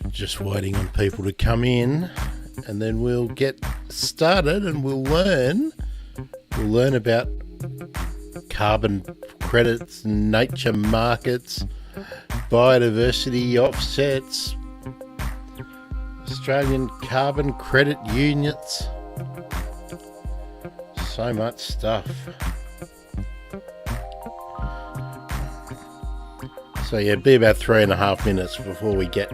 Just waiting on people to come in, and then we'll get started and we'll learn about carbon credits, nature markets, biodiversity offsets, Australian carbon credit units. So much stuff. So yeah, it'll be about 3.5 minutes before we get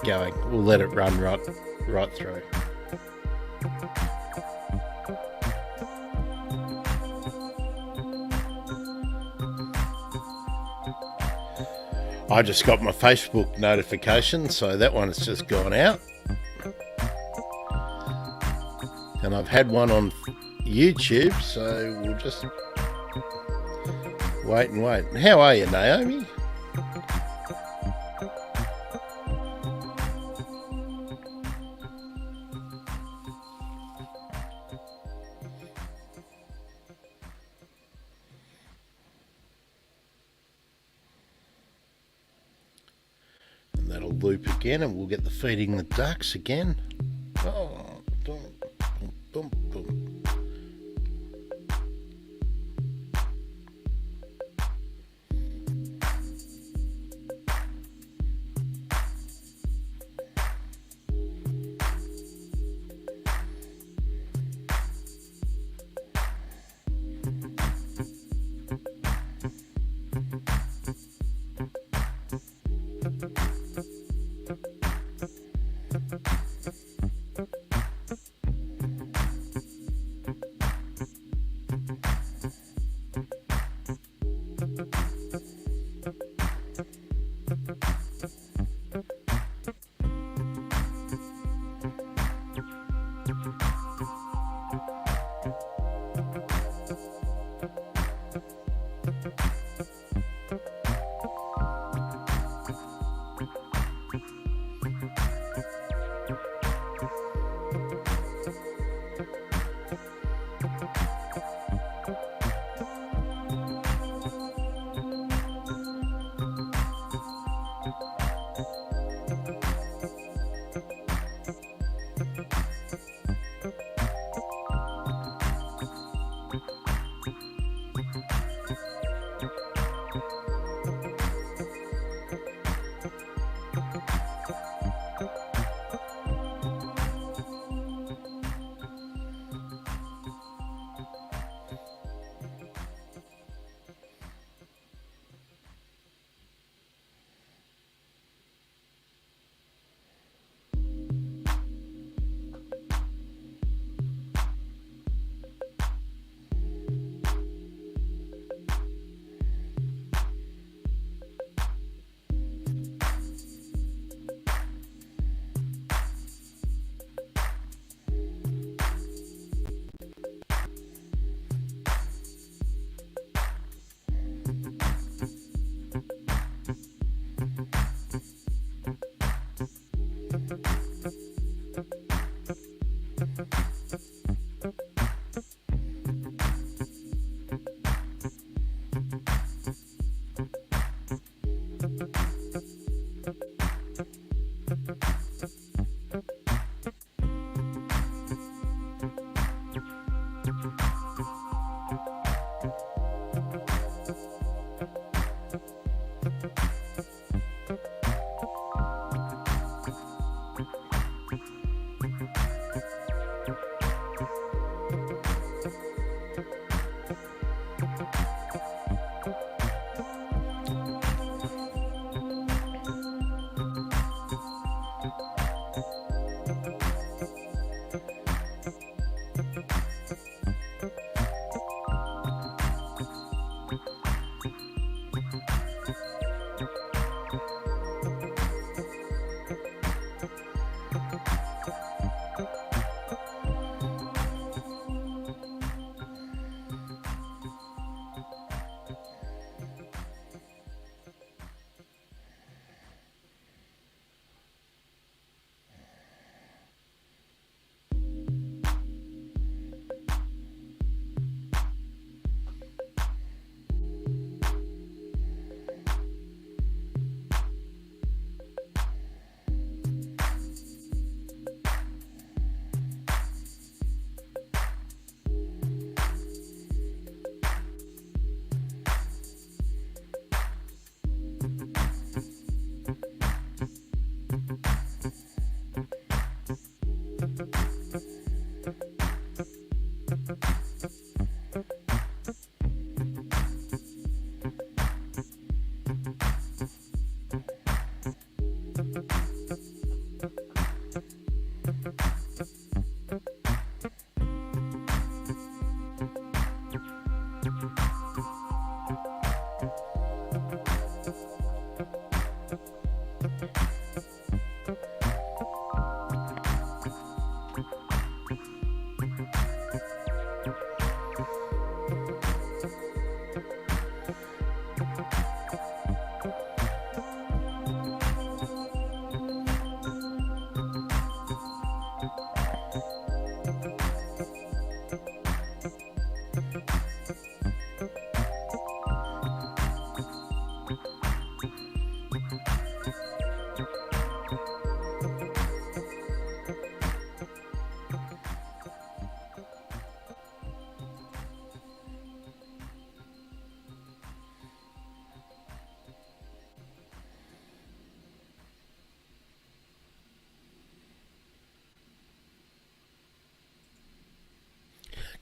going. We'll let it run right through. I just got my Facebook notification, so that one has just gone out. And I've had one on YouTube, so we'll just wait and wait. How are you, Naomi? And that'll loop again, and we'll get the feeding the ducks again. Oh, boom, boom, boom.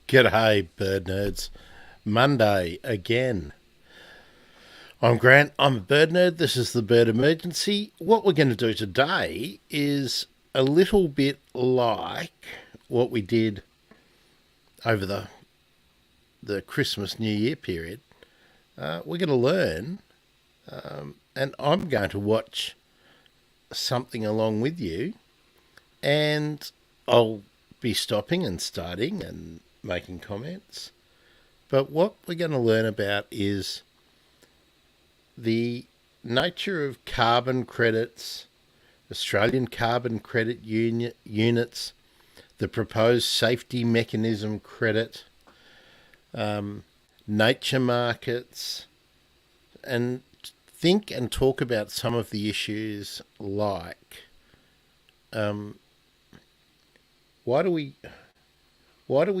G'day, bird nerds. Monday again. I'm Grant. I'm a bird nerd. This is the Bird Emergency. What we're going to do today is a little bit like what we did over the Christmas New Year period. We're going to learn, and I'm going to watch something along with you, and I'll be stopping and starting and making comments. But what we're going to learn about is the nature of carbon credits, Australian carbon credit units, the proposed safety mechanism credit, nature markets, and think and talk about some of the issues like why do we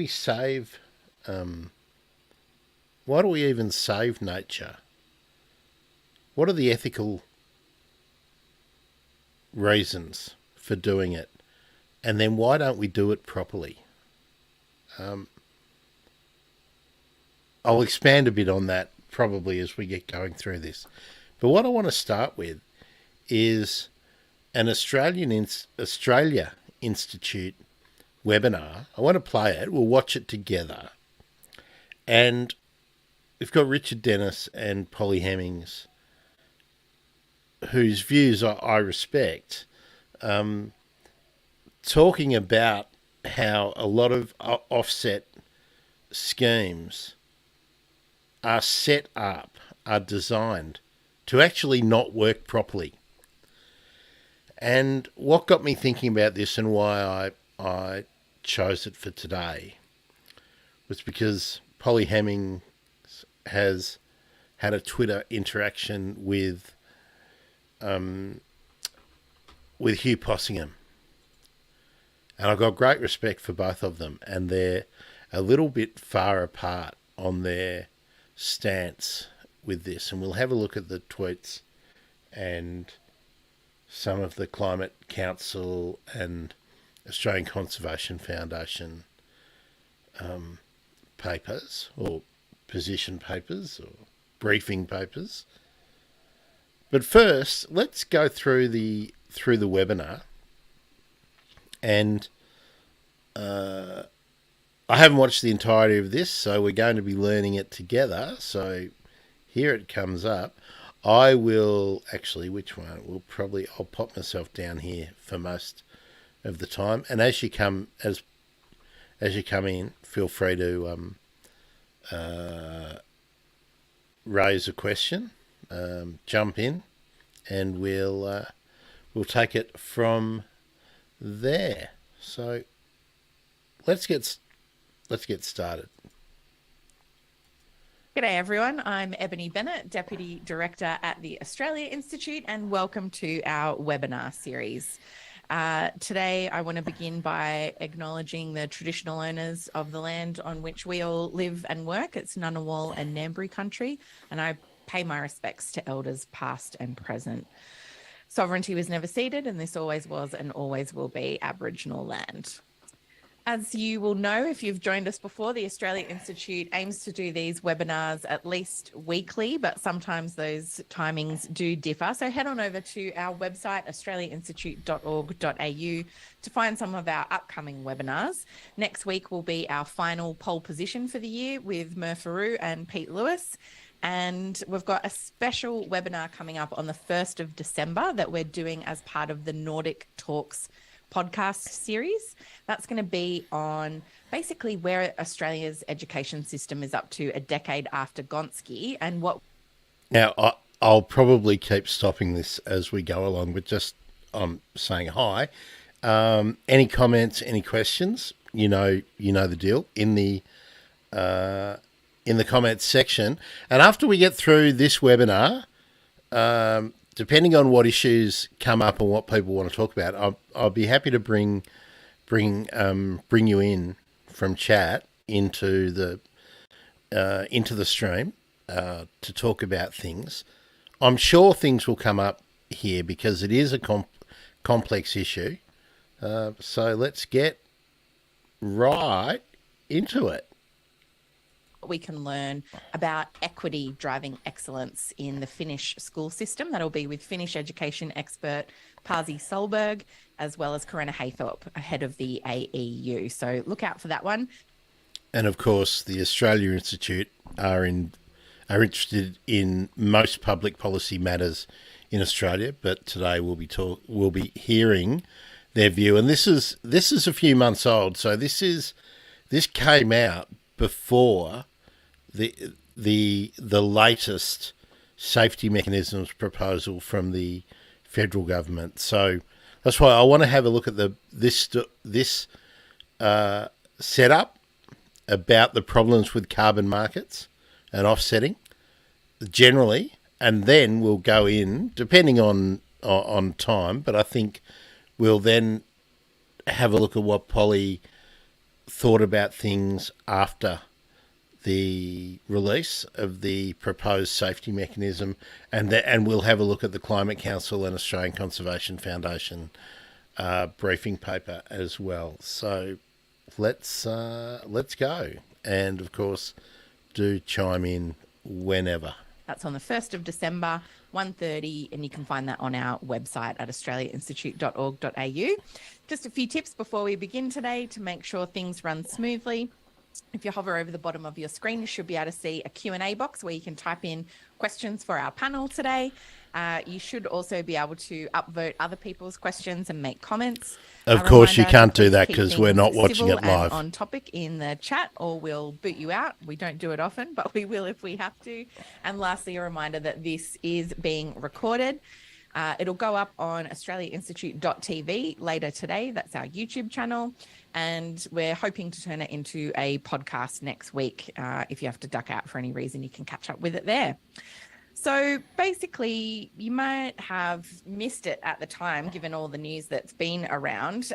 save why do we even save nature? What are the ethical reasons for doing it? And then why don't we do it properly? I'll expand a bit on that probably as we get going through this. But what I want to start with is an Australia Institute webinar. I want to play it. We'll watch it together. And we've got Richard Dennis and Polly Hemmings, whose views I respect, talking about how a lot of offset schemes are set up, are designed to actually not work properly. And what got me thinking about this and why I chose it for today was because Polly Hemmings has had a Twitter interaction with Hugh Possingham. And I've got great respect for both of them, and they're a little bit far apart on their stance with this. And we'll have a look at the tweets and some of the Climate Council and Australian Conservation Foundation papers, or position papers, or briefing papers. But first, let's go through the webinar. And I haven't watched the entirety of this, so we're going to be learning it together. So here it comes up. I will actually, which one? I'll pop myself down here for most of the time. And as you come in, feel free to raise a question. Jump in, and we'll take it from there. So let's get started. G'day everyone, I'm Ebony Bennett, Deputy Director at the Australia Institute, and welcome to our webinar series. Today I want to begin by acknowledging the traditional owners of the land on which we all live and work. It's Ngunnawal and Ngambri country, and I pay my respects to elders past and present. Sovereignty was never ceded, and this always was and always will be Aboriginal land. As you will know, if you've joined us before, the Australia Institute aims to do these webinars at least weekly, but sometimes those timings do differ. So head on over to our website, australiainstitute.org.au, to find some of our upcoming webinars. Next week will be our final pole position for the year with Murpharoo and Pete Lewis. And we've got a special webinar coming up on the 1st of December that we're doing as part of the Nordic Talks podcast series. That's going to be on basically where Australia's education system is up to a decade after Gonski and what... Now, I'll probably keep stopping this as we go along, but just saying hi. Any comments, any questions, you know the deal, in the comments section. And after we get through this webinar, depending on what issues come up and what people want to talk about, I'll be happy to bring you in from chat into the stream to talk about things. I'm sure things will come up here because it is a complex issue. So let's get right into it. we can learn about equity driving excellence in the Finnish school system. That'll be with Finnish education expert Pasi Solberg, as well as Corinna Haythorpe, head of the AEU. So look out for that one. And of course, the Australia Institute are interested in most public policy matters in Australia, but today we'll be hearing their view. And this is a few months old, so this came out before the latest safety mechanisms proposal from the federal government. So that's why I want to have a look at this setup about the problems with carbon markets and offsetting generally, and then we'll go in, depending on time, but I think we'll then have a look at what Polly thought about things after the release of the proposed safety mechanism, and we'll have a look at the Climate Council and Australian Conservation Foundation briefing paper as well. So let's go, and of course, do chime in whenever. That's on the 1st of December, 1:30, and you can find that on our website at australiainstitute.org.au. Just a few tips before we begin today to make sure things run smoothly. If you hover over the bottom of your screen, you should be able to see a Q&A box where you can type in questions for our panel today. You should also be able to upvote other people's questions and make comments. Of course, you can't do that because we're not watching it live. On topic in the chat, or we'll boot you out. We don't do it often, but we will if we have to. And lastly, a reminder that this is being recorded. It'll go up on australiainstitute.tv later today. That's our YouTube channel. And we're hoping to turn it into a podcast next week. If you have to duck out for any reason, you can catch up with it there. So basically, you might have missed it at the time, given all the news that's been around,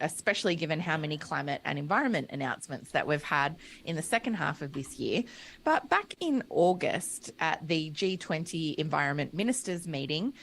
especially given how many climate and environment announcements that we've had in the second half of this year. But back in August at the G20 Environment Ministers meeting,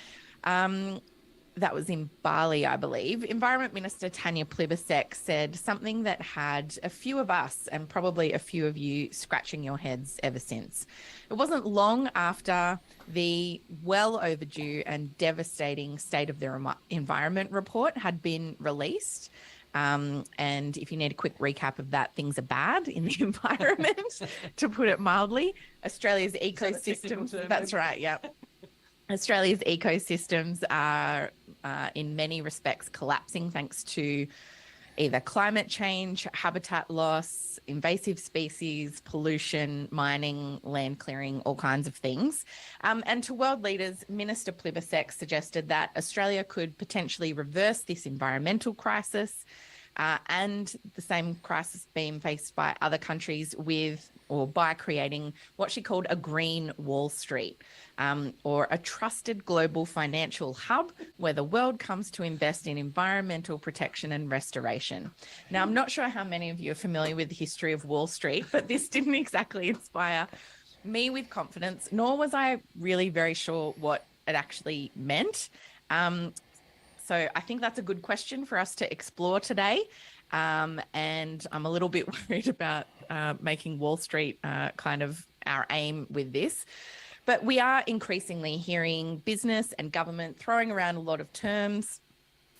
that was in Bali, I believe, Environment Minister Tanya Plibersek said something that had a few of us and probably a few of you scratching your heads ever since. It wasn't long after the well overdue and devastating State of the Environment report had been released. And if you need a quick recap of that, things are bad in the environment, to put it mildly. Australia's ecosystems, that's right, yeah. Australia's ecosystems are in many respects collapsing thanks to either climate change, habitat loss, invasive species, pollution, mining, land clearing, all kinds of things. And to world leaders, Minister Plibersek suggested that Australia could potentially reverse this environmental crisis and the same crisis being faced by other countries by creating what she called a green Wall Street, or a trusted global financial hub where the world comes to invest in environmental protection and restoration. Now, I'm not sure how many of you are familiar with the history of Wall Street, but this didn't exactly inspire me with confidence, nor was I really very sure what it actually meant. So I think that's a good question for us to explore today. And I'm a little bit worried about making Wall Street kind of our aim with this. But we are increasingly hearing business and government throwing around a lot of terms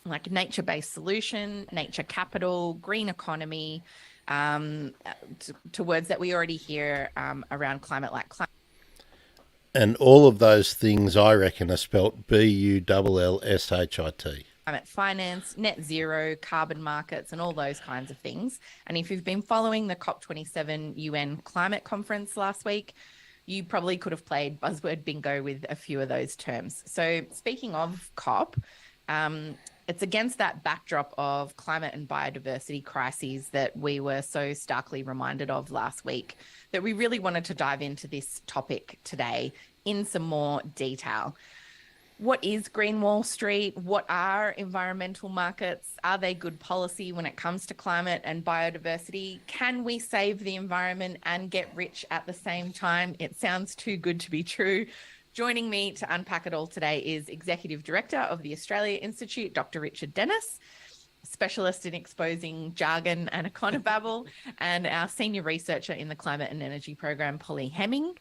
like nature-based solution, nature capital, green economy, to words that we already hear around climate, like climate. And all of those things, I reckon, are spelt BULLSHIT. Climate finance, net zero, carbon markets, and all those kinds of things. And if you've been following the COP27 UN climate conference last week, you probably could have played buzzword bingo with a few of those terms. So speaking of COP, it's against that backdrop of climate and biodiversity crises that we were so starkly reminded of last week that we really wanted to dive into this topic today in some more detail. What is Green Wall Street? What are environmental markets? Are they good policy when it comes to climate and biodiversity? Can we save the environment and get rich at the same time? It sounds too good to be true. Joining me to unpack it all today is Executive Director of the Australia Institute, Dr. Richard Dennis. specialist in exposing jargon and econobabble, and our senior researcher in the Climate and Energy Program, Polly Hemming.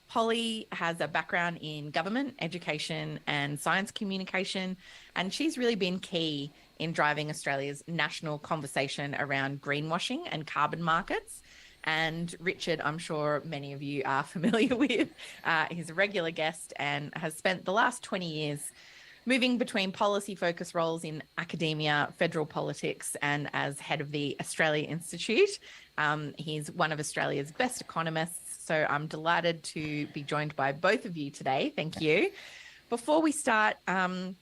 Polly has a background in government, education, and science communication, and she's really been key in driving Australia's national conversation around greenwashing and carbon markets. And Richard, I'm sure many of you are familiar with. He's a regular guest and has spent the last 20 years moving between policy focus roles in academia, federal politics, and as head of the Australia Institute. He's one of Australia's best economists, so I'm delighted to be joined by both of you today. Thank you. Before we start, I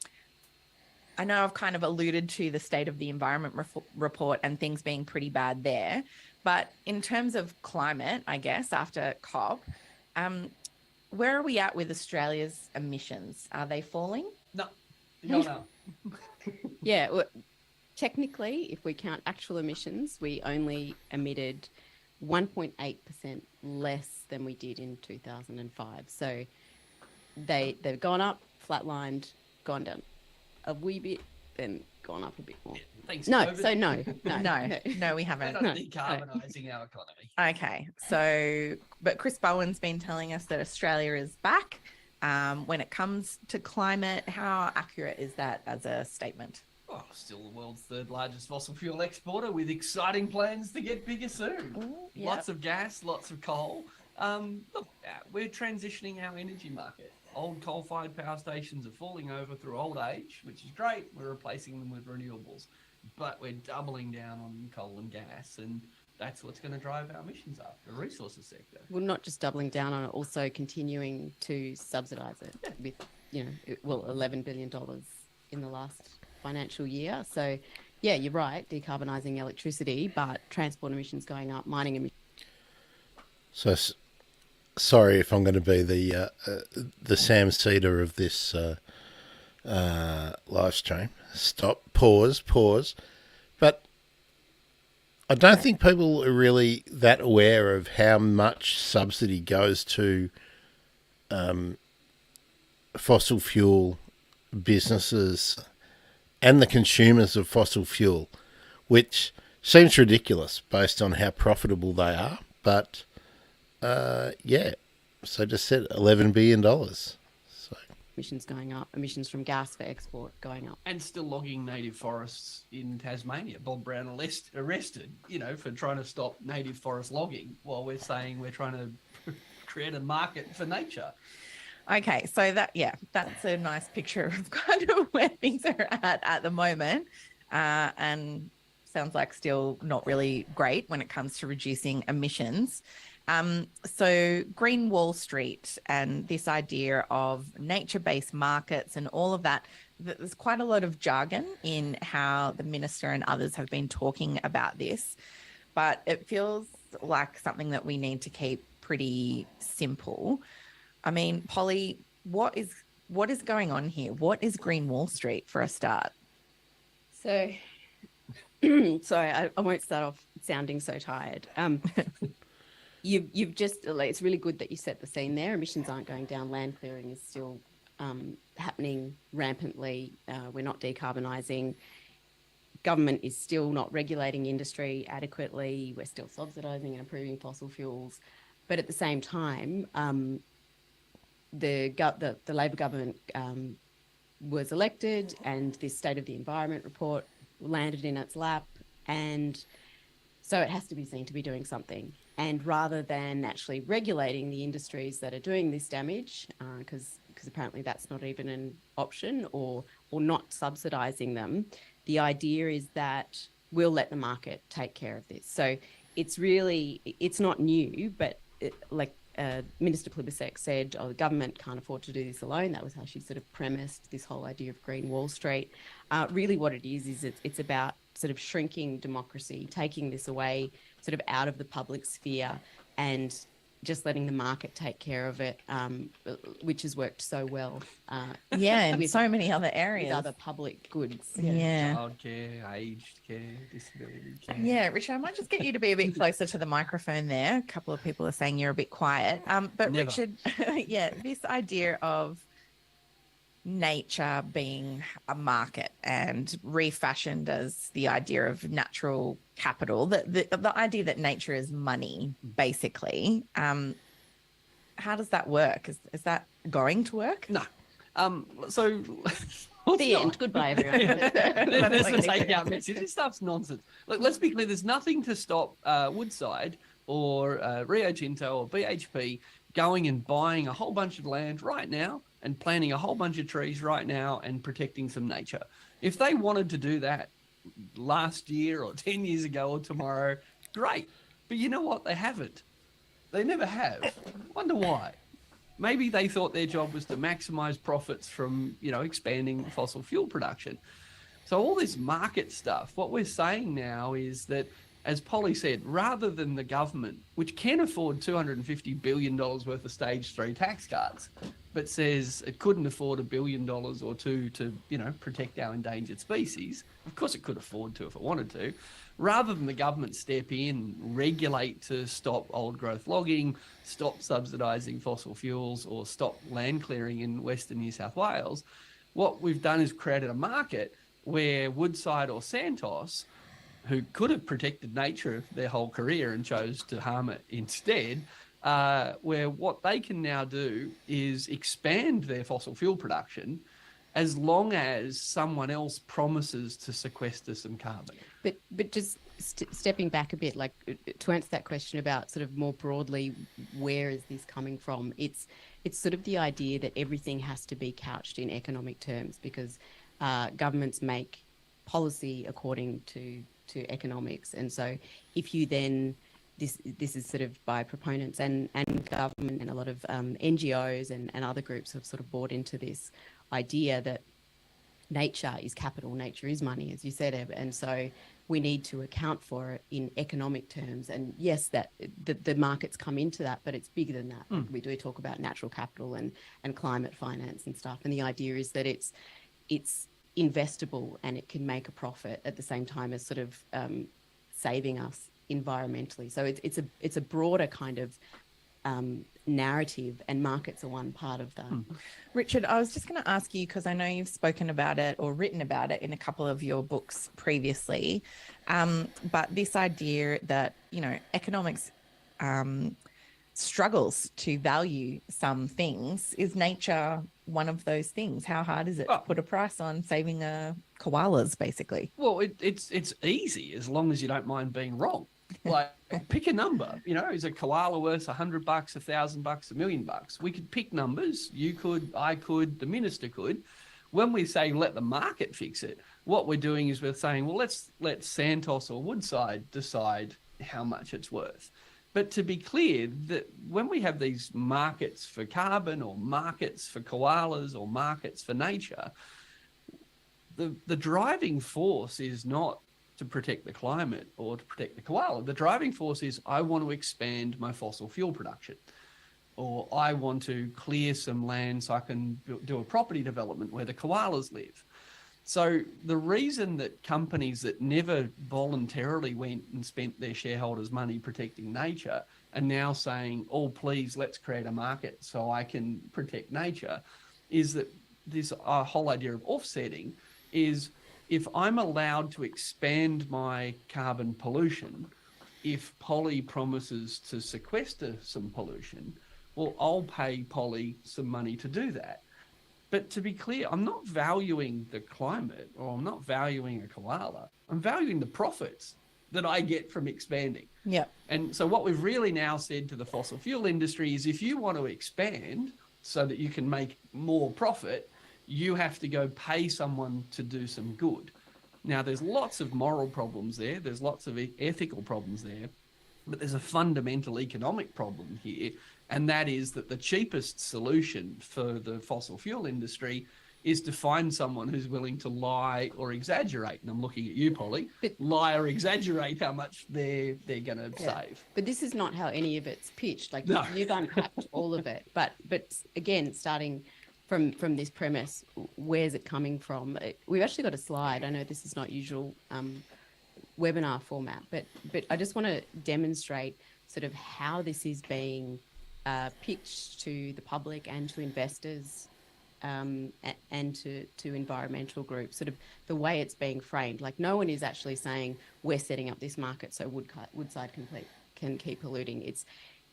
know I've kind of alluded to the State of the Environment report and things being pretty bad there, but in terms of climate, I guess, after COP, where are we at with Australia's emissions? Are they falling? No. Yeah, well, technically, if we count actual emissions, we only emitted 1.8% less than we did in 2005. So they've gone up, flatlined, gone down a wee bit, then gone up a bit more. Thanks, No, COVID. so no, No, we We're haven't. not No. decarbonising our economy. Okay, so, but Chris Bowen's been telling us that Australia is back. When it comes to climate, how accurate is that as a statement? Oh, still the world's third largest fossil fuel exporter with exciting plans to get bigger soon. Ooh, yeah. Lots of gas, lots of coal. Look, we're transitioning our energy market. Old coal-fired power stations are falling over through old age, which is great. We're replacing them with renewables, but we're doubling down on coal and gas, and that's what's going to drive our emissions up, the resources sector. Well, not just doubling down on it, also continuing to subsidise it with, $11 billion in the last financial year. So, yeah, you're right, decarbonising electricity, but transport emissions going up, mining emissions. So, sorry if I'm going to be the Sam Cedar of this live stream. Stop, pause. But I don't think people are really that aware of how much subsidy goes to fossil fuel businesses and the consumers of fossil fuel, which seems ridiculous based on how profitable they are. But, so just said $11 billion. So Emissions going up, emissions from gas for export going up. And still logging native forests in Tasmania. Bob Brown arrested, for trying to stop native forest logging, while we're saying we're trying to create a market for nature. Okay, so that's a nice picture of kind of where things are at the moment, and sounds like still not really great when it comes to reducing emissions. So Green Wall Street and this idea of nature-based markets and all of that, there's quite a lot of jargon in how the minister and others have been talking about this, but it feels like something that we need to keep pretty simple. I mean, Polly, what is going on here? What is Green Wall Street for a start? So, sorry, I won't start off sounding so tired. You've just, it's really good that you set the scene there. Emissions aren't going down. Land clearing is still happening rampantly. We're not decarbonising. Government is still not regulating industry adequately. We're still subsidising and approving fossil fuels. But at the same time, the Labor government was elected, and this State of the Environment report landed in its lap, and so it has to be seen to be doing something. And rather than actually regulating the industries that are doing this damage, because apparently that's not even an option, or not subsidising them, the idea is that we'll let the market take care of this. So it's not new, but Minister Plibersek said, the government can't afford to do this alone. That was how she sort of premised this whole idea of Green Wall Street. Really what it is it's about sort of shrinking democracy, taking this away sort of out of the public sphere and just letting the market take care of it, which has worked so well. In so many other areas. With other public goods. Yeah. Childcare, aged care, disability care. Yeah, Richard, I might just get you to be a bit closer to the microphone there. A couple of people are saying you're a bit quiet. But Never. Richard, this idea of nature being a market and refashioned as the idea of natural capital, the idea that nature is money, basically. How does that work? Is that going to work? No. So The end. Goodbye, everyone. There's the takeout message. This stuff's nonsense. Look, let's be clear. There's nothing to stop Woodside or Rio Tinto or BHP going and buying a whole bunch of land right now and planting a whole bunch of trees right now and protecting some nature. If they wanted to do that last year or 10 years ago or tomorrow, great. But you know what? They haven't. They never have. Wonder why. Maybe they thought their job was to maximize profits from, expanding fossil fuel production. So all this market stuff, what we're saying now is that, as Polly said, rather than the government, which can afford $250 billion worth of stage 3 tax cuts, but says it couldn't afford $1 billion or two to, protect our endangered species. Of course it could afford to if it wanted to. Rather than the government step in, regulate to stop old growth logging, stop subsidising fossil fuels, or stop land clearing in Western New South Wales, what we've done is created a market where Woodside or Santos, who could have protected nature their whole career and chose to harm it instead, where what they can now do is expand their fossil fuel production as long as someone else promises to sequester some carbon. But just stepping back a bit, like to answer that question about sort of more broadly, where is this coming from? It's sort of the idea that everything has to be couched in economic terms because governments make policy according to economics. And so if you then, this is sort of by proponents and government and a lot of NGOs and other groups have sort of bought into this idea that nature is capital, nature is money, as you said, Eb. And so we need to account for it in economic terms. And yes, that the markets come into that, but it's bigger than that. We do talk about natural capital and climate finance and stuff. And the idea is that it's investable and it can make a profit at the same time as sort of saving us environmentally. So it's a broader kind of narrative, and markets are one part of that. Richard, I was just going to ask you, because I know you've spoken about it or written about it in a couple of your books previously, but this idea that, economics struggles to value some things. Is nature one of those things? How hard is it to put a price on saving koalas, basically? Well, it's easy as long as you don't mind being wrong. Like, pick a number. Is a koala worth $100, $1,000, $1 million? We could pick numbers. You could, I could, the minister could. When we say let the market fix it, what we're doing is we're saying, well, let's let Santos or Woodside decide how much it's worth. But to be clear, that when we have these markets for carbon or markets for koalas or markets for nature, the driving force is not to protect the climate or to protect the koala. The driving force is I want to expand my fossil fuel production, or I want to clear some land so I can do a property development where the koalas live. So the reason that companies that never voluntarily went and spent their shareholders' money protecting nature are now saying, oh, please, let's create a market so I can protect nature, is that this whole idea of offsetting is, if I'm allowed to expand my carbon pollution, if Polly promises to sequester some pollution, well, I'll pay Polly some money to do that. But to be clear, I'm not valuing the climate, or I'm not valuing a koala. I'm valuing the profits that I get from expanding. Yeah. And so what we've really now said to the fossil fuel industry is, if you want to expand so that you can make more profit, you have to go pay someone to do some good. Now, there's lots of moral problems there. There's lots of ethical problems there. But there's a fundamental economic problem here, and that is that the cheapest solution for the fossil fuel industry is to find someone who's willing to lie or exaggerate. And I'm looking at you, Polly. Lie or exaggerate how much they're going to save. But this is not how any of it's pitched. Like, no. You've unpacked all of it. But again, starting from this premise, where's it coming from? We've actually got a slide. I know this is not usual webinar format, but I just want to demonstrate sort of how this is being pitched to the public and to investors and to environmental groups, sort of the way it's being framed. Like, no one is actually saying we're setting up this market so Woodside can keep polluting.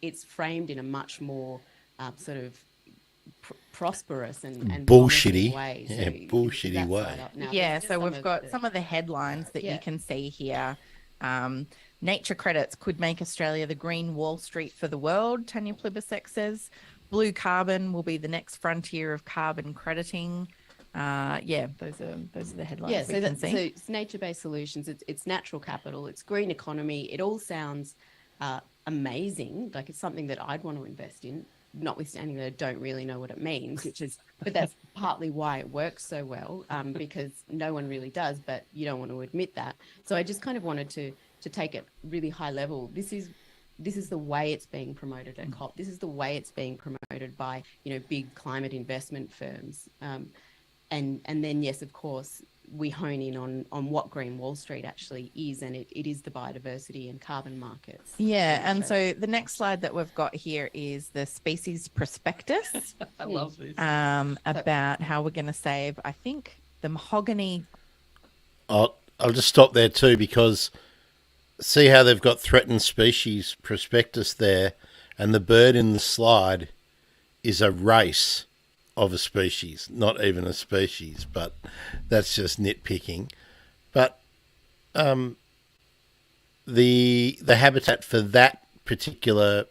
It's framed in a much more sort of prosperous and bullshitty way. Yeah, So bullshitty way. Yeah, so we've got some of the headlines that you can see here. Nature credits could make Australia the green Wall Street for the world, Tanya Plibersek says. Blue carbon will be the next frontier of carbon crediting. Those are the headlines. So it's nature-based solutions. It's natural capital. It's green economy. It all sounds amazing. Like, it's something that I'd want to invest in, notwithstanding that I don't really know what it means, but that's partly why it works so well, because no one really does, but you don't want to admit that. So I just kind of wanted to take it really high level. This is the way it's being promoted at COP. This is the way it's being promoted by, big climate investment firms. And then, yes, of course, we hone in on what Green Wall Street actually is, and it is the biodiversity and carbon markets. Yeah, and so the next slide that we've got here is the species prospectus. I love this. About how we're going to save, I think, the mahogany. I'll just stop there too, because see how they've got threatened species prospectus there, and the bird in the slide is a race of a species, not even a species, but that's just nitpicking. But the habitat for that particular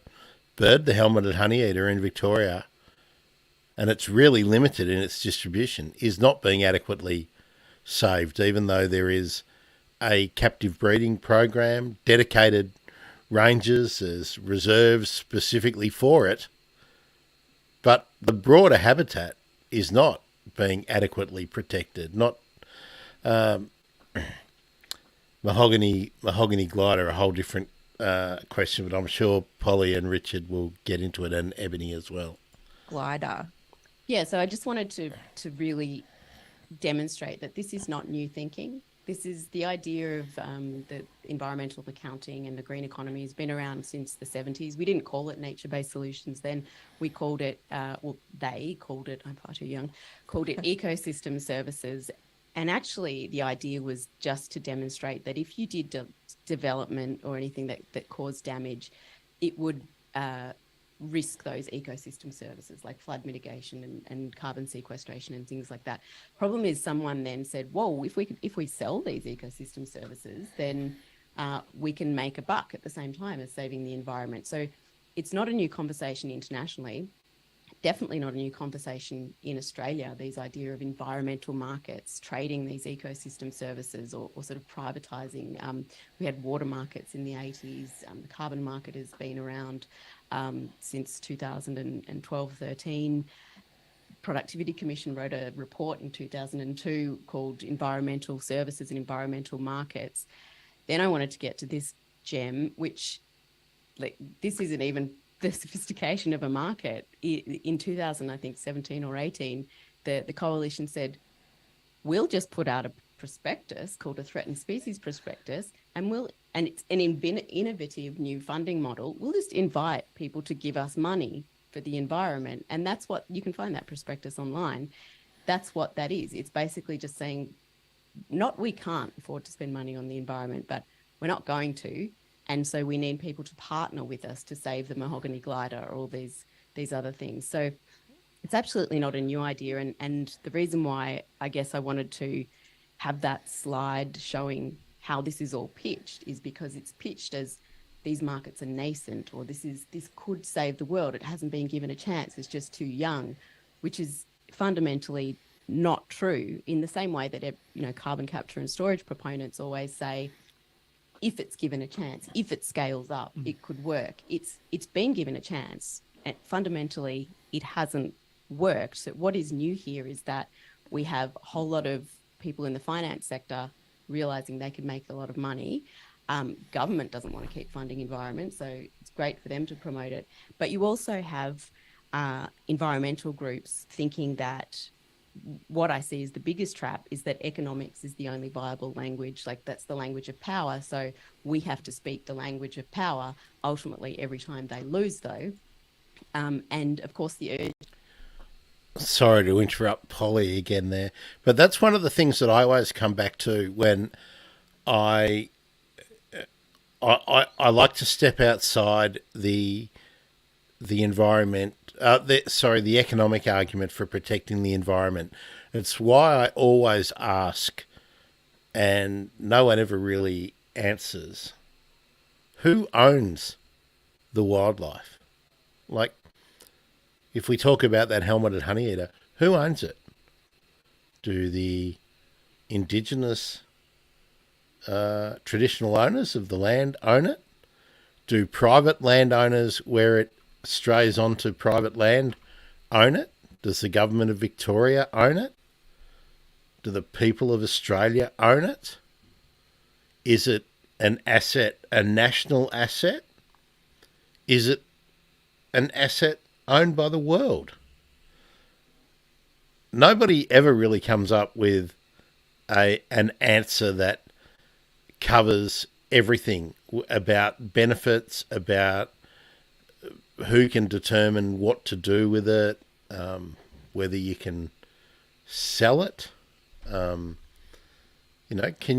bird, the helmeted honeyeater in Victoria, and it's really limited in its distribution, is not being adequately saved, even though there is a captive breeding program, dedicated ranges as reserves specifically for it. But the broader habitat is not being adequately protected. Not mahogany glider, a whole different question, but I'm sure Polly and Richard will get into it, and Ebony as well. Glider. Yeah, so I just wanted to really demonstrate that this is not new thinking. This is the idea of the environmental accounting and the green economy has been around since the 70s. We didn't call it nature-based solutions then. We called it, they called it, I'm far too young, called it ecosystem services. And actually the idea was just to demonstrate that if you did development or anything that caused damage, it would risk those ecosystem services like flood mitigation and carbon sequestration and things like that. Problem is, someone then said, whoa, if we sell these ecosystem services, then we can make a buck at the same time as saving the environment. So it's not a new conversation internationally, definitely not a new conversation in Australia, these idea of environmental markets, trading these ecosystem services or sort of privatising. We had water markets in the 80s. The carbon market has been around since 2012-13. Productivity Commission wrote a report in 2002 called Environmental Services and Environmental Markets. Then I wanted to get to this gem, which this isn't even the sophistication of a market. In 2000, I think 17 or 18, the coalition said, we'll just put out a prospectus called a threatened species prospectus, and it's an innovative new funding model. We'll just invite people to give us money for the environment. And that's what you can find that prospectus online. That's what that is. It's basically just saying, not we can't afford to spend money on the environment, but we're not going to. And so we need people to partner with us to save the mahogany glider or all these other things. So it's absolutely not a new idea. And the reason why I guess I wanted to have that slide showing how this is all pitched is because it's pitched as these markets are nascent, or this could save the world. It hasn't been given a chance. It's just too young, which is fundamentally not true, in the same way that carbon capture and storage proponents always say, if it's given a chance, if it scales up, it could work. It's been given a chance, and fundamentally it hasn't worked. So what is new here is that we have a whole lot of people in the finance sector realizing they could make a lot of money. Government doesn't want to keep funding environment, so it's great for them to promote it. But you also have environmental groups thinking that what I see as the biggest trap is that economics is the only viable language. Like, that's the language of power. So we have to speak the language of power ultimately every time they lose, though. And of course, the urge. sorry to interrupt Polly again there, but that's one of the things that I always come back to when I I like to step outside the environment. The economic argument for protecting the environment. It's why I always ask, and no one ever really answers. Who owns the wildlife? Like, if we talk about that helmeted honeyeater, who owns it? Do the indigenous traditional owners of the land own it? Do private landowners, where it strays onto private land, own it? Does the government of Victoria own it? Do the people of Australia own it? Is it an asset, a national asset? Is it an asset owned by the world? Nobody ever really comes up with an answer that covers everything about benefits, about who can determine what to do with it, whether you can sell it. Can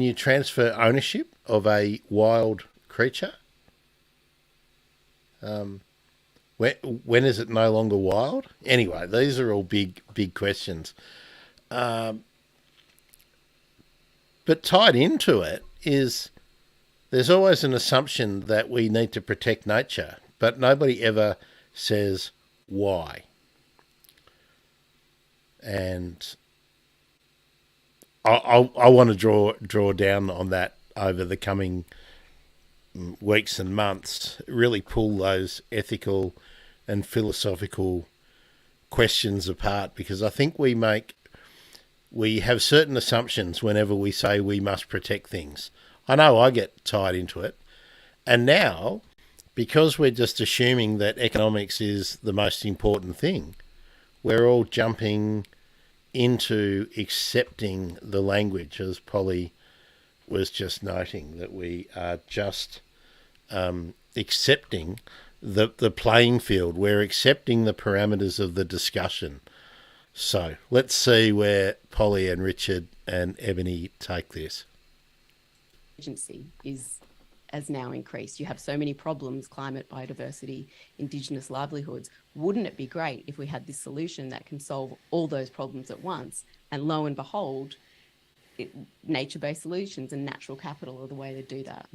you transfer ownership of a wild creature? When is it no longer wild? Anyway, these are all big questions. But tied into it is there's always an assumption that we need to protect nature, but nobody ever says why. And I want to draw down on that over the coming weeks and months, really pull those ethical and philosophical questions apart, because I think we have certain assumptions whenever we say we must protect things. I know I get tied into it. And now, because we're just assuming that economics is the most important thing, we're all jumping into accepting the language, as Polly was just noting, that we are just accepting the playing field. We're accepting the parameters of the discussion. So let's see where Polly and Richard and Ebony take this. Agency has now increased. You have so many problems: climate, biodiversity, Indigenous livelihoods. Wouldn't it be great if we had this solution that can solve all those problems at once? And lo and behold, nature-based solutions and natural capital are the way to do that.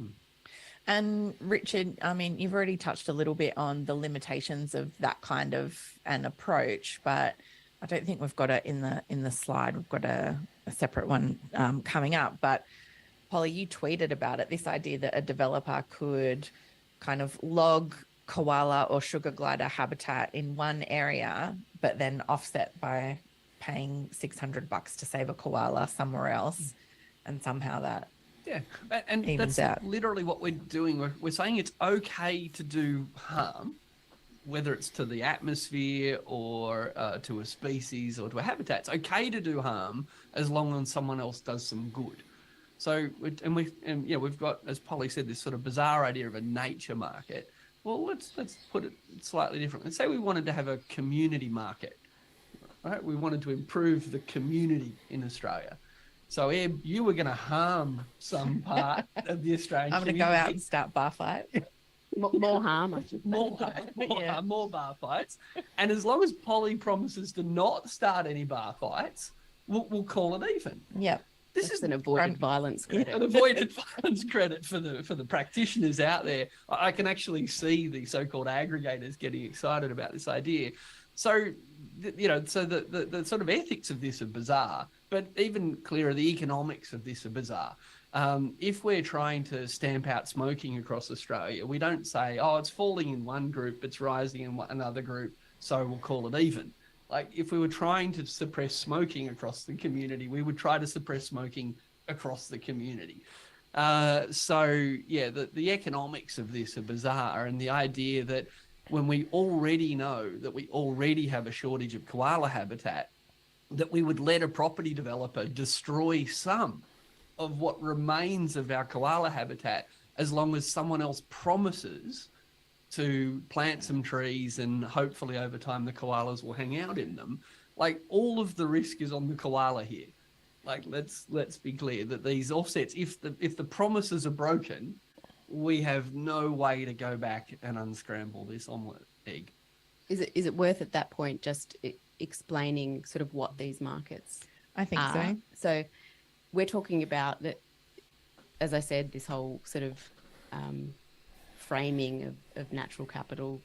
And Richard, I mean, you've already touched a little bit on the limitations of that kind of an approach, but I don't think we've got it in the slide. We've got a separate one coming up. But Polly, you tweeted about it, this idea that a developer could kind of log koala or sugar glider habitat in one area, but then offset by paying $600 to save a koala somewhere else, and somehow that and evens that's out. literally what we're doing. We're saying it's okay to do harm, whether it's to the atmosphere or to a species or to a habitat. It's okay to do harm as long as someone else does some good. So, we've got, as Polly said, this sort of bizarre idea of a nature market. Well, let's put it slightly different. Let's say we wanted to have a community market, right? We wanted to improve the community in Australia. So, Eb, you were going to harm some part of the Australian I'm going to community. go out and start bar fight. More harm, I should say. More bar fights. And as long as Polly promises to not start any bar fights, we'll call it even. Yep. This is an avoided violence credit. An avoided violence credit for the practitioners out there. I can actually see the so-called aggregators getting excited about this idea. So, the sort of ethics of this are bizarre, but even clearer, the economics of this are bizarre. If we're trying to stamp out smoking across Australia, we don't say, oh, it's falling in one group, it's rising in another group, so we'll call it even. Like, if we were trying to suppress smoking across the community, we would try to suppress smoking across the community. The economics of this are bizarre, and the idea that when we already know that we already have a shortage of koala habitat, that we would let a property developer destroy some of what remains of our koala habitat as long as someone else promises to plant some trees and hopefully over time the koalas will hang out in them. Like, all of the risk is on the koala here. Like, let's be clear that these offsets, if the promises are broken, we have no way to go back and unscramble this omelette egg. Is it worth at that point just explaining sort of what these markets I think are? so. So we're talking about that, as I said, this whole sort of framing of natural capital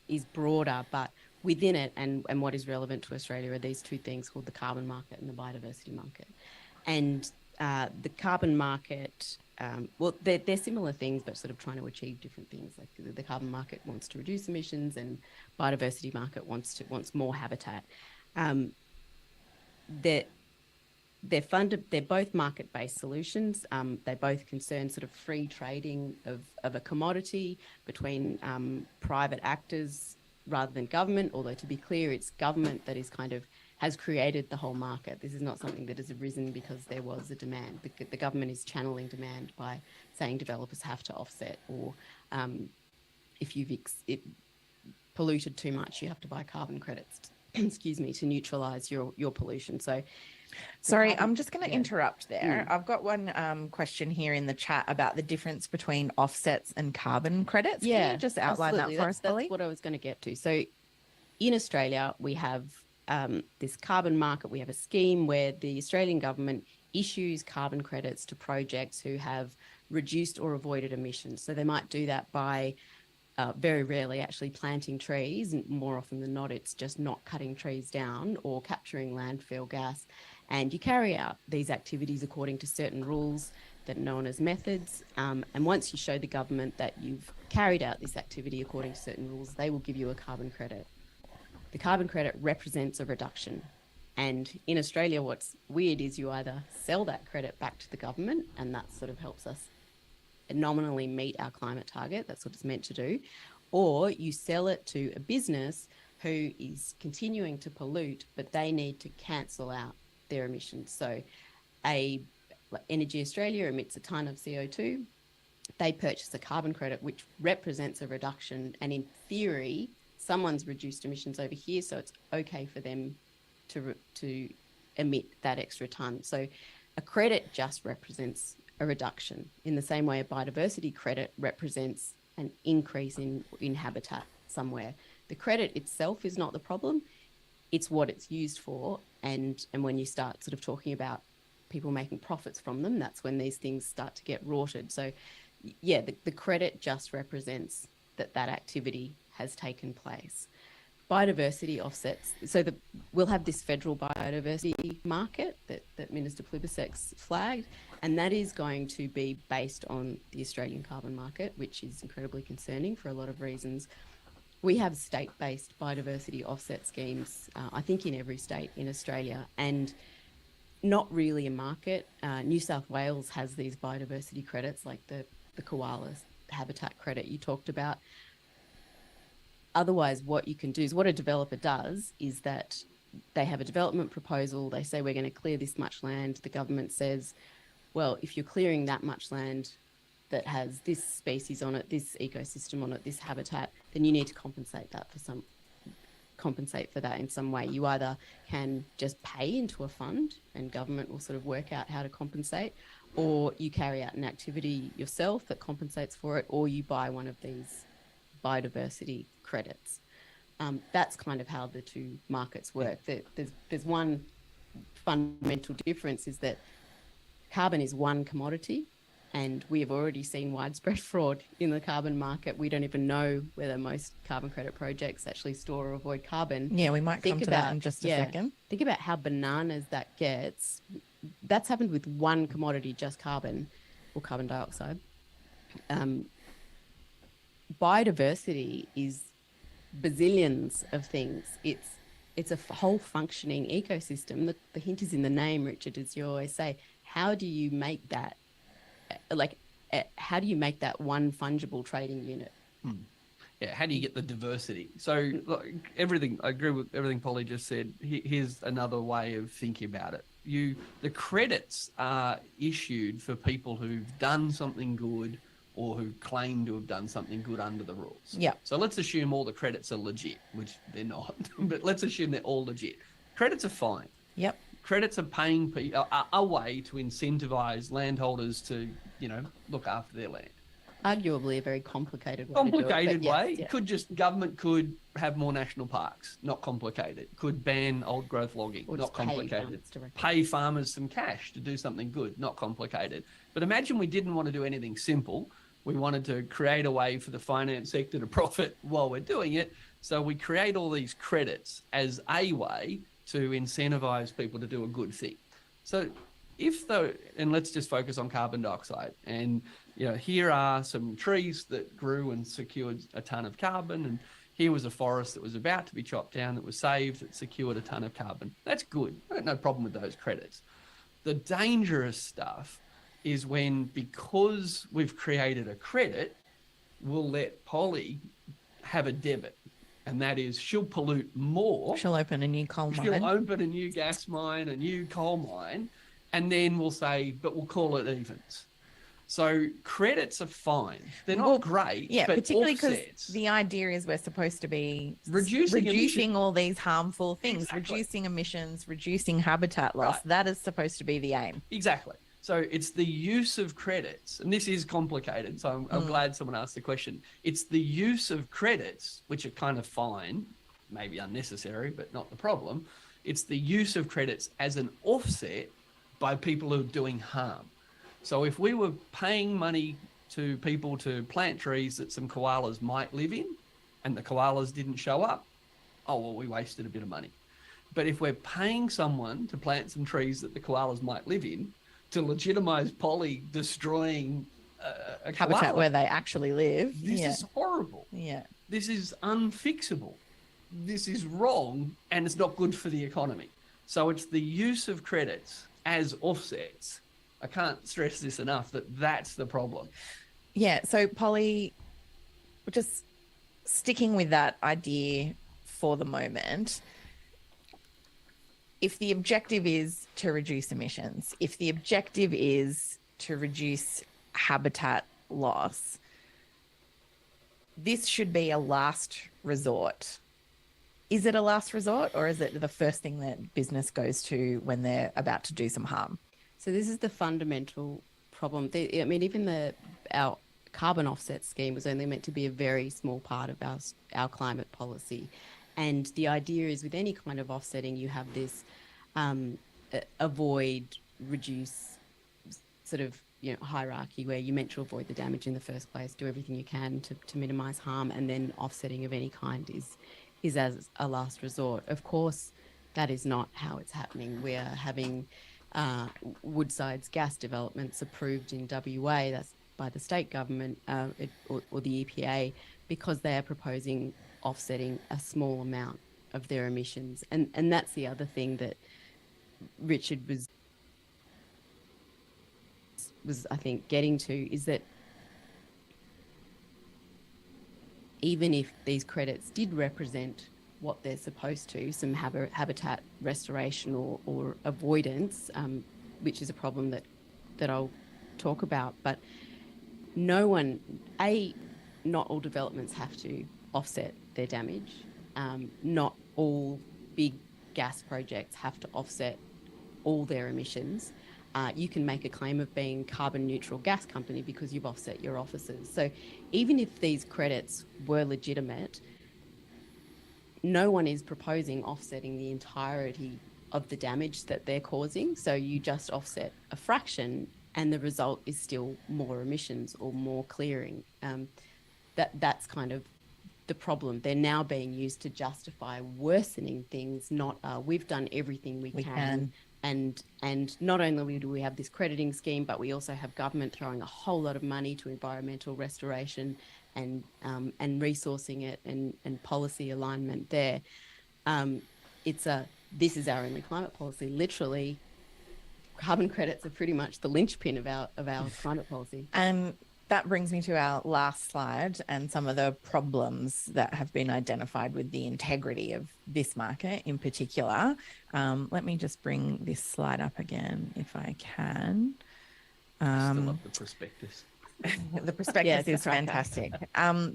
is broader, but within it and what is relevant to Australia are these two things called the carbon market and the biodiversity market. And the carbon market, well, they're similar things, but sort of trying to achieve different things. Like the carbon market wants to reduce emissions, and biodiversity market wants more habitat. They're funded. They're both market-based solutions. They both concern sort of free trading of a commodity between private actors rather than government. Although, to be clear, it's government that is kind of has created the whole market. This is not something that has arisen because there was a demand. The government is channeling demand by saying developers have to offset, or if you've polluted too much, you have to buy carbon credits. Excuse me, to neutralize your pollution. So. Sorry, I'm just going to interrupt there. I've got one question here in the chat about the difference between offsets and carbon credits. Yeah, can you just outline that for us, Polly? That's what I was going to get to. So in Australia, we have this carbon market. We have a scheme where the Australian government issues carbon credits to projects who have reduced or avoided emissions. So they might do that by very rarely actually planting trees, and more often than not, it's just not cutting trees down or capturing landfill gas. And you carry out these activities according to certain rules that are known as methods. And once you show the government that you've carried out this activity according to certain rules, they will give you a carbon credit. The carbon credit represents a reduction. And in Australia, what's weird is you either sell that credit back to the government, and that sort of helps us nominally meet our climate target. That's what it's meant to do. Or you sell it to a business who is continuing to pollute, but they need to cancel out their emissions. So Energy Australia emits a tonne of CO2. They purchase a carbon credit, which represents a reduction. And in theory, someone's reduced emissions over here, so it's okay for them to emit that extra tonne. So a credit just represents a reduction, in the same way a biodiversity credit represents an increase in habitat somewhere. The credit itself is not the problem, it's what it's used for. And when you start sort of talking about people making profits from them, that's when these things start to get rorted. So yeah, the credit just represents that activity has taken place. Biodiversity offsets, so we'll have this federal biodiversity market that Minister Plibersek's flagged, and that is going to be based on the Australian carbon market, which is incredibly concerning for a lot of reasons. We have state-based biodiversity offset schemes, I think in every state in Australia, and not really a market. New South Wales has these biodiversity credits, like the koala habitat credit you talked about. Otherwise, what you can do is, what a developer does is that they have a development proposal. They say, we're going to clear this much land. The government says, well, if you're clearing that much land that has this species on it, this ecosystem on it, this habitat, then you need to compensate for that in some way. You either can just pay into a fund and government will sort of work out how to compensate, or you carry out an activity yourself that compensates for it, or you buy one of these biodiversity credits. That's kind of how the two markets work. There's one fundamental difference, is that carbon is one commodity, and we have already seen widespread fraud in the carbon market. We don't even know whether most carbon credit projects actually store or avoid carbon. Yeah, we might come to that in just a second. Think about how bananas that gets. That's happened with one commodity, just carbon or carbon dioxide. Biodiversity is bazillions of things. It's a whole functioning ecosystem. The hint is in the name, Richard, as you always say. How do you make that, how do you make that one fungible trading unit? Yeah, how do you get the diversity? So everything, I agree with everything Polly just said. Here's another way of thinking about it. The credits are issued for people who've done something good or who claim to have done something good under the rules. Yeah. So let's assume all the credits are legit, which they're not, but let's assume they're all legit. Credits are fine. Yep. Credits are paying a way to incentivize landholders to, look after their land. Arguably a very complicated way Complicated to do it, way. but yes, Government could have more national parks, not complicated. Could ban old growth logging, Or not just pay complicated. farmers directly. Pay farmers some cash to do something good, not complicated. But imagine we didn't want to do anything simple. We wanted to create a way for the finance sector to profit while we're doing it. So we create all these credits as a way to incentivize people to do a good thing. So and let's just focus on carbon dioxide. And, here are some trees that grew and secured a ton of carbon. And here was a forest that was about to be chopped down that was saved, that secured a ton of carbon. That's good. I got no problem with those credits. The dangerous stuff is because we've created a credit, we'll let Polly have a debit. And that is, she'll pollute more. She'll open a new coal mine. She'll open a new gas mine, a new coal mine, and then we'll say, but we'll call it evens. So credits are fine. They're not great, yeah, but particularly because offsets. the idea is we're supposed to be Reducing all these harmful things, Exactly. reducing emissions, reducing habitat loss. Right. That is supposed to be the aim. Exactly. So it's the use of credits, and this is complicated, so I'm glad someone asked the question. It's the use of credits, which are kind of fine, maybe unnecessary, but not the problem. It's the use of credits as an offset by people who are doing harm. So if we were paying money to people to plant trees that some koalas might live in, and the koalas didn't show up, we wasted a bit of money. But if we're paying someone to plant some trees that the koalas might live in, to legitimize Polly destroying a Habitat koala, where they actually live. this is horrible. Yeah. This is unfixable. This is wrong, and it's not good for the economy. So it's the use of credits as offsets. I can't stress this enough that that's the problem. Yeah. So, Polly, just sticking with that idea for the moment, if the objective is to reduce emissions, if the objective is to reduce habitat loss, this should be a last resort. Is it a last resort, or is it the first thing that business goes to when they're about to do some harm? So this is the fundamental problem. Even our carbon offset scheme was only meant to be a very small part of our climate policy. And the idea is with any kind of offsetting, you have this avoid, reduce sort of hierarchy where you meant to avoid the damage in the first place, do everything you can to minimize harm, and then offsetting of any kind is as a last resort. Of course, that is not how it's happening. We are having Woodside's gas developments approved in WA, that's by the state government or the EPA, because they are proposing offsetting a small amount of their emissions. And that's the other thing that Richard was I think getting to, is that even if these credits did represent what they're supposed to, some habitat restoration or avoidance, which is a problem that I'll talk about, but not all developments have to offset their damage. Not all big gas projects have to offset all their emissions. You can make a claim of being carbon neutral gas company because you've offset your offices. So even if these credits were legitimate, no one is proposing offsetting the entirety of the damage that they're causing. So you just offset a fraction and the result is still more emissions or more clearing. That's kind of the problem. They're now being used to justify worsening things, not we've done everything we can. And not only do we have this crediting scheme, but we also have government throwing a whole lot of money to environmental restoration and resourcing it and policy alignment there. This is our only climate policy. Literally, carbon credits are pretty much the linchpin of our climate policy. And that brings me to our last slide and some of the problems that have been identified with the integrity of this market in particular. Let me just bring this slide up again if I can. Still up the prospectus. The prospectus Yeah, it's a is cracker. fantastic.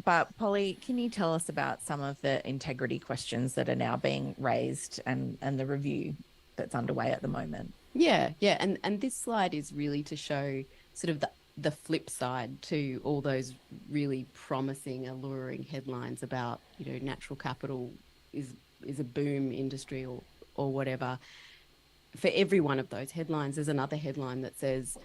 But Polly, can you tell us about some of the integrity questions that are now being raised and the review that's underway at the moment? Yeah. And this slide is really to show sort of the flip side to all those really promising, alluring headlines about, natural capital is a boom industry or whatever. For every one of those headlines, there's another headline that says,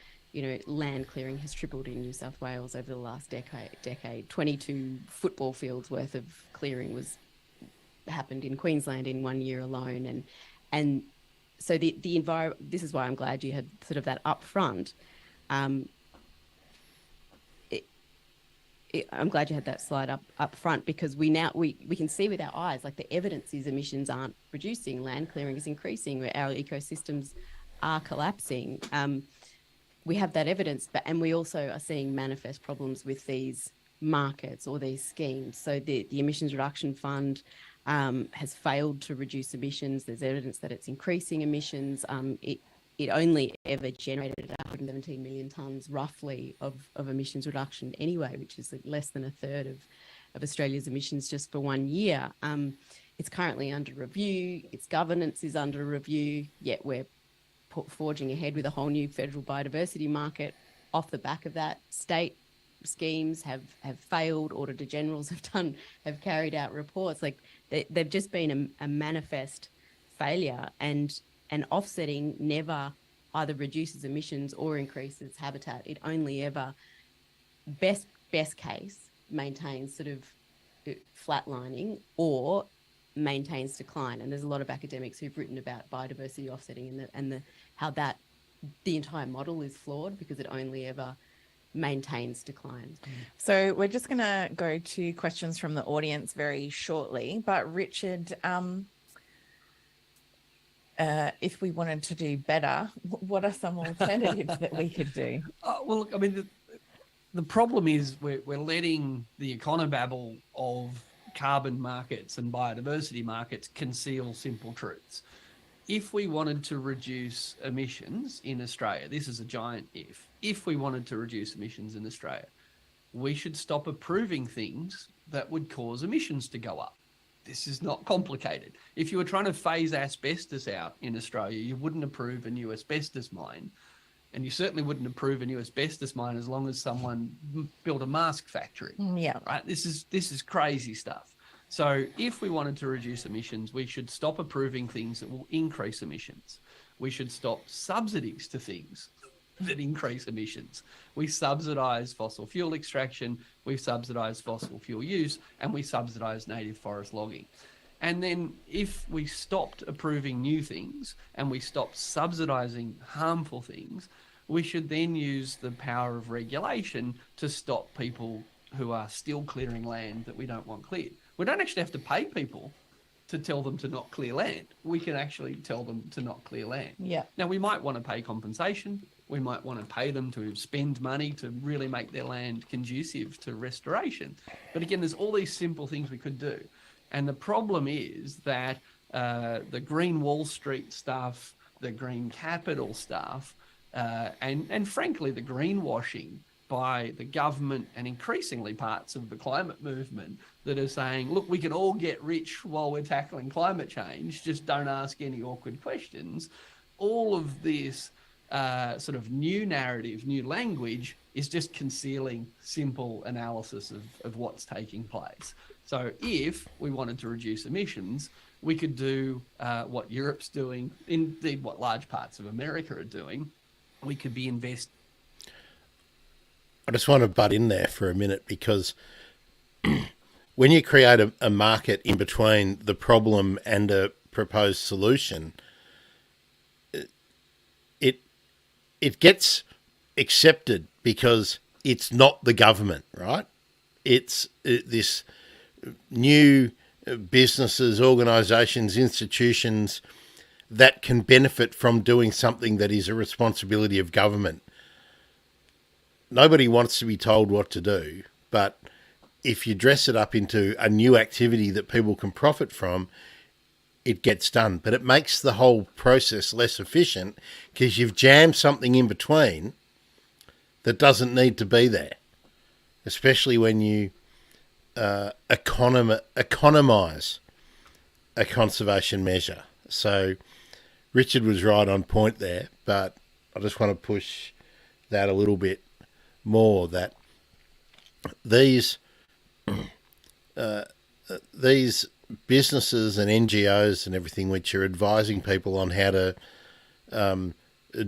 land clearing has tripled in New South Wales over the last decade. 22 football fields worth of clearing happened in Queensland in 1 year alone. And so the environment, this is why I'm glad you had sort of that upfront. I'm glad you had that slide up front, because we can see with our eyes, like, the evidence is emissions aren't reducing, land clearing is increasing, where our ecosystems are collapsing. We have that evidence, and we also are seeing manifest problems with these markets or these schemes. So the Emissions Reduction Fund has failed to reduce emissions. There's evidence that it's increasing emissions. It only ever generated 117 million tonnes roughly of emissions reduction anyway, which is less than a third of Australia's emissions just for 1 year. It's currently under review. Its governance is under review, yet we're forging ahead with a whole new federal biodiversity market off the back of that. State schemes have failed. Auditor Generals have carried out reports. Like, they've just been a manifest failure, and offsetting never either reduces emissions or increases habitat. It only ever, best case, maintains sort of flatlining or maintains decline. And there's a lot of academics who've written about biodiversity offsetting and how the entire model is flawed, because it only ever maintains decline. So we're just going to go to questions from the audience very shortly. But Richard, if we wanted to do better, what are some alternatives that we could do? Well, look, I mean, the problem is we're letting the econobabble of carbon markets and biodiversity markets conceal simple truths. If we wanted to reduce emissions in Australia, this is a giant if we wanted to reduce emissions in Australia, we should stop approving things that would cause emissions to go up. This is not complicated. If you were trying to phase asbestos out in Australia, you wouldn't approve a new asbestos mine. And you certainly wouldn't approve a new asbestos mine as long as someone built a mask factory. Yeah. Right? This is crazy stuff. So if we wanted to reduce emissions, we should stop approving things that will increase emissions. We should stop subsidies to things that increase emissions. We subsidise fossil fuel extraction, we subsidise fossil fuel use, and we subsidise native forest logging. And then if we stopped approving new things and we stopped subsidising harmful things, we should then use the power of regulation to stop people who are still clearing land that we don't want cleared. We don't actually have to pay people to tell them to not clear land. We can actually tell them to not clear land. Yeah. Now, we might want to pay compensation. We might want to pay them to spend money to really make their land conducive to restoration. But again, there's all these simple things we could do. And the problem is that the Green Wall Street stuff, the Green Capital stuff, and frankly, the greenwashing by the government and increasingly parts of the climate movement that are saying, look, we can all get rich while we're tackling climate change, just don't ask any awkward questions. All of this sort of new narrative, new language is just concealing simple analysis of what's taking place. So if we wanted to reduce emissions, we could do what Europe's doing, indeed what large parts of America are doing. We could be investing. I just want to butt in there for a minute, because when you create a market in between the problem and a proposed solution, it gets accepted because it's not the government, right? It's this new businesses, organisations, institutions that can benefit from doing something that is a responsibility of government. Nobody wants to be told what to do, but if you dress it up into a new activity that people can profit from, it gets done. But it makes the whole process less efficient because you've jammed something in between that doesn't need to be there. especially when you economise a conservation measure. So Richard was right on point there, but I just want to push that a little bit more, that these businesses and NGOs and everything which are advising people on how to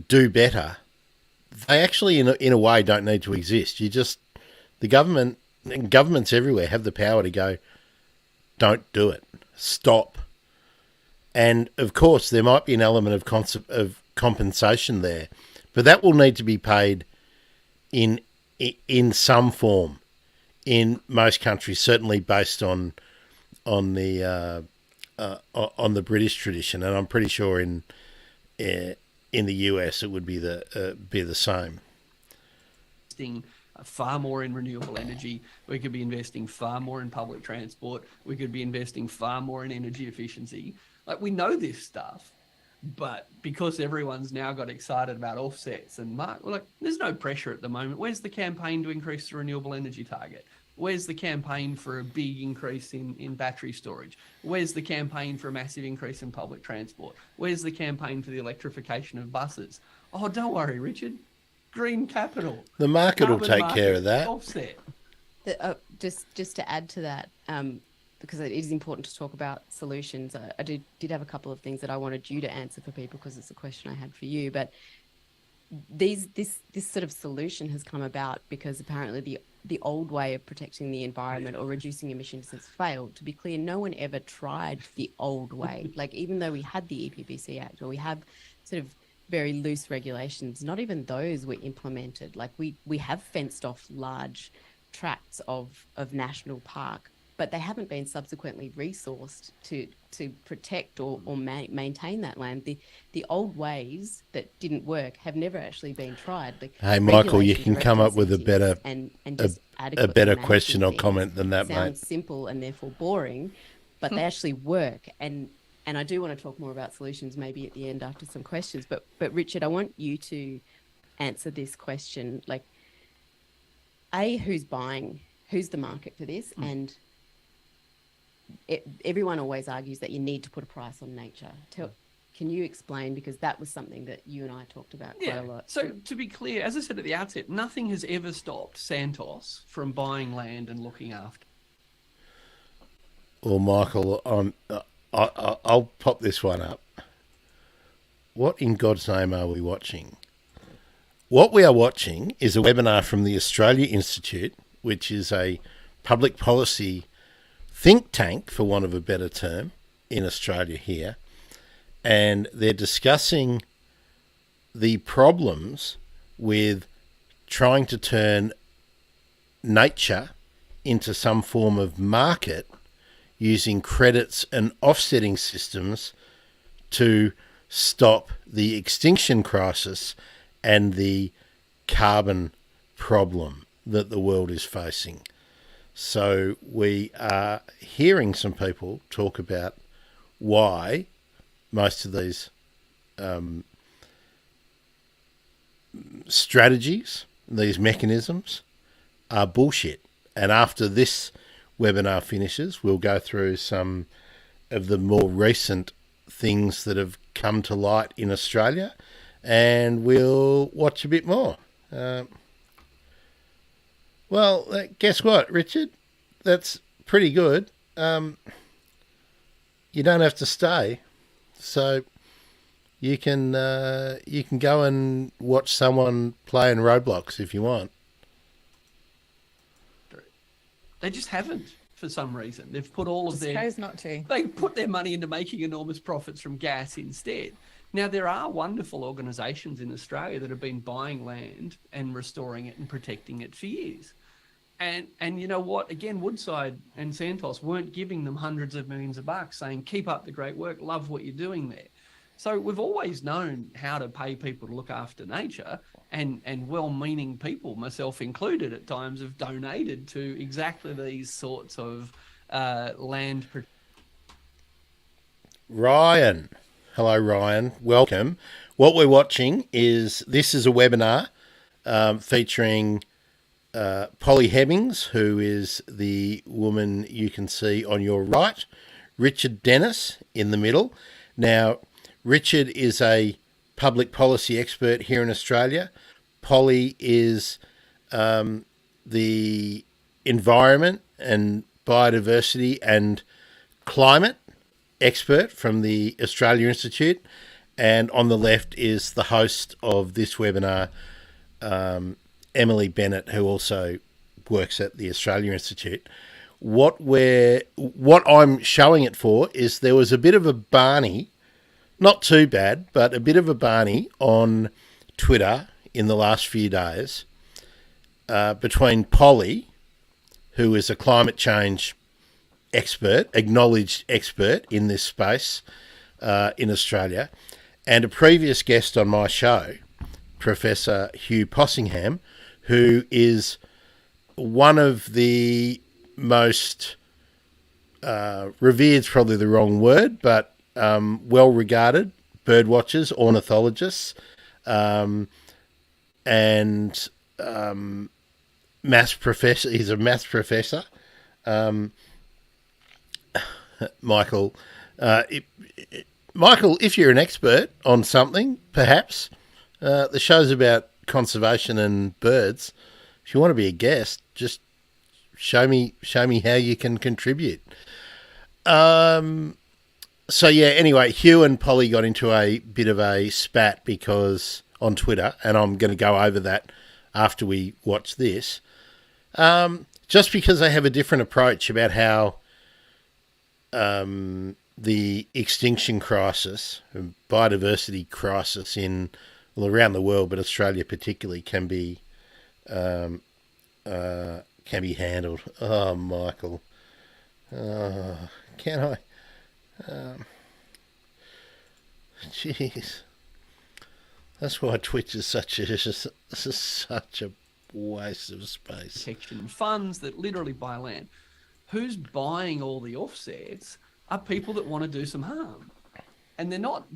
do better, they actually in a way don't need to exist. The governments everywhere have the power to go, don't do it, stop. And of course there might be an element of compensation there, but that will need to be paid in some form in most countries, certainly based on the British tradition, and I'm pretty sure in the US it would be the same. Investing far more in renewable energy. We could be investing far more in public transport. We could be investing far more in energy efficiency. Like, we know this stuff, but because everyone's now got excited about offsets and there's no pressure at the moment. Where's the campaign to increase the renewable energy target? Where's the campaign for a big increase in battery storage? Where's the campaign for a massive increase in public transport? Where's the campaign for the electrification of buses? Oh, don't worry, Richard. Green capital. The market will Carbon take market, care of that. Offset. Just to add to that, because it is important to talk about solutions. I did have a couple of things that I wanted you to answer for people, because it's a question I had for you. But this sort of solution has come about because apparently the old way of protecting the environment or reducing emissions has failed. To be clear, no one ever tried the old way. Like, even though we had the EPBC Act, or we have sort of very loose regulations, not even those were implemented. Like, we have fenced off large tracts of national park, but they haven't been subsequently resourced to protect or maintain that land. The old ways that didn't work have never actually been tried. Like, hey, Michael, you can direct come up with a incentives better and just a adequately better managing question or things comment than that, sounds mate. simple and therefore boring, but they actually work. And I do want to talk more about solutions maybe at the end after some questions. But Richard, I want you to answer this question. Like, who's buying? Who's the market for this? And everyone always argues that you need to put a price on nature. Can you explain? Because that was something that you and I talked about quite a lot. So to be clear, as I said at the outset, nothing has ever stopped Santos from buying land and looking after. Well, Michael, I'll pop this one up. What in God's name are we watching? What we are watching is a webinar from the Australia Institute, which is a public policy think tank, for want of a better term, in Australia here. And they're discussing the problems with trying to turn nature into some form of market using credits and offsetting systems to stop the extinction crisis and the carbon problem that the world is facing. So we are hearing some people talk about why most of these strategies, these mechanisms, are bullshit. And after this webinar finishes, we'll go through some of the more recent things that have come to light in Australia, and we'll watch a bit more. Well, guess what, Richard? That's pretty good. You don't have to stay, so you can go and watch someone playing Roblox if you want. They just haven't, for some reason. They've put all of their... Chose not to. They put their money into making enormous profits from gas instead. Now, there are wonderful organisations in Australia that have been buying land and restoring it and protecting it for years. And you know what? Again, Woodside and Santos weren't giving them hundreds of millions of bucks saying, keep up the great work, love what you're doing there. So we've always known how to pay people to look after nature, and well-meaning people, myself included at times, have donated to exactly these sorts of land. Ryan. Hello, Ryan. Welcome. What we're watching is a webinar featuring Polly Hemmings, who is the woman you can see on your right, Richard Dennis in the middle. Now, Richard is a public policy expert here in Australia. Polly is the environment and biodiversity and climate expert from the Australia Institute. And on the left is the host of this webinar, Emily Bennett, who also works at the Australia Institute. What I'm showing it for is there was a bit of a Barney, not too bad, but a bit of a Barney on Twitter in the last few days between Polly, who is a climate change expert, acknowledged expert in this space in Australia, and a previous guest on my show, Professor Hugh Possingham, who is one of the most revered is probably the wrong word, but well-regarded bird watchers, ornithologists, and maths professor. He's a maths professor. Michael, Michael, if you're an expert on something, perhaps the show's about conservation and birds. If you want to be a guest, just show me how you can contribute. So yeah, anyway, Hugh and Polly got into a bit of a spat because on Twitter, and I'm going to go over that after we watch this. Just because they have a different approach about how the extinction crisis, biodiversity crisis around the world, but Australia particularly, can be handled. Oh, Michael, can I? Jeez, that's why Twitch is such a waste of space. Protection funds that literally buy land. Who's buying all the offsets are people that want to do some harm, and they're not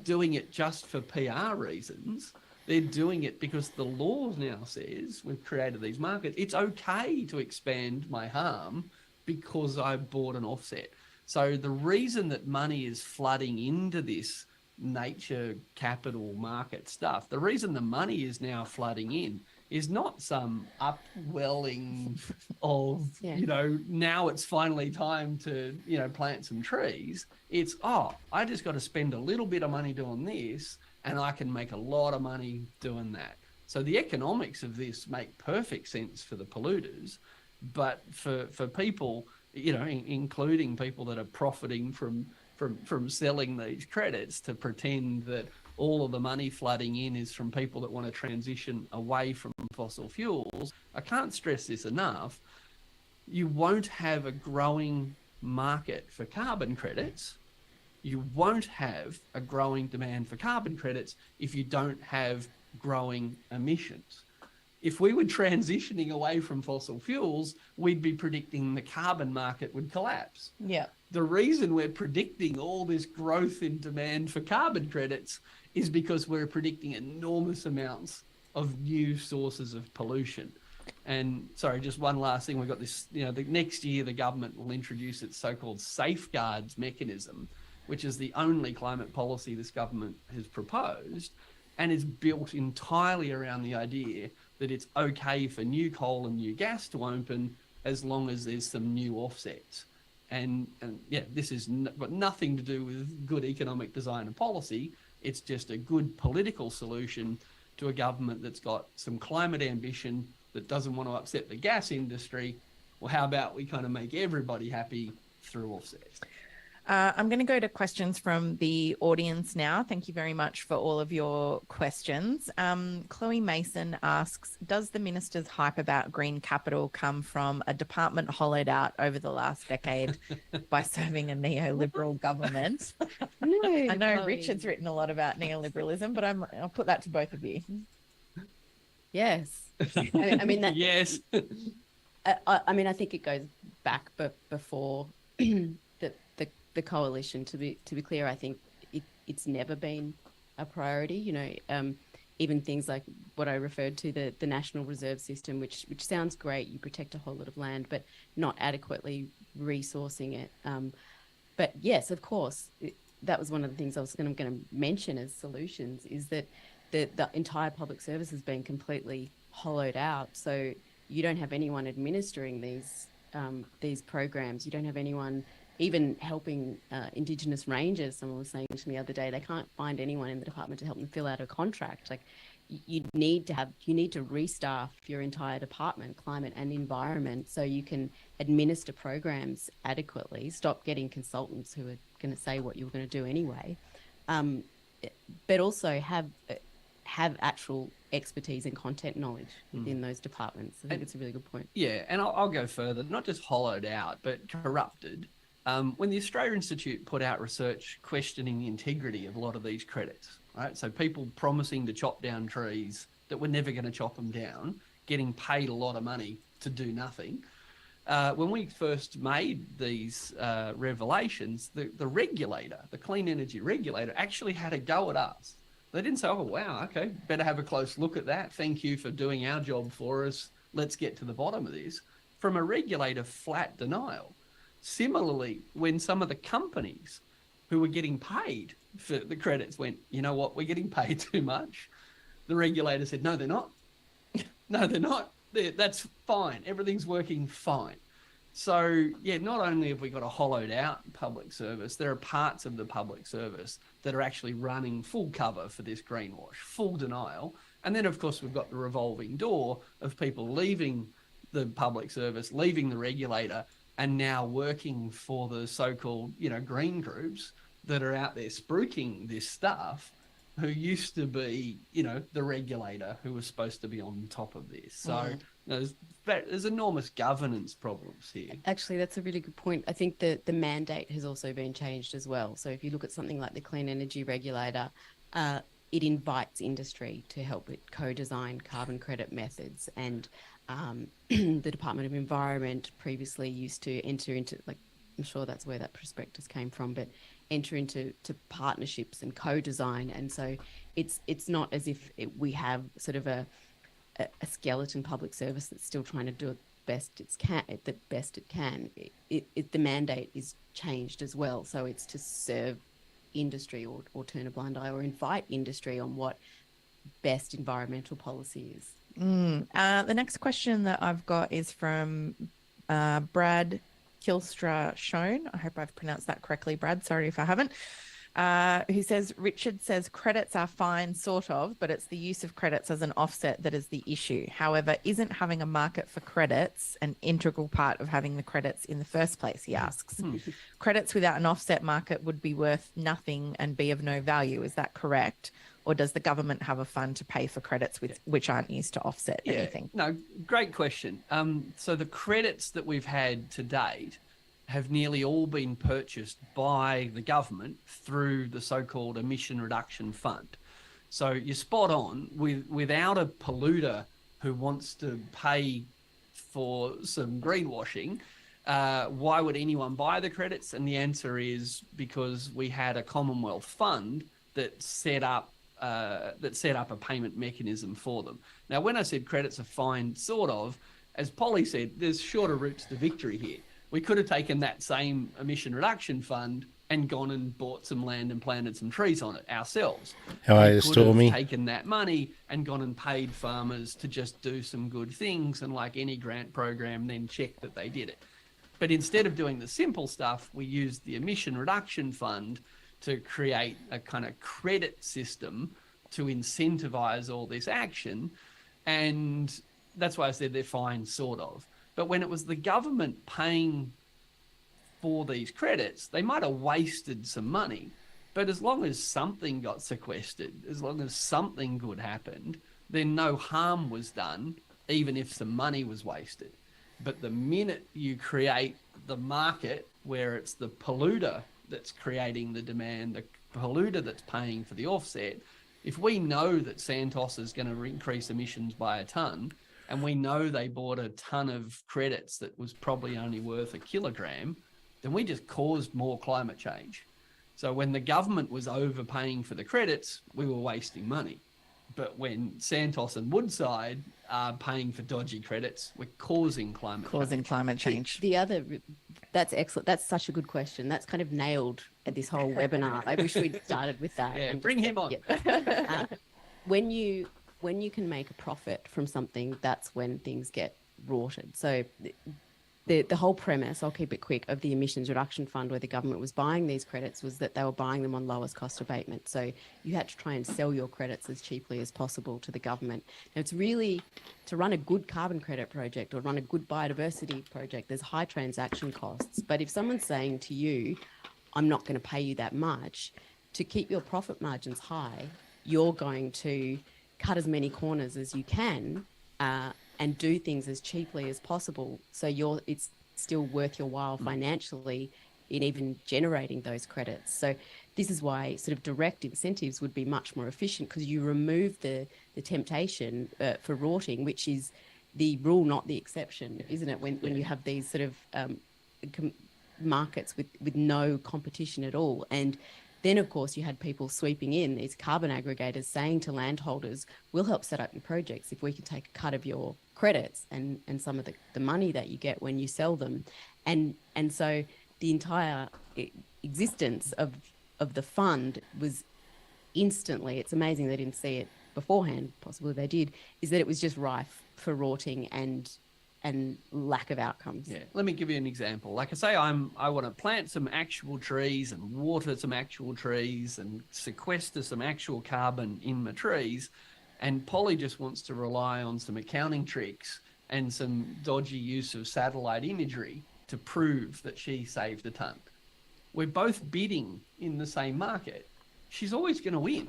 doing it just for PR reasons. They're doing it because the law now says, we've created these markets, it's okay to expand my harm because I bought an offset. So the reason that money is flooding into this nature capital market stuff, the reason the money is now flooding in is not some upwelling of, now it's finally time to, plant some trees. It's, I just got to spend a little bit of money doing this and I can make a lot of money doing that. So the economics of this make perfect sense for the polluters, but for people, including people that are profiting from selling these credits, to pretend that all of the money flooding in is from people that want to transition away from fossil fuels. I can't stress this enough. You won't have a growing market for carbon credits. You won't have a growing demand for carbon credits if you don't have growing emissions. If we were transitioning away from fossil fuels, we'd be predicting the carbon market would collapse. Yeah. The reason we're predicting all this growth in demand for carbon credits is because we're predicting enormous amounts of new sources of pollution. And sorry, just one last thing. We've got this, the next year, the government will introduce its so-called safeguards mechanism, which is the only climate policy this government has proposed, and is built entirely around the idea that it's okay for new coal and new gas to open as long as there's some new offsets. And this is got nothing to do with good economic design and policy. It's just a good political solution to a government that's got some climate ambition that doesn't want to upset the gas industry. Well, how about we kind of make everybody happy through offsets? I'm going to go to questions from the audience now. Thank you very much for all of your questions. Chloe Mason asks, does the minister's hype about green capital come from a department hollowed out over the last decade by serving a neoliberal government? No, I know Chloe. Richard's written a lot about neoliberalism, but I'll put that to both of you. Yes. I mean that. Yes. I mean, I think it goes back, but before the coalition. To be clear, I think it's never been a priority. Even things like what I referred to, the national reserve system, which sounds great. You protect a whole lot of land, but not adequately resourcing it. But yes, of course, that was one of the things I was going to mention as solutions, is that the entire public service has been completely hollowed out. So you don't have anyone administering these programs. You don't have anyone even helping Indigenous rangers. Someone was saying to me the other day, they can't find anyone in the department to help them fill out a contract. Like, you need to restaff your entire department, climate and environment, so you can administer programs adequately. Stop getting consultants who are going to say what you're going to do anyway, but also have actual expertise and content knowledge within those departments. I think it's a really good point. Yeah, and I'll go further. Not just hollowed out, but corrupted. When the Australia Institute put out research questioning the integrity of a lot of these credits, right? So people promising to chop down trees that were never going to chop them down, getting paid a lot of money to do nothing. When we first made these revelations, the regulator, the clean energy regulator, actually had a go at us. They didn't say, oh, wow, okay, better have a close look at that. Thank you for doing our job for us. Let's get to the bottom of this. From a regulator, flat denial. Similarly, when some of the companies who were getting paid for the credits went, you know what, we're getting paid too much, the regulator said, no, they're not. No, they're not. That's fine. Everything's working fine. So, yeah, not only have we got a hollowed out public service, there are parts of the public service that are actually running full cover for this greenwash, full denial. And then, of course, we've got the revolving door of people leaving the public service, leaving the regulator, and now working for the so-called, green groups that are out there spruiking this stuff, who used to be, the regulator who was supposed to be on top of this. So there's enormous governance problems here. Actually, that's a really good point. I think the mandate has also been changed as well. So if you look at something like the Clean Energy Regulator, it invites industry to help it co-design carbon credit methods. And the Department of Environment previously used to enter into, I'm sure that's where that prospectus came from, but enter into partnerships and co-design. And so it's not as if we have sort of a skeleton public service that's still trying to do it best it can. The mandate is changed as well. So it's to serve industry or turn a blind eye or invite industry on what best environmental policy is. The next question that I've got is from Brad Kilstra Schoen. I hope I've pronounced that correctly, Brad. Sorry if I haven't. Who says, Richard says credits are fine, sort of, but it's the use of credits as an offset that is the issue. However, isn't having a market for credits an integral part of having the credits in the first place, he asks. Credits without an offset market would be worth nothing and be of no value. Is that correct? Or does the government have a fund to pay for credits which aren't used to offset anything? No, great question. So the credits that we've had to date have nearly all been purchased by the government through the so-called emission reduction fund. So you're spot on. Without a polluter who wants to pay for some greenwashing, why would anyone buy the credits? And the answer is because we had a Commonwealth fund that set up a payment mechanism for them. Now, when I said credits are fine, sort of, as Polly said, there's shorter routes to victory here. We could have taken that same emission reduction fund and gone and bought some land and planted some trees on it ourselves. How are you, Stormy? We could have taken that money and gone and paid farmers to just do some good things, and like any grant program, then check that they did it. But instead of doing the simple stuff, we used the emission reduction fund to create a kind of credit system to incentivize all this action. And that's why I said they're fine, sort of. But when it was the government paying for these credits, they might have wasted some money. But as long as something got sequestered, as long as something good happened, then no harm was done, even if some money was wasted. But the minute you create the market where it's the polluter that's creating the demand, the polluter that's paying for the offset, if we know that Santos is going to increase emissions by a tonne, and we know they bought a tonne of credits that was probably only worth a kilogram, then we just caused more climate change. So when the government was overpaying for the credits, we were wasting money. But when Santos and Woodside are paying for dodgy credits, we're causing climate change. The other, that's excellent. That's such a good question. That's kind of nailed at this whole webinar. I wish we'd started with that. Yeah, bring him on. Yeah. When you can make a profit from something, that's when things get rorted. So the whole premise, I'll keep it quick, of the emissions reduction fund where the government was buying these credits was that they were buying them on lowest cost abatement. So you had to try and sell your credits as cheaply as possible to the government. Now, it's really, to run a good carbon credit project or run a good biodiversity project, there's high transaction costs. But if someone's saying to you, I'm not going to pay you that much, to keep your profit margins high, you're going to cut as many corners as you can and do things as cheaply as possible, so it's still worth your while financially in even generating those credits. So this is why sort of direct incentives would be much more efficient, because you remove the temptation for rorting, which is the rule, not the exception, isn't it? When you have these sort of markets with no competition at all. And then, of course, you had people sweeping in, these carbon aggregators, saying to landholders, we'll help set up your projects if we can take a cut of your credits and some of the money that you get when you sell them. And so the entire existence of the fund was instantly, it's amazing they didn't see it beforehand, possibly they did, is that it was just rife for rorting and lack of outcomes. Yeah, let me give you an example. Like I say, I want to plant some actual trees and water some actual trees and sequester some actual carbon in my trees, and Polly just wants to rely on some accounting tricks and some dodgy use of satellite imagery to prove that she saved a ton. We're both bidding in the same market. She's always going to win.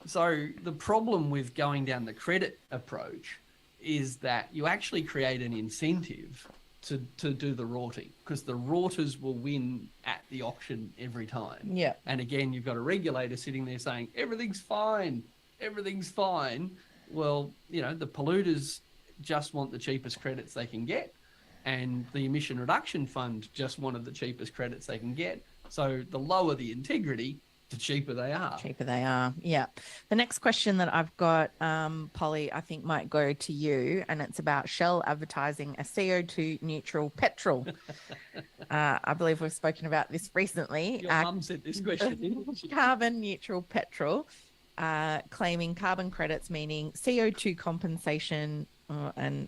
So the problem with going down the credit approach is that you actually create an incentive to do the rorting, because the rorters will win at the auction every time. Yeah. And again, you've got a regulator sitting there saying, everything's fine. Well, the polluters just want the cheapest credits they can get, and the emission reduction fund just wanted the cheapest credits they can get. So the lower the integrity, the cheaper they are. Yeah. The next question that I've got, Polly, I think might go to you, and it's about Shell advertising a CO2 neutral petrol. I believe we've spoken about this recently. Your mum said this question, didn't she? Carbon neutral petrol, claiming carbon credits, meaning CO2 compensation, and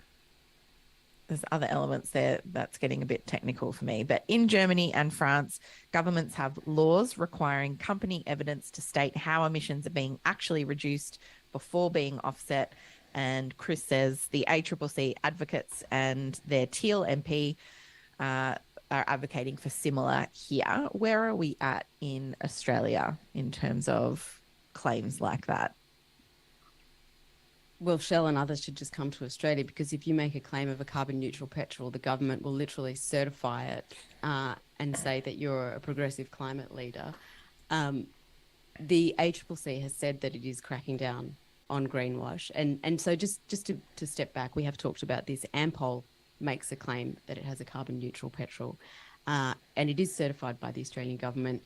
there's other elements there that's getting a bit technical for me. But in Germany and France, governments have laws requiring company evidence to state how emissions are being actually reduced before being offset. And Chris says the ACCC advocates and their Teal MP are advocating for similar here. Where are we at in Australia in terms of claims like that? Well, Shell and others should just come to Australia, because if you make a claim of a carbon neutral petrol, the government will literally certify it and say that you're a progressive climate leader. The ACCC has said that it is cracking down on greenwash. And so just to step back, we have talked about this. Ampol makes a claim that it has a carbon neutral petrol, and it is certified by the Australian government.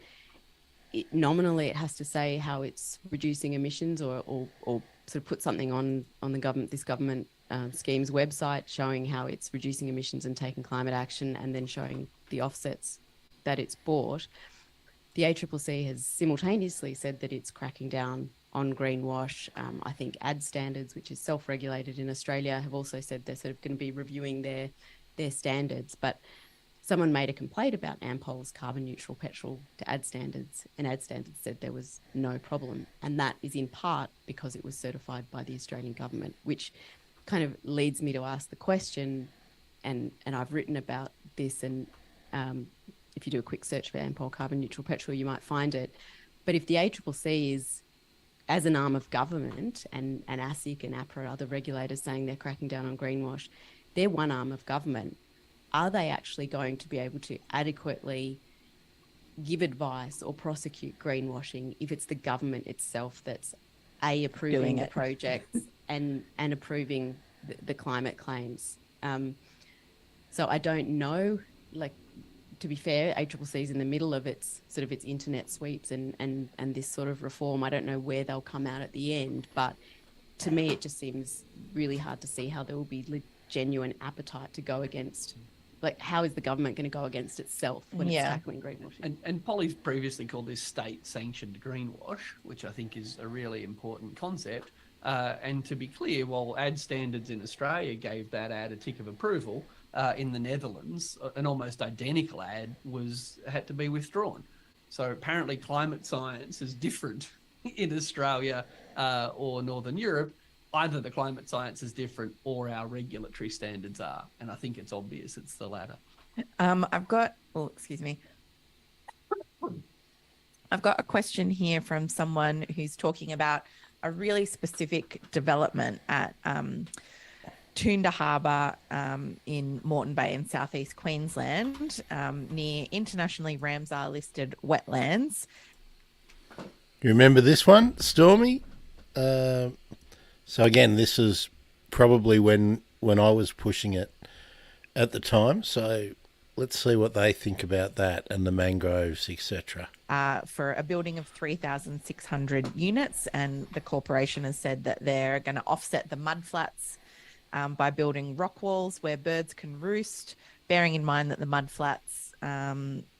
Nominally, it has to say how it's reducing emissions, or sort of put something on this government scheme's website showing how it's reducing emissions and taking climate action, and then showing the offsets that it's bought. The ACCC has simultaneously said that it's cracking down on greenwash. I think Ad Standards, which is self-regulated in Australia, have also said they're sort of going to be reviewing their standards. But someone made a complaint about Ampol's carbon neutral petrol to Ad Standards, and Ad Standards said there was no problem. And that is in part because it was certified by the Australian government, which kind of leads me to ask the question, and I've written about this, and if you do a quick search for Ampol carbon neutral petrol, you might find it. But if the ACCC is, as an arm of government, and ASIC and APRA, other regulators, saying they're cracking down on greenwash, they're one arm of government. Are they actually going to be able to adequately give advice or prosecute greenwashing if it's the government itself that's approving the projects and approving the climate claims? So I don't know. Like, to be fair, ACCC is in the middle of its internet sweeps and this sort of reform. I don't know where they'll come out at the end, but to me, it just seems really hard to see how there will be genuine appetite to go against. Like, how is the government going to go against itself when it's tackling greenwashing? And Polly's previously called this state-sanctioned greenwash, which I think is a really important concept. And to be clear, while ad standards in Australia gave that ad a tick of approval, in the Netherlands, an almost identical ad had to be withdrawn. So apparently climate science is different in Australia or Northern Europe. Either the climate science is different or our regulatory standards are. And I think it's obvious it's the latter. I've got a question here from someone who's talking about a really specific development at Toondah Harbour in Moreton Bay in southeast Queensland, near internationally Ramsar listed wetlands. You remember this one, Stormy? So again, this is probably when I was pushing it at the time. So let's see what they think about that and the mangroves, etc. For a building of 3,600 units, and the corporation has said that they're going to offset the mudflats by building rock walls where birds can roost, bearing in mind that the mudflats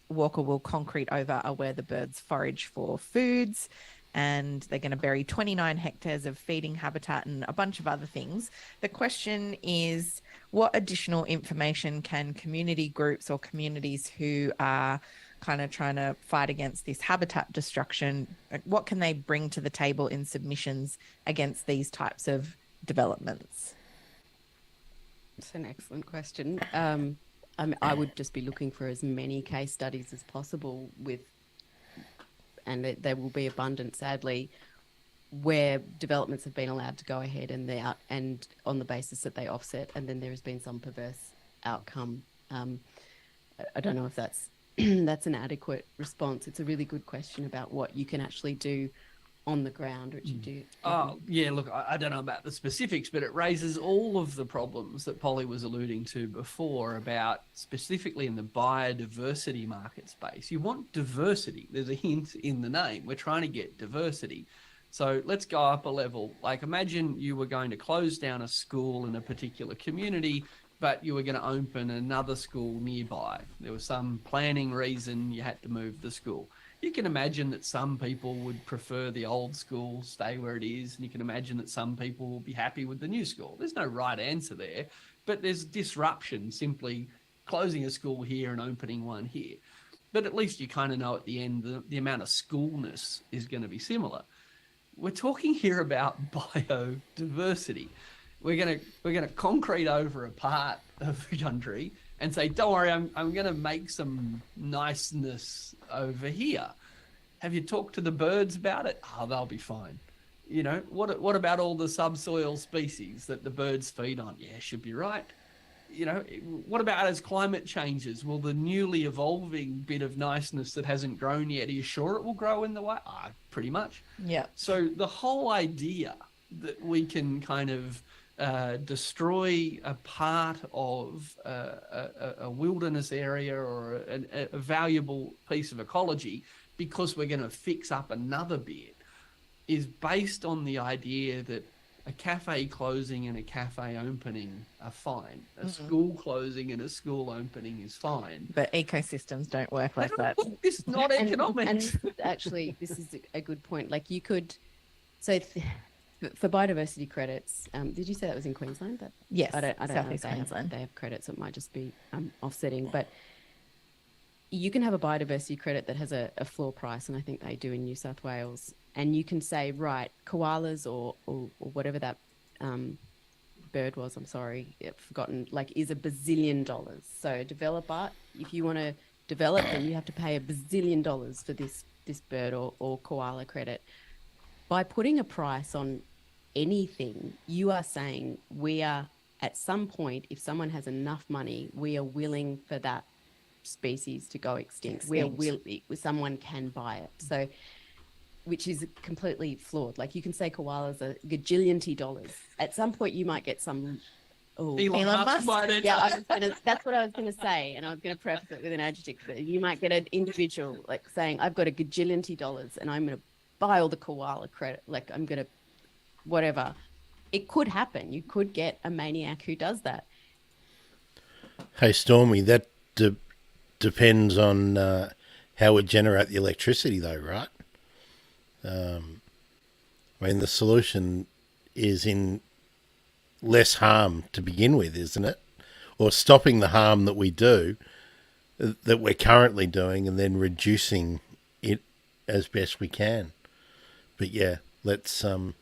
Walker will concrete over are where the birds forage for foods. And they're going to bury 29 hectares of feeding habitat and a bunch of other things. The question is, what additional information can community groups or communities who are kind of trying to fight against this habitat destruction, what can they bring to the table in submissions against these types of developments? It's an excellent question. I would just be looking for as many case studies as possible and there will be abundant, sadly, where developments have been allowed to go ahead and on the basis that they offset, and then there has been some perverse outcome. I don't know if that's an adequate response. It's a really good question about what you can actually do on the ground, which you do. Oh, yeah, look, I don't know about the specifics, but it raises all of the problems that Polly was alluding to before about specifically in the biodiversity market space. You want diversity. There's a hint in the name. We're trying to get diversity. So let's go up a level. Like, imagine you were going to close down a school in a particular community, but you were going to open another school nearby. There was some planning reason you had to move the school. You can imagine that some people would prefer the old school, stay where it is, and you can imagine that some people will be happy with the new school. There's no right answer there, but there's disruption simply closing a school here and opening one here. But at least you kind of know at the end the amount of schoolness is going to be similar. We're talking here about biodiversity. We're going to concrete over a part of the country and say, don't worry, I'm going to make some niceness over here. Have you talked to the birds about it? Oh, they'll be fine. You know, what about all the subsoil species that the birds feed on? Yeah, should be right. You know, what about as climate changes? Will the newly evolving bit of niceness that hasn't grown yet, are you sure it will grow in the way? Pretty much. Yeah. So the whole idea that we can kind of destroy a part of a wilderness area or a valuable piece of ecology because we're going to fix up another bit is based on the idea that a cafe closing and a cafe opening are fine. A school closing and a school opening is fine. But ecosystems don't work like that. It's not economics. And actually, this is a good point. Like, you could, so for biodiversity credits, did you say that was in Queensland? Yes, I don't know if Queensland. They have credits. It might just be offsetting. But you can have a biodiversity credit that has a floor price, and I think they do in New South Wales. And you can say, right, koalas or whatever that bird was, I'm sorry, I've forgotten, like, is $1 bazillion. So developer, if you want to develop, then you have to pay $1 bazillion for this bird or koala credit. By putting a price on anything, you are saying we are, at some point, if someone has enough money, we are willing for that species to go extinct. Someone can buy it. So, which is completely flawed. Like, you can say koalas are gajillion dollars. At some point, you might get some. Elon Musk might enter. Yeah, that's what I was going to say, and I was going to preface it with an adjective. You might get an individual like saying, "I've got a gajillion dollars, and I'm going to buy all the koala credit. Like, I'm going to, whatever." it could happen. You could get a maniac who does that. Hey, Stormy, that depends on how we generate the electricity, though, right? I mean, the solution is in less harm to begin with, isn't it? Or stopping the harm that we do, that we're currently doing, and then reducing it as best we can. But yeah, let's have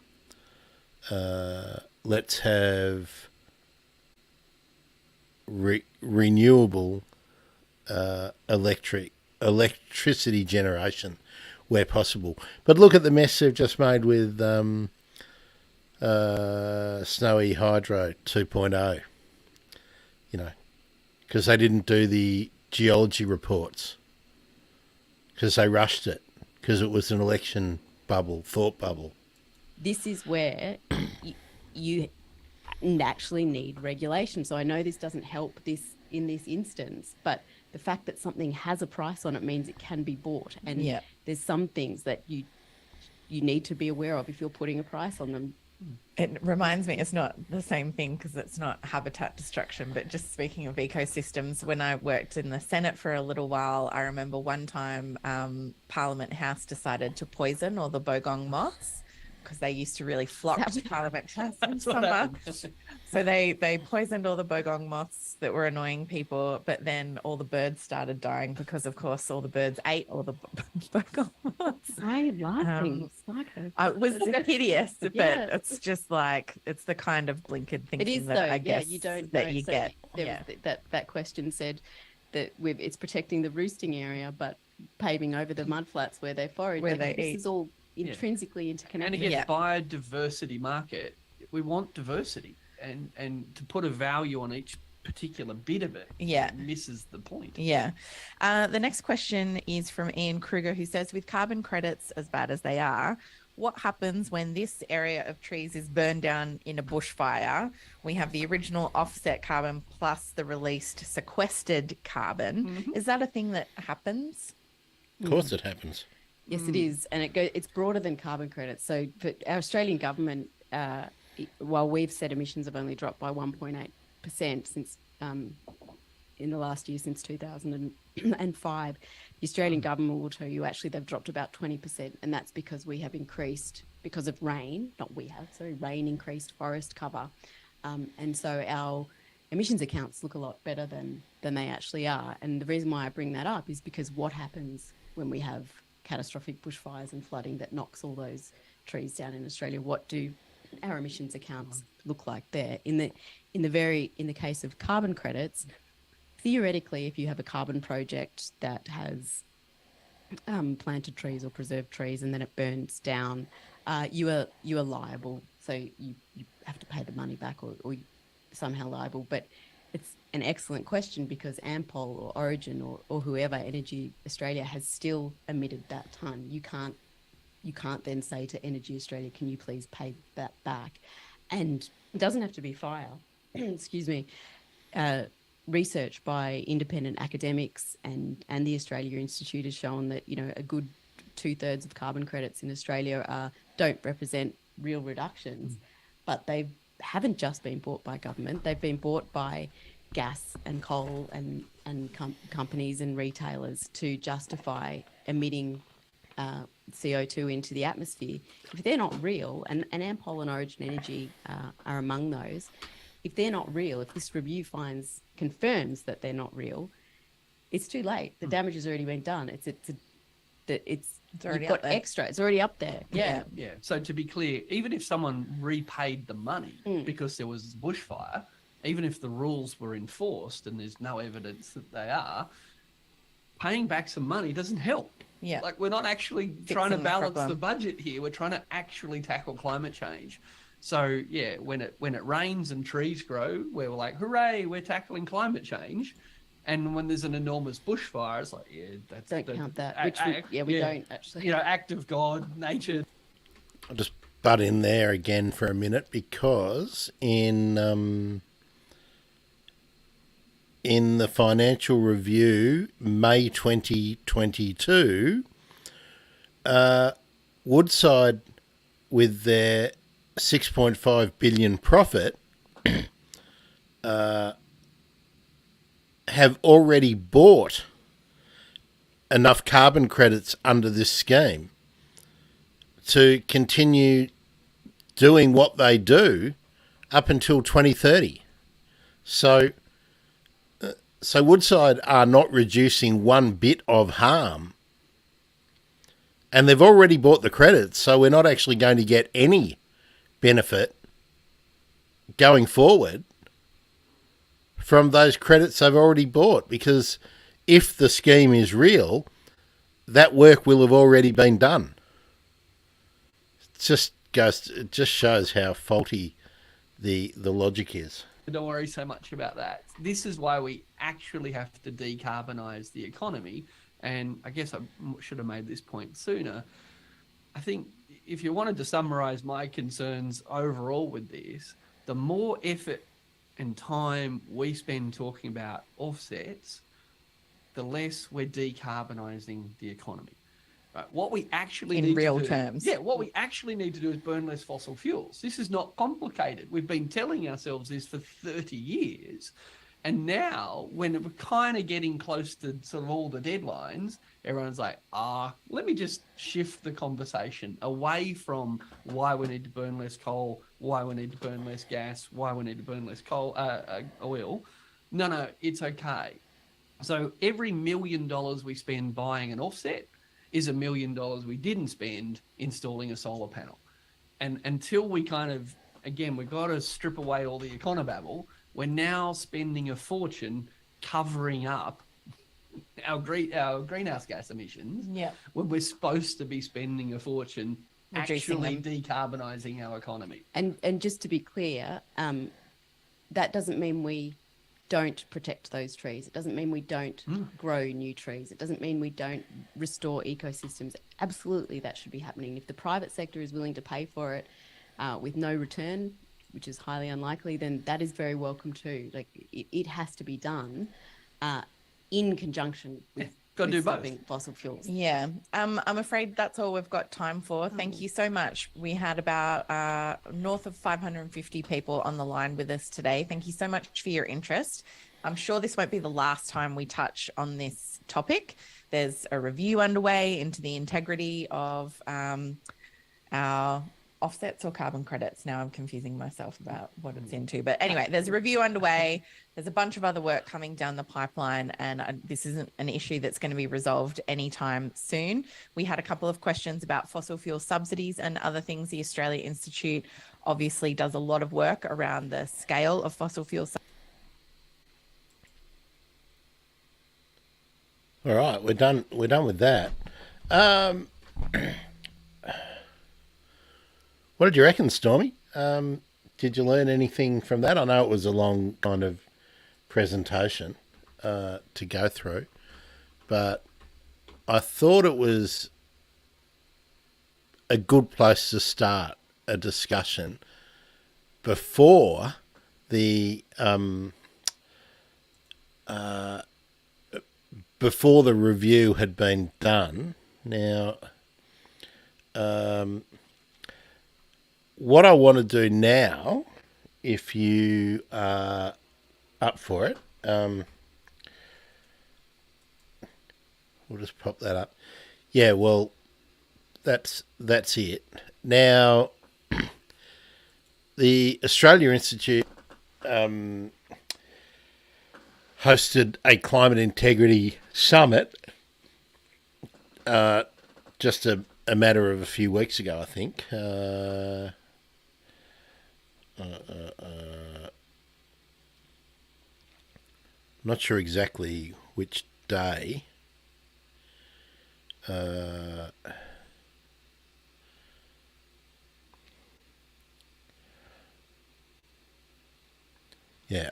renewable electricity generation where possible. But look at the mess they've just made with Snowy Hydro 2.0. You know, because they didn't do the geology reports, because they rushed it, because it was an election bubble, thought bubble. This is where you naturally need regulation. So I know this doesn't help this in this instance, but the fact that something has a price on it means it can be bought. And there's some things that you need to be aware of if you're putting a price on them. It reminds me, it's not the same thing because it's not habitat destruction, but just speaking of ecosystems, when I worked in the Senate for a little while, I remember one time Parliament House decided to poison all the bogong moths because they used to really flock to Parliament House in summer. So they poisoned all the bogong moths that were annoying people, but then all the birds started dying because, of course, all the birds ate all the bogong moths. I love things like it. It was hideous, but it's just like, it's the kind of blinkered thinking it is, that though. I guess you don't that know. you So get. That question said that it's protecting the roosting area, but paving over the mudflats where they forage. Where they this eat. is all intrinsically interconnected. And again, biodiversity market, we want diversity, and to put a value on each particular bit of it misses the point. The next question is from Ian Kruger, who says, with carbon credits as bad as they are, what happens when this area of trees is burned down in a bushfire? We have the original offset carbon plus the released sequestered carbon. Is that a thing that happens? Of course it happens. Yes, it is. And it's broader than carbon credits. So for our Australian government, while we've said emissions have only dropped by 1.8% since in the last year, since 2005, the Australian government will tell you actually they've dropped about 20%. And that's because we have increased, because of rain, rain increased forest cover. And so our emissions accounts look a lot better than they actually are. And the reason why I bring that up is because what happens when we have catastrophic bushfires and flooding that knocks all those trees down in Australia? What do our emissions accounts look like there? In the case of carbon credits, theoretically, if you have a carbon project that has planted trees or preserved trees and then it burns down, you are liable. So you have to pay the money back or you're somehow liable. But it's an excellent question because Ampol or Origin or whoever, Energy Australia, has still emitted that ton. You can't then say to Energy Australia, can you please pay that back? And it doesn't have to be fire. Excuse me. Research by independent academics and the Australia Institute has shown that, a good 2/3 of carbon credits in Australia don't represent real reductions, but they haven't just been bought by government. They've been bought by gas and coal and companies and retailers to justify emitting CO2 into the atmosphere. If they're not real, and Ampol and Origin Energy are among those, if they're not real, if this review confirms that they're not real, it's too late. The damage has already been done. It's already got extra. It's already up there. Yeah. So to be clear, even if someone repaid the money because there was bushfire, even if the rules were enforced and there's no evidence that they are, paying back some money doesn't help. Yeah. Like, we're not actually trying to balance the budget here. We're trying to actually tackle climate change. So when it rains and trees grow, we're like, hooray, we're tackling climate change. And when there's an enormous bushfire, it's like, don't count that. We don't actually. Act of God, nature. I'll just butt in there again for a minute because in the financial review, May 2022, Woodside, with their 6.5 billion profit have already bought enough carbon credits under this scheme to continue doing what they do up until 2030. So Woodside are not reducing one bit of harm. And they've already bought the credits, so we're not actually going to get any benefit going forward from those credits they've already bought, because if the scheme is real, that work will have already been done. It just shows how faulty the logic is. Don't worry so much about that. This is why we actually have to decarbonize the economy. And I guess I should have made this point sooner. I think if you wanted to summarize my concerns overall with this, the more effort and time we spend talking about offsets, the less we're decarbonizing the economy. Right? What we actually need real to do, terms. Yeah, what we actually need to do is burn less fossil fuels. This is not complicated. We've been telling ourselves this for 30 years. And now, when we're kind of getting close to sort of all the deadlines, everyone's like, let me just shift the conversation away from why we need to burn less coal, why we need to burn less gas, why we need to burn less oil. No, it's okay. So every $1 million we spend buying an offset is $1 million we didn't spend installing a solar panel. And until we kind of, again, we've got to strip away all the econobabble. We're now spending a fortune covering up our greenhouse gas emissions when we're supposed to be spending a fortune actually decarbonising our economy. And just to be clear, that doesn't mean we don't protect those trees. It doesn't mean we don't grow new trees. It doesn't mean we don't restore ecosystems. Absolutely, that should be happening. If the private sector is willing to pay for it with no return, which is highly unlikely, then that is very welcome too. Like it has to be done in conjunction with Got to do both. Fossil fuels. Yeah. I'm afraid that's all we've got time for. Thank you so much. We had about north of 550 people on the line with us today. Thank you so much for your interest. I'm sure this won't be the last time we touch on this topic. There's a review underway into the integrity of our offsets or carbon credits. Now I'm confusing myself about what it's into. But anyway, there's a review underway. There's a bunch of other work coming down the pipeline, and this isn't an issue that's going to be resolved anytime soon. We had a couple of questions about fossil fuel subsidies and other things. The Australia Institute obviously does a lot of work around the scale of fossil fuel subsidies. All right, we're done with that. What did you reckon, Stormy? Did you learn anything from that? I know it was a long kind of presentation to go through, but I thought it was a good place to start a discussion before the review had been done. Now, what I want to do now, if you are up for it, we'll just pop that up. Yeah, well, that's it. Now, the Australia Institute hosted a climate integrity summit just a matter of a few weeks ago, I think. Not sure exactly which day. Yeah,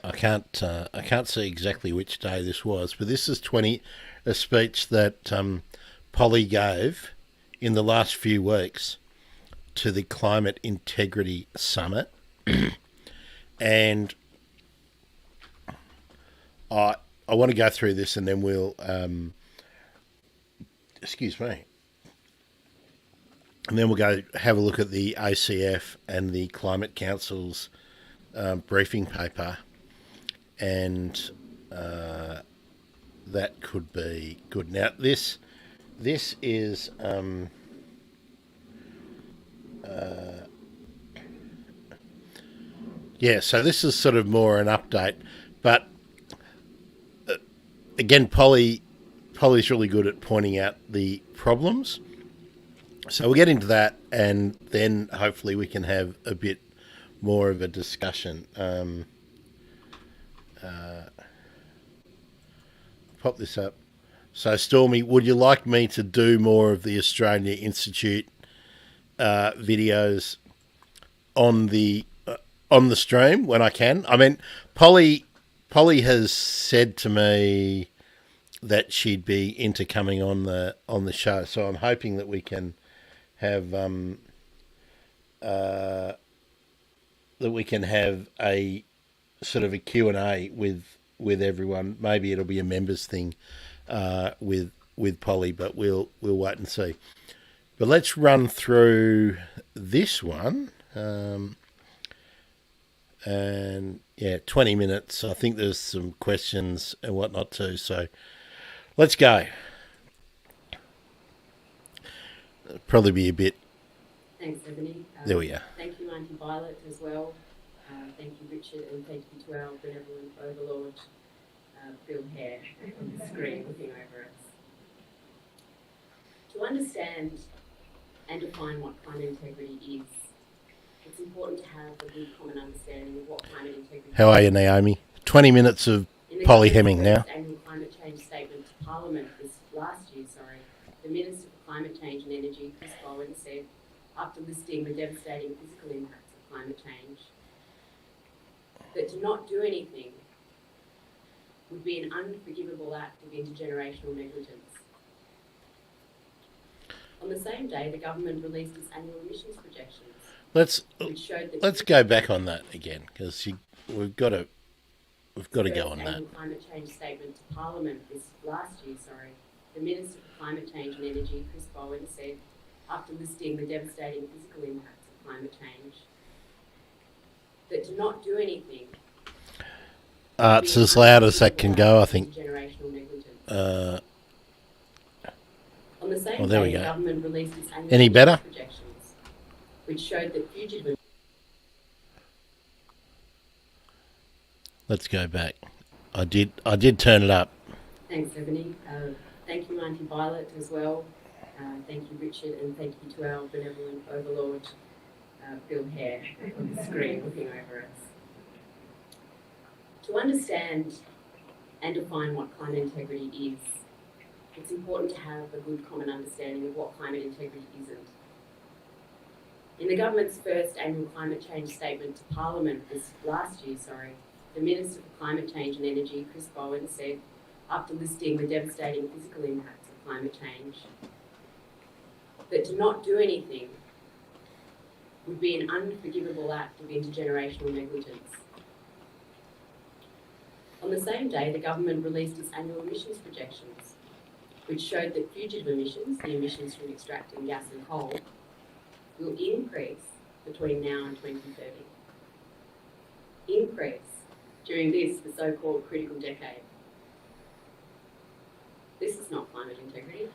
I can't see exactly which day this was, but this is a speech that Polly gave in the last few weeks to the Climate Integrity Summit. And I want to go through this, and then we'll excuse me. And then we'll go have a look at the ACF and the Climate Council's briefing paper, and that could be good. Now, this is so this is sort of more an update, but again, Polly's really good at pointing out the problems. So we'll get into that, and then hopefully we can have a bit more of a discussion. Pop this up. So, Stormy, would you like me to do more of the Australia Institute videos on the stream when I can? I mean, Polly has said to me that she'd be into coming on the show, so I'm hoping that we can have a sort of a Q&A with everyone. Maybe it'll be a members thing with Polly, but we'll wait and see. But let's run through this one. And yeah, 20 minutes. I think there's some questions and whatnot too. So let's go. Probably be a bit. Thanks, Ebony. There we are. Thank you, Auntie Violet, as well. Thank you, Richard, and thank you to our benevolent overlord, Bill Hare, on the screen looking over us. To understand and define what climate integrity is, it's important to have a good common understanding of what climate integrity is. How are you, Naomi? 20 minutes of Polly Hemming now. In the annual climate change statement to Parliament last year, the Minister for Climate Change and Energy, Chris Bowen, said, after listing the devastating physical impacts of climate change, that to not do anything would be an unforgivable act of intergenerational negligence. On the same day, the government released its annual emissions projections, which showed that let's go back on that again, because we've got to go on that. Climate change statement to Parliament last year, the Minister for Climate Change and Energy, Chris Bowen, said, after listing the devastating physical impacts of climate change, that to not do anything. It's as loud as that can go, I think. Generational negligence. On the same well, there day, we go. The government released its annual Any better? Projections, which showed that fugitive. Let's go back. I did turn it up. Thanks, Ebony. Thank you, Auntie Violet, as well. Thank you, Richard, and thank you to our benevolent overlord, Bill Hare, on the screen looking over us. To understand and define what climate integrity is, it's important to have a good common understanding of what climate integrity isn't. In the government's first annual climate change statement to Parliament last year, the Minister for Climate Change and Energy, Chris Bowen, said, after listing the devastating physical impacts of climate change, that to not do anything would be an unforgivable act of intergenerational negligence. On the same day, the government released its annual emissions projections, which showed that fugitive emissions, the emissions from extracting gas and coal, will increase between now and 2030. Increase during the so-called critical decade. This is not climate integrity.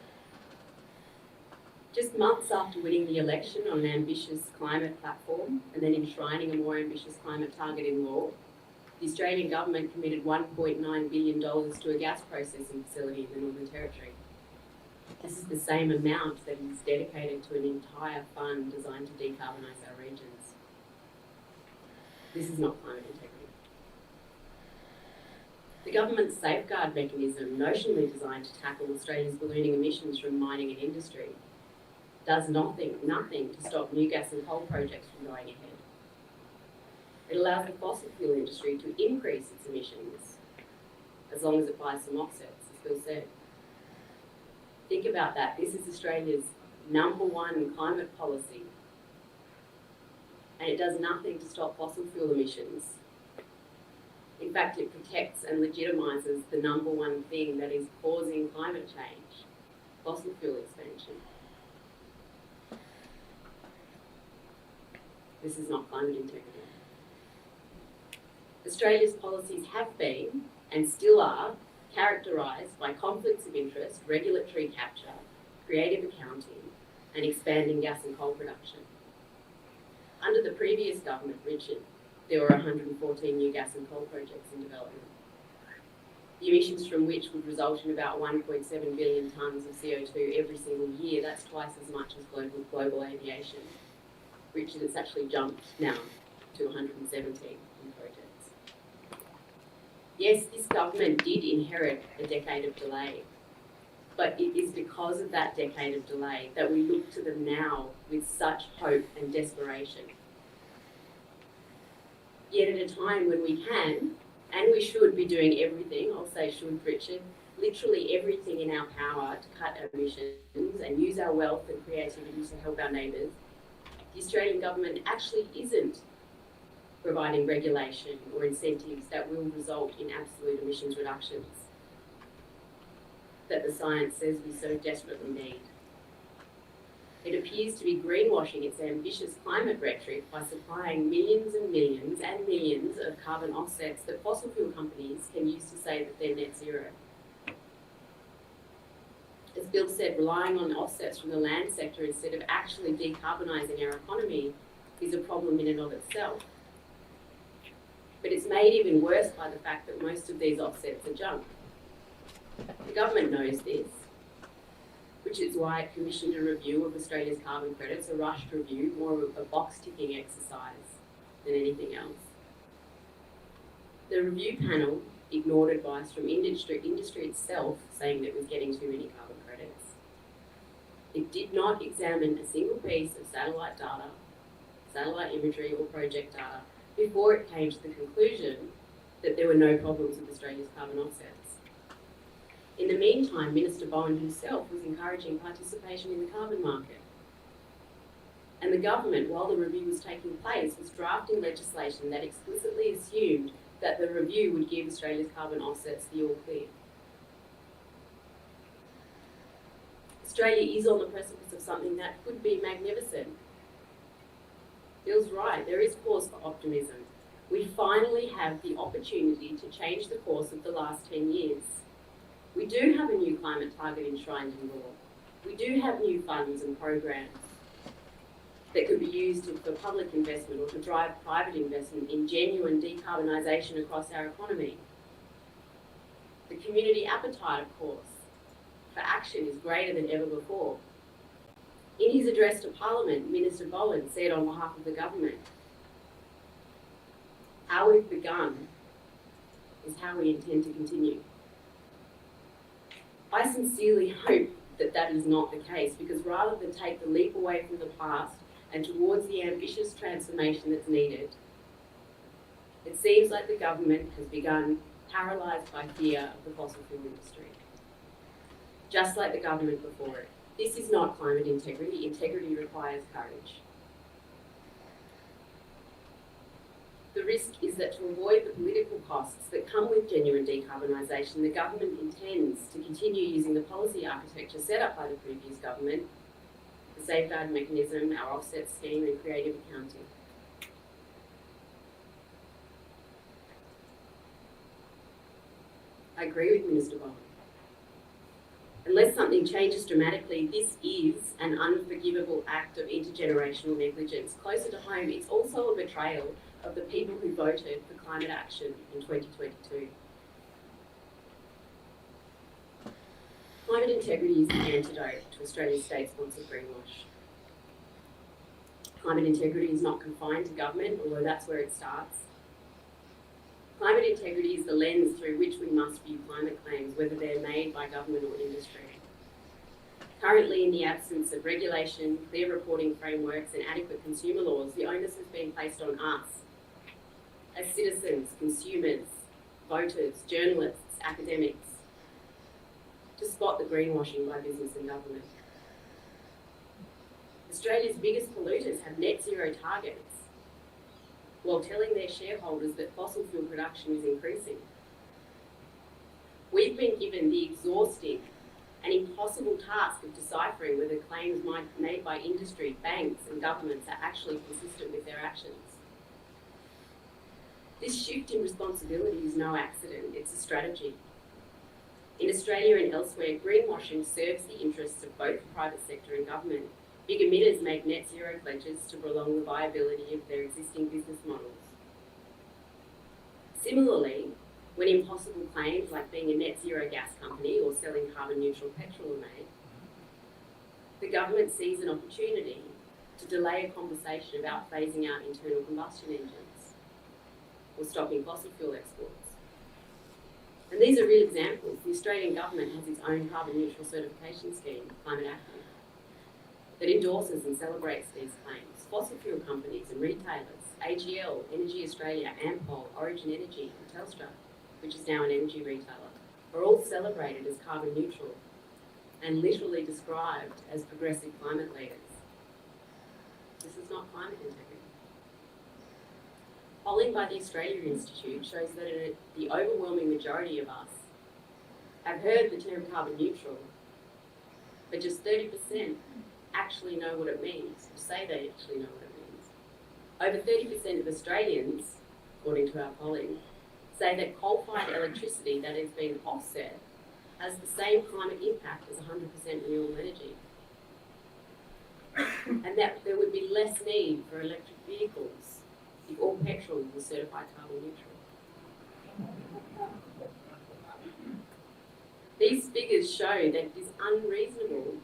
Just months after winning the election on an ambitious climate platform and then enshrining a more ambitious climate target in law, the Australian government committed $1.9 billion to a gas processing facility in the Northern Territory. This is the same amount that is dedicated to an entire fund designed to decarbonise our regions. This is not climate integrity. The government's safeguard mechanism, notionally designed to tackle Australia's ballooning emissions from mining and industry, does nothing to stop new gas and coal projects from going ahead. It allows the fossil fuel industry to increase its emissions as long as it buys some offsets, as Bill said. Think about that. This is Australia's #1 climate policy, and it does nothing to stop fossil fuel emissions. In fact, it protects and legitimises the #1 thing that is causing climate change, fossil fuel expansion. This is not climate integrity. Australia's policies have been, and still are, characterised by conflicts of interest, regulatory capture, creative accounting, and expanding gas and coal production. Under the previous government, Richard, there were 114 new gas and coal projects in development, the emissions from which would result in about 1.7 billion tonnes of CO2 every single year. That's twice as much as global aviation. Richard, it's actually jumped now to 117 in projects. Yes, this government did inherit a decade of delay, but it is because of that decade of delay that we look to them now with such hope and desperation. Yet at a time when we can, and we should be doing everything, I'll say should, Richard, literally everything in our power to cut our emissions and use our wealth and creativity to help our neighbours, the Australian government actually isn't providing regulation or incentives that will result in absolute emissions reductions that the science says we so desperately need. It appears to be greenwashing its ambitious climate rhetoric by supplying millions and millions and millions of carbon offsets that fossil fuel companies can use to say that they're net zero. As Bill said, relying on offsets from the land sector instead of actually decarbonising our economy is a problem in and of itself. But it's made even worse by the fact that most of these offsets are junk. The government knows this, which is why it commissioned a review of Australia's carbon credits, a rushed review, more of a box-ticking exercise than anything else. The review panel ignored advice from industry itself saying that it was getting too many carbon credits. It did not examine a single piece of satellite data, satellite imagery or project data before it came to the conclusion that there were no problems with Australia's carbon offsets. In the meantime, Minister Bowen himself was encouraging participation in the carbon market. And the government, while the review was taking place, was drafting legislation that explicitly assumed that the review would give Australia's carbon offsets the all clear. Australia is on the precipice of something that could be magnificent. Bill's right, there is cause for optimism. We finally have the opportunity to change the course of the last 10 years. We do have a new climate target enshrined in law. We do have new funds and programs that could be used for public investment or to drive private investment in genuine decarbonisation across our economy. The community appetite, of course, for action is greater than ever before. In his address to Parliament, Minister Bowen said on behalf of the government, "How we've begun is how we intend to continue." I sincerely hope that that is not the case, because rather than take the leap away from the past and towards the ambitious transformation that's needed, it seems like the government has begun paralysed by fear of the fossil fuel industry. Just like the government before it. This is not climate integrity. Integrity requires courage. The risk is that to avoid the political costs that come with genuine decarbonisation, the government intends to continue using the policy architecture set up by the previous government, the safeguard mechanism, our offset scheme and creative accounting. I agree with Minister Bowen. Unless something changes dramatically, this is an unforgivable act of intergenerational negligence. Closer to home, it's also a betrayal of the people who voted for climate action in 2022. Climate integrity is the antidote to Australia's state-sponsored greenwash. Climate integrity is not confined to government, although that's where it starts. Climate integrity is the lens through which we must view climate claims, whether they're made by government or industry. Currently, in the absence of regulation, clear reporting frameworks and adequate consumer laws, the onus has been placed on us as citizens, consumers, voters, journalists, academics, to spot the greenwashing by business and government. Australia's biggest polluters have net zero targets, while telling their shareholders that fossil fuel production is increasing. We've been given the exhausting an impossible task of deciphering whether claims made by industry, banks and governments are actually consistent with their actions. This shift in responsibility is no accident, it's a strategy. In Australia and elsewhere, greenwashing serves the interests of both the private sector and government. Big emitters make net zero pledges to prolong the viability of their existing business models. Similarly, when impossible claims like being a net zero gas company or selling carbon neutral petrol are made, the government sees an opportunity to delay a conversation about phasing out internal combustion engines or stopping fossil fuel exports. And these are real examples. The Australian government has its own carbon neutral certification scheme, Climate Active, that endorses and celebrates these claims. Fossil fuel companies and retailers, AGL, Energy Australia, Ampol, Origin Energy and Telstra, which is now an energy retailer, are all celebrated as carbon neutral and literally described as progressive climate leaders. This is not climate integrity. Polling by the Australia Institute shows that the overwhelming majority of us have heard the term carbon neutral, but just 30% actually know what it means, or say they actually know what it means. Over 30% of Australians, according to our polling, say that coal-fired electricity that has been offset has the same climate impact as 100% renewable energy. And that there would be less need for electric vehicles if all petrol was certified carbon neutral. These figures show that it is unreasonable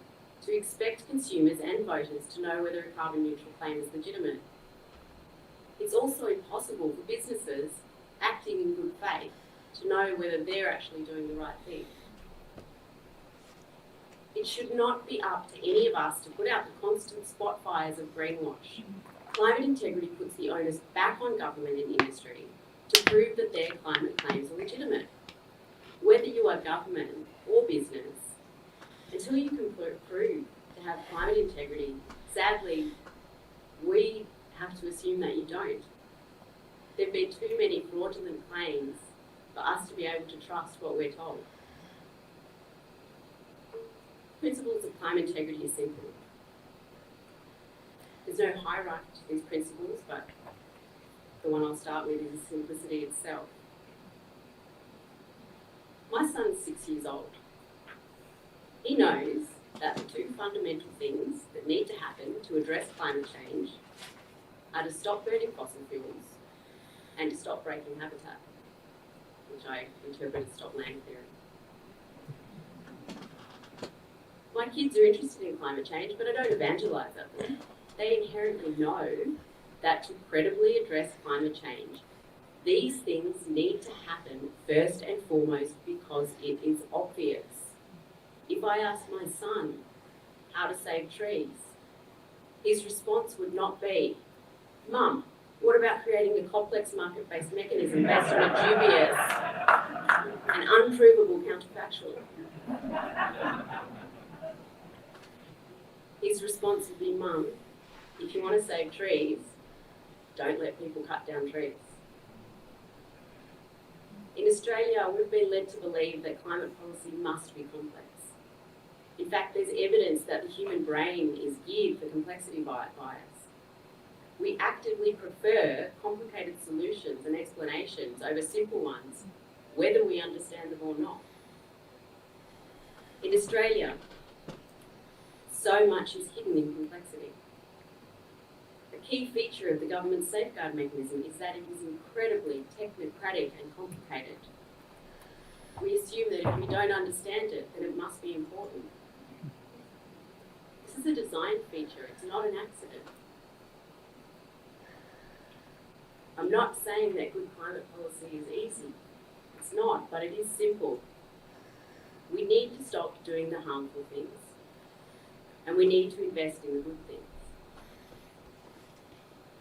to expect consumers and voters to know whether a carbon neutral claim is legitimate. It's also impossible for businesses acting in good faith to know whether they're actually doing the right thing. It should not be up to any of us to put out the constant spot fires of greenwash. Climate integrity puts the onus back on government and industry to prove that their climate claims are legitimate. Whether you are government or business, until you can prove to have climate integrity, sadly, we have to assume that you don't. There have been too many fraudulent claims for us to be able to trust what we're told. Principles of climate integrity are simple. There's no hierarchy to these principles, but the one I'll start with is simplicity itself. My son's 6 years old. He knows that the two fundamental things that need to happen to address climate change are to stop burning fossil fuels and to stop breaking habitat, which I interpret as stop land clearing. My kids are interested in climate change, but I don't evangelise at them. They inherently know that to credibly address climate change, these things need to happen first and foremost because it is obvious. If I ask my son how to save trees, his response would not be, "Mum, what about creating a complex market-based mechanism based on a dubious and unprovable counterfactual?" His response would be, "Mum, if you want to save trees, don't let people cut down trees." In Australia, we've been led to believe that climate policy must be complex. In fact, there's evidence that the human brain is geared for complexity bias. We actively prefer complicated solutions and explanations over simple ones, whether we understand them or not. In Australia, so much is hidden in complexity. A key feature of the government's safeguard mechanism is that it is incredibly technocratic and complicated. We assume that if we don't understand it, then it must be important. This is a design feature, it's not an accident. I'm not saying that good climate policy is easy. It's not, but it is simple. We need to stop doing the harmful things, and we need to invest in the good things.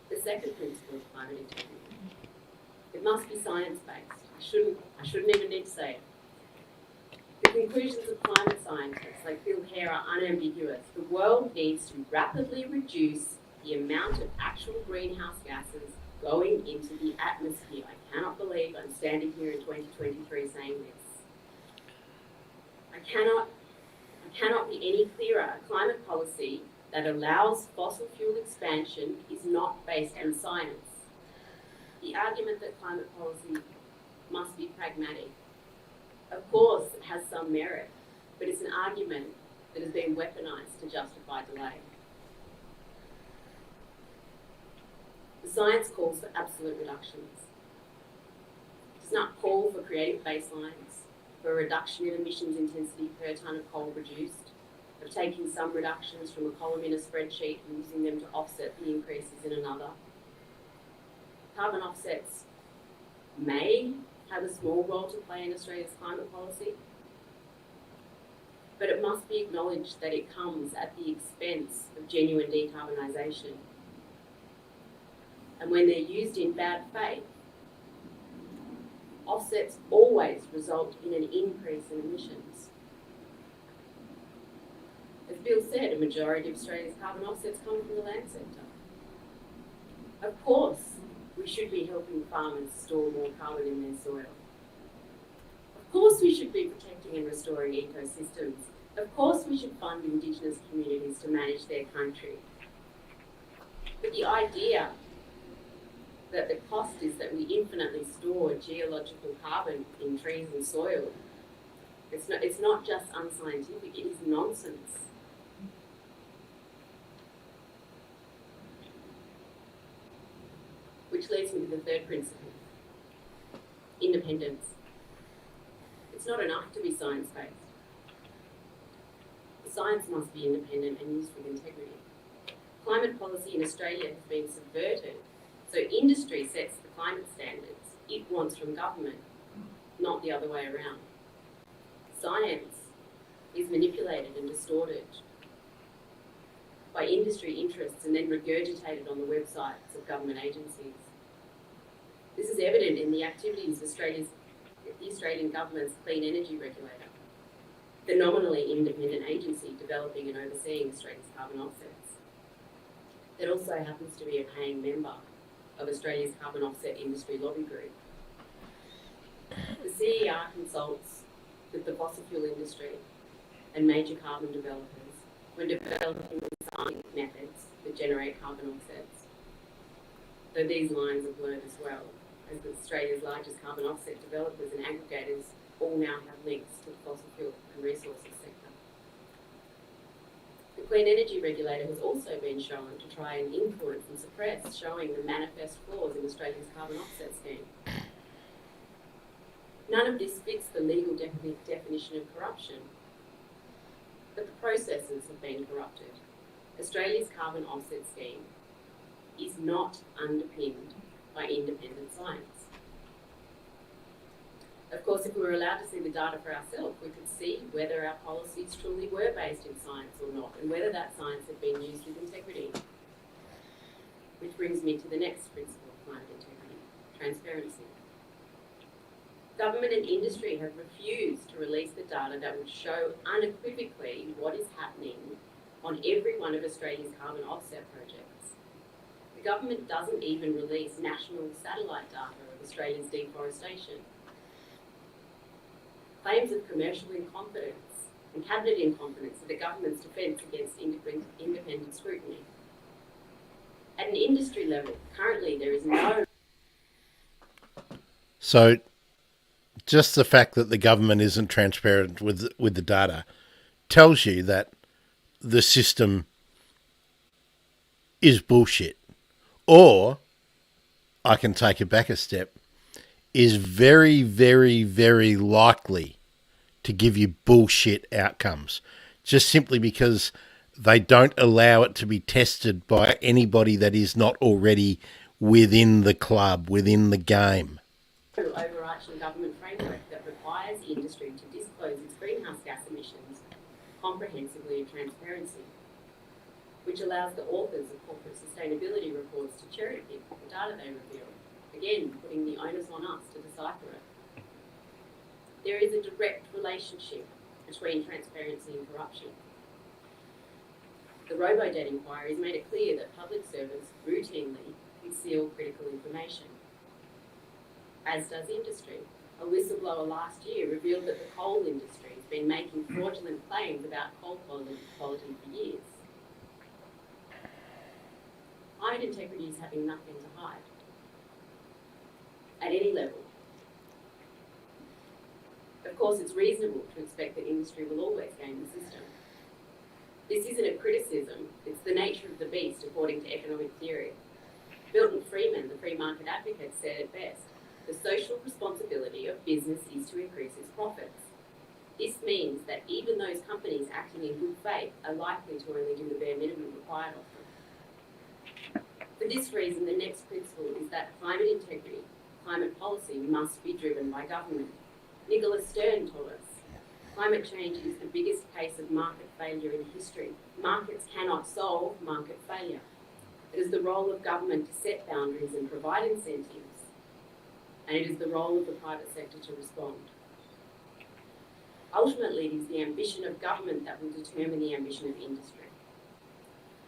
The second principle of climate integrity. It must be science-based. I shouldn't even need to say it. The conclusions of climate scientists like Phil Hare are unambiguous. The world needs to rapidly reduce the amount of actual greenhouse gases going into the atmosphere. I cannot believe I'm standing here in 2023 saying this. I cannot cannot be any clearer. A climate policy that allows fossil fuel expansion is not based on science. The argument that climate policy must be pragmatic, of course, it has some merit, but it's an argument that has been weaponised to justify delay. The science calls for absolute reductions. It does not call for creative baselines, for a reduction in emissions intensity per tonne of coal produced, of taking some reductions from a column in a spreadsheet and using them to offset the increases in another. Carbon offsets may have a small role to play in Australia's climate policy, but it must be acknowledged that it comes at the expense of genuine decarbonisation. And when they're used in bad faith, offsets always result in an increase in emissions. As Bill said, a majority of Australia's carbon offsets come from the land sector. Of course, we should be helping farmers store more carbon in their soil. Of course, we should be protecting and restoring ecosystems. Of course, we should fund Indigenous communities to manage their country. But the idea that the cost is that we infinitely store geological carbon in trees and soil, it's not just unscientific, it is nonsense. Which leads me to the third principle, independence. It's not enough to be science-based. The science must be independent and used with integrity. Climate policy in Australia has been subverted, so industry sets the climate standards it wants from government, not the other way around. Science is manipulated and distorted by industry interests and then regurgitated on the websites of government agencies. This is evident in the activities of the Australian government's clean energy regulator, the nominally independent agency developing and overseeing Australia's carbon offsets. It also happens to be a paying member of Australia's carbon offset industry lobby group. The CER consults with the fossil fuel industry and major carbon developers when developing scientific methods that generate carbon offsets. Though these lines are blurred as well, as Australia's largest carbon offset developers and aggregators all now have links to the fossil fuel and resources sector. The Clean Energy Regulator has also been shown to try and influence and suppress, showing the manifest flaws in Australia's carbon offset scheme. None of this fits the legal definition of corruption, but the processes have been corrupted. Australia's carbon offset scheme is not underpinned by independent science. Of course, if we were allowed to see the data for ourselves, we could see whether our policies truly were based in science or not, and whether that science had been used with integrity. Which brings me to the next principle of climate integrity, transparency. Government and industry have refused to release the data that would show unequivocally what is happening on every one of Australia's carbon offset projects. The government doesn't even release national satellite data of Australia's deforestation. Claims of commercial incompetence and cabinet incompetence are the government's defence against independent scrutiny. At an industry level, currently there is no... So just the fact that the government isn't transparent with the data tells you that the system is bullshit. Or, I can take it back a step, is very, very, very likely to give you bullshit outcomes, just simply because they don't allow it to be tested by anybody that is not already within the club, within the game. Overarching government framework that requires the industry to disclose its greenhouse gas emissions comprehensively and transparency, which allows the authors of corporate sustainability reports to cherry pick the data they reveal, again putting the onus on us to decipher it. There is a direct relationship between transparency and corruption. The Robodebt inquiry has made it clear that public servants routinely conceal critical information, as does industry. A whistleblower last year revealed that the coal industry has been making fraudulent claims about coal quality for years. Climate integrity is having nothing to hide at any level. Of course, it's reasonable to expect that industry will always game the system. This isn't a criticism, it's the nature of the beast according to economic theory. Milton Friedman, the free market advocate, said it best: the social responsibility of business is to increase its profits. This means that even those companies acting in good faith are likely to only do the bare minimum required of them. For this reason, the next principle is that climate integrity, climate policy must be driven by government. Nicholas Stern told us, climate change is the biggest case of market failure in history. Markets cannot solve market failure. It is the role of government to set boundaries and provide incentives, and it is the role of the private sector to respond. Ultimately, it is the ambition of government that will determine the ambition of industry,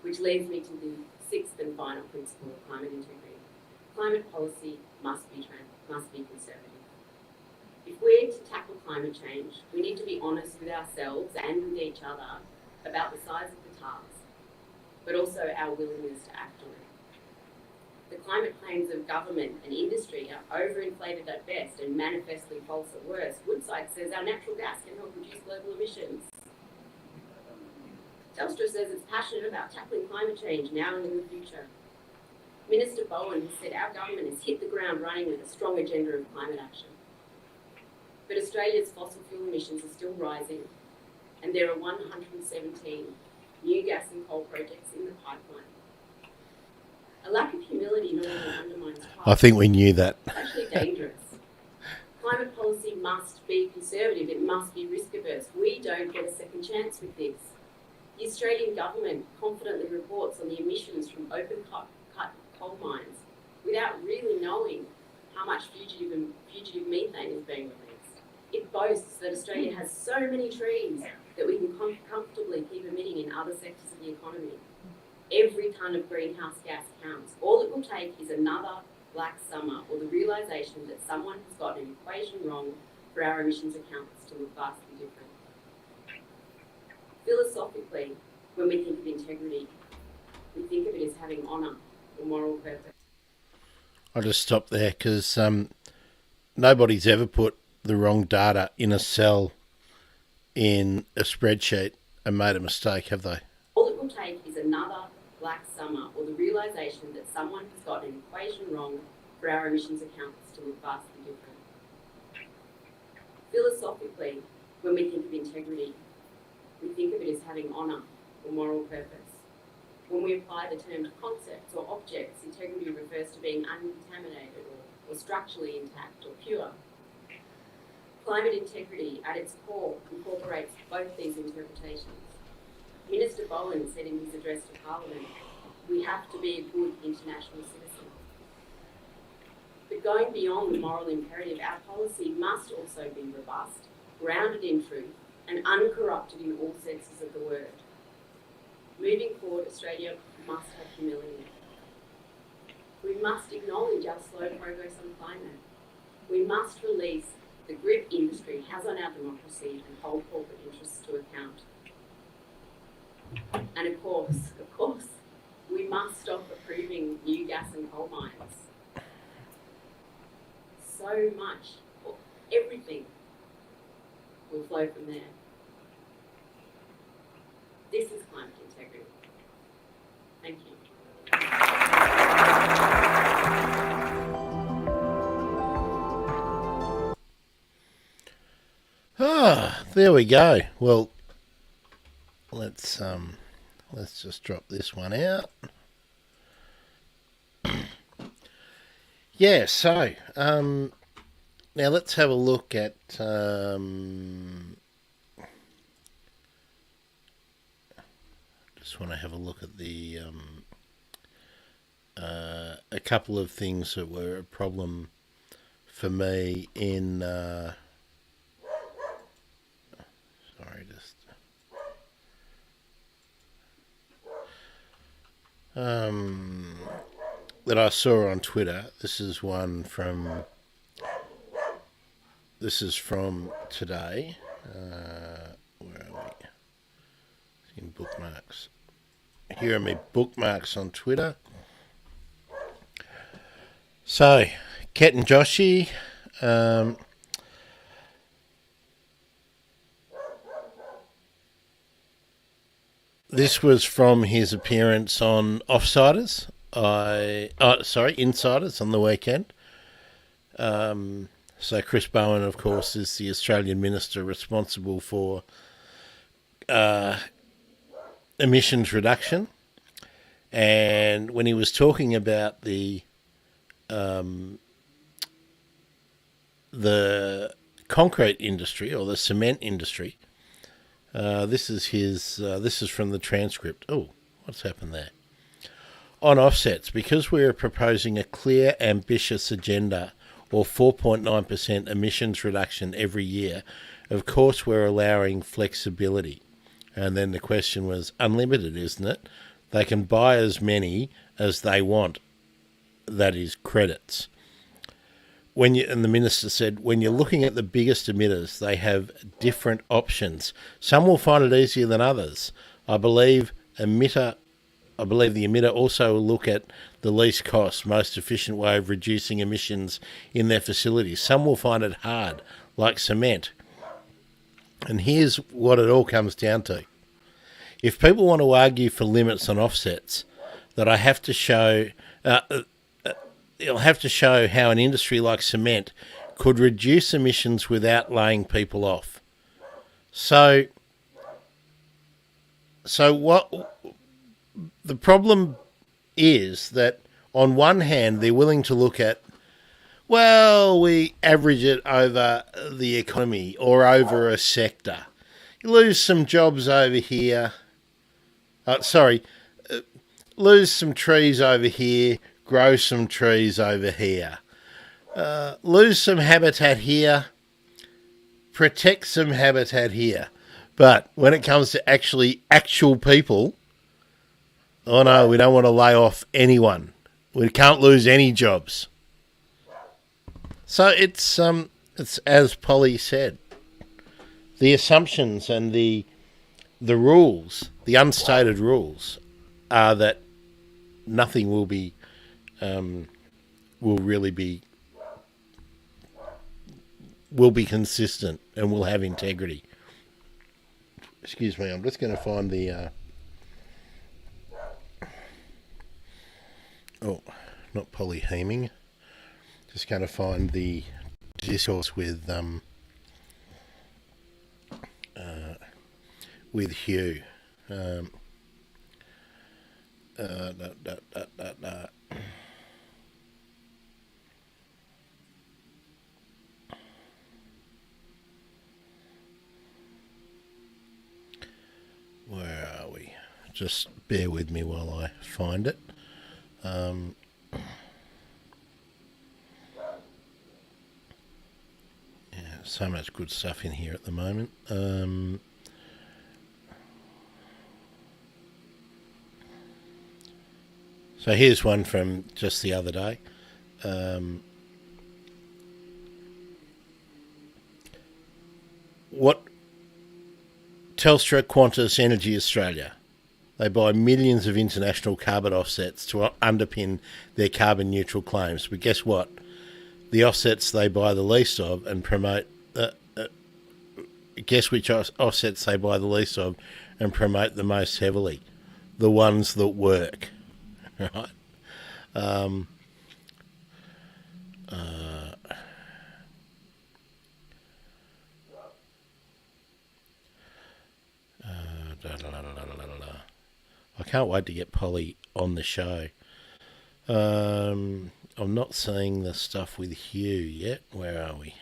which leads me to the sixth and final principle of climate integrity. Climate policy must be conservative. If we're to tackle climate change, we need to be honest with ourselves and with each other about the size of the task, but also our willingness to act on it. The climate claims of government and industry are overinflated at best and manifestly false at worst. Woodside says our natural gas can help reduce global emissions. Telstra says it's passionate about tackling climate change now and in the future. Minister Bowen has said our government has hit the ground running with a strong agenda of climate action. But Australia's fossil fuel emissions are still rising, and there are 117 new gas and coal projects in the pipeline. A lack of humility not only undermines trust, I think we knew that. it's actually dangerous. Climate policy must be conservative, it must be risk averse. We don't get a second chance with this. The Australian government confidently reports on the emissions from open cut coal mines without really knowing how much fugitive methane is being released. It boasts that Australia has so many trees that we can comfortably keep emitting in other sectors of the economy. Every tonne of greenhouse gas counts. All it will take is another black summer or the realisation that someone has got an equation wrong for our emissions accounts to look vastly different. Philosophically, when we think of integrity, we think of it as having honour or moral purpose. I'll just stop there because nobody's ever put the wrong data in a cell in a spreadsheet and made a mistake, have they? All it will take is another black summer or the realisation that someone has got an equation wrong for our emissions accounts to look vastly different. Philosophically, when we think of integrity, we think of it as having honour or moral purpose. When we apply the term to concepts or objects, integrity refers to being uncontaminated or structurally intact or pure. Climate integrity, at its core, incorporates both these interpretations. Minister Bowen said in his address to Parliament, we have to be a good international citizen. But going beyond the moral imperative, our policy must also be robust, grounded in truth, and uncorrupted in all senses of the word. Moving forward, Australia must have humility. We must acknowledge our slow progress on climate. We must release the grip industry has on our democracy and hold corporate interests to account. And of course, we must stop approving new gas and coal mines. So much, everything will flow from there. This is climate integrity. Thank you. Ah, there we go. Well, let's just drop this one out. Yeah, so now let's have a look at just want to have a look at the a couple of things that were a problem for me in sorry, just that I saw on Twitter. This is one from This is from today. Where are we? In bookmarks. Here are my bookmarks on Twitter. So, Ket and Joshy. This was from his appearance on Offsiders. Insiders on the weekend. So Chris Bowen, of course, is the Australian minister responsible for emissions reduction. And when he was talking about the concrete industry or the cement industry, this is from the transcript. Oh, what's happened there? On offsets, because we are proposing a clear, ambitious agenda or 4.9% emissions reduction every year, of course we're allowing flexibility. And then the question was, unlimited, isn't it? They can buy as many as they want. That is credits. And the minister said, when you're looking at the biggest emitters, they have different options. Some will find it easier than others. I believe the emitter also will look at the least cost, most efficient way of reducing emissions in their facilities. Some will find it hard, like cement. And here's what it all comes down to. If people want to argue for limits on offsets, that I have to show, it'll have to show how an industry like cement could reduce emissions without laying people off. So what the problem is that on one hand they're willing to look at, well, we average it over the economy or over a sector. You lose some jobs over here. Lose some trees over here, grow some trees over here. Lose some habitat here, protect some habitat here. But when it comes to actual people, oh no, we don't want to lay off anyone. We can't lose any jobs. So it's as Polly said, the assumptions and the rules, the unstated rules, are that nothing will be consistent and will have integrity. Excuse me, I'm just going to find the not polyheming. Just going to find the discourse with Hugh. Where are we? Just bear with me while I find it. So much good stuff in here at the moment. So here's one from just the other day. What Telstra, Qantas, Energy Australia, they buy millions of international carbon offsets to underpin their carbon neutral claims. But guess what? The offsets they buy the least of and promote. Guess which offsets they buy the least of and promote the most heavily? The ones that work. Right? I can't wait to get Polly on the show. I'm not seeing the stuff with Hugh yet. Where are we?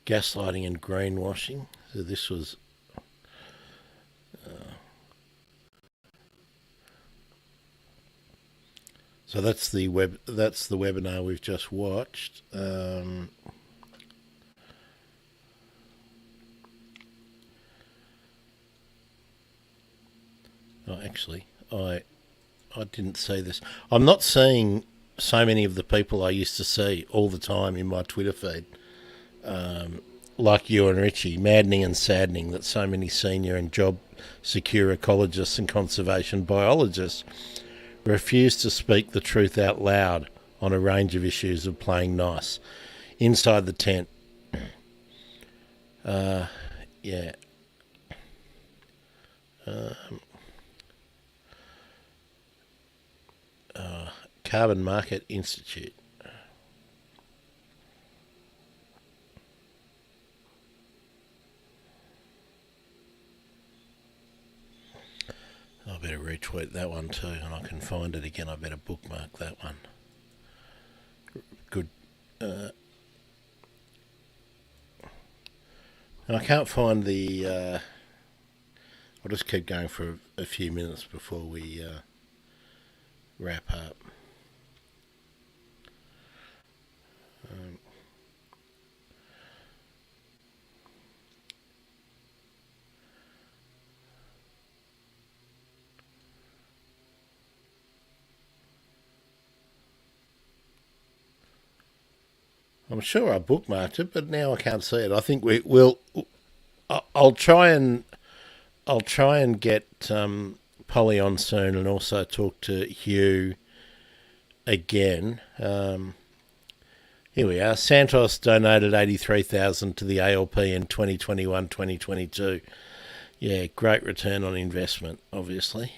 Gaslighting and greenwashing. So this was so that's the webinar we've just watched. Actually, I didn't see this. I'm not seeing so many of the people I used to see all the time in my Twitter feed, like you and Richie, maddening and saddening that so many senior and job-secure ecologists and conservation biologists refuse to speak the truth out loud on a range of issues of playing nice. Inside the tent, Carbon Market Institute. I better retweet that one too, and I can find it again. I better bookmark that one. Good. And I can't find the... I'll just keep going for a few minutes before we wrap up. I'm sure I bookmarked it, but now I can't see it. I think we'll. I'll try and get Polly on soon, and also talk to Hugh again. Here we are. Santos donated $83,000 to the ALP in 2021-2022. Yeah, great return on investment, obviously.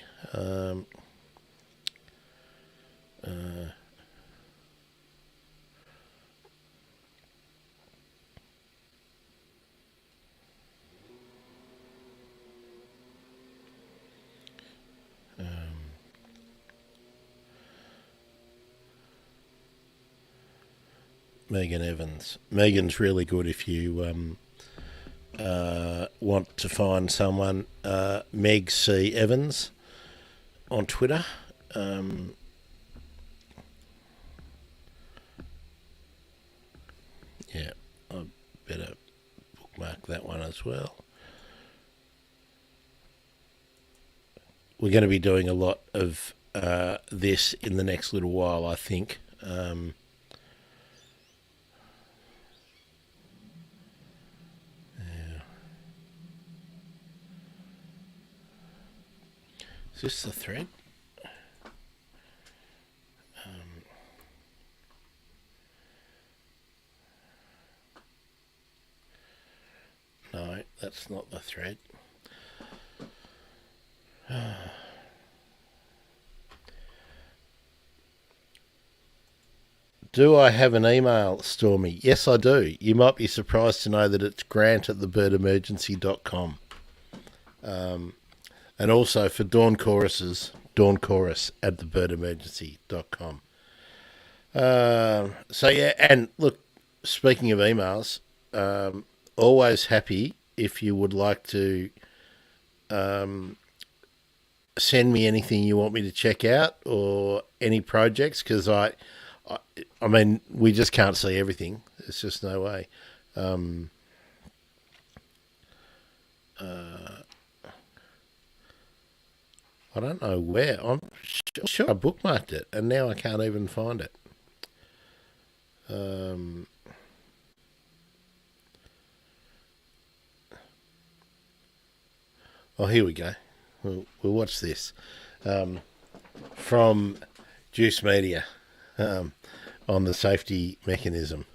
Megan Evans. Megan's really good if you want to find someone. Meg C. Evans on Twitter. Yeah, I better bookmark that one as well. We're going to be doing a lot of this in the next little while, I think. Is this the thread? No, that's not the thread. Do I have an email, Stormy? Yes, I do. You might be surprised to know that it's grant@thebirdemergency.com. And also for Dawn Choruses, dawnchorus@thebirdemergency.com. So yeah, and look, speaking of emails, always happy if you would like to send me anything you want me to check out or any projects, because I mean, we just can't see everything. There's just no way. I don't know where. I'm sure I bookmarked it, and now I can't even find it. Oh, here we go. We'll watch this. From Juice Media on the safety mechanism.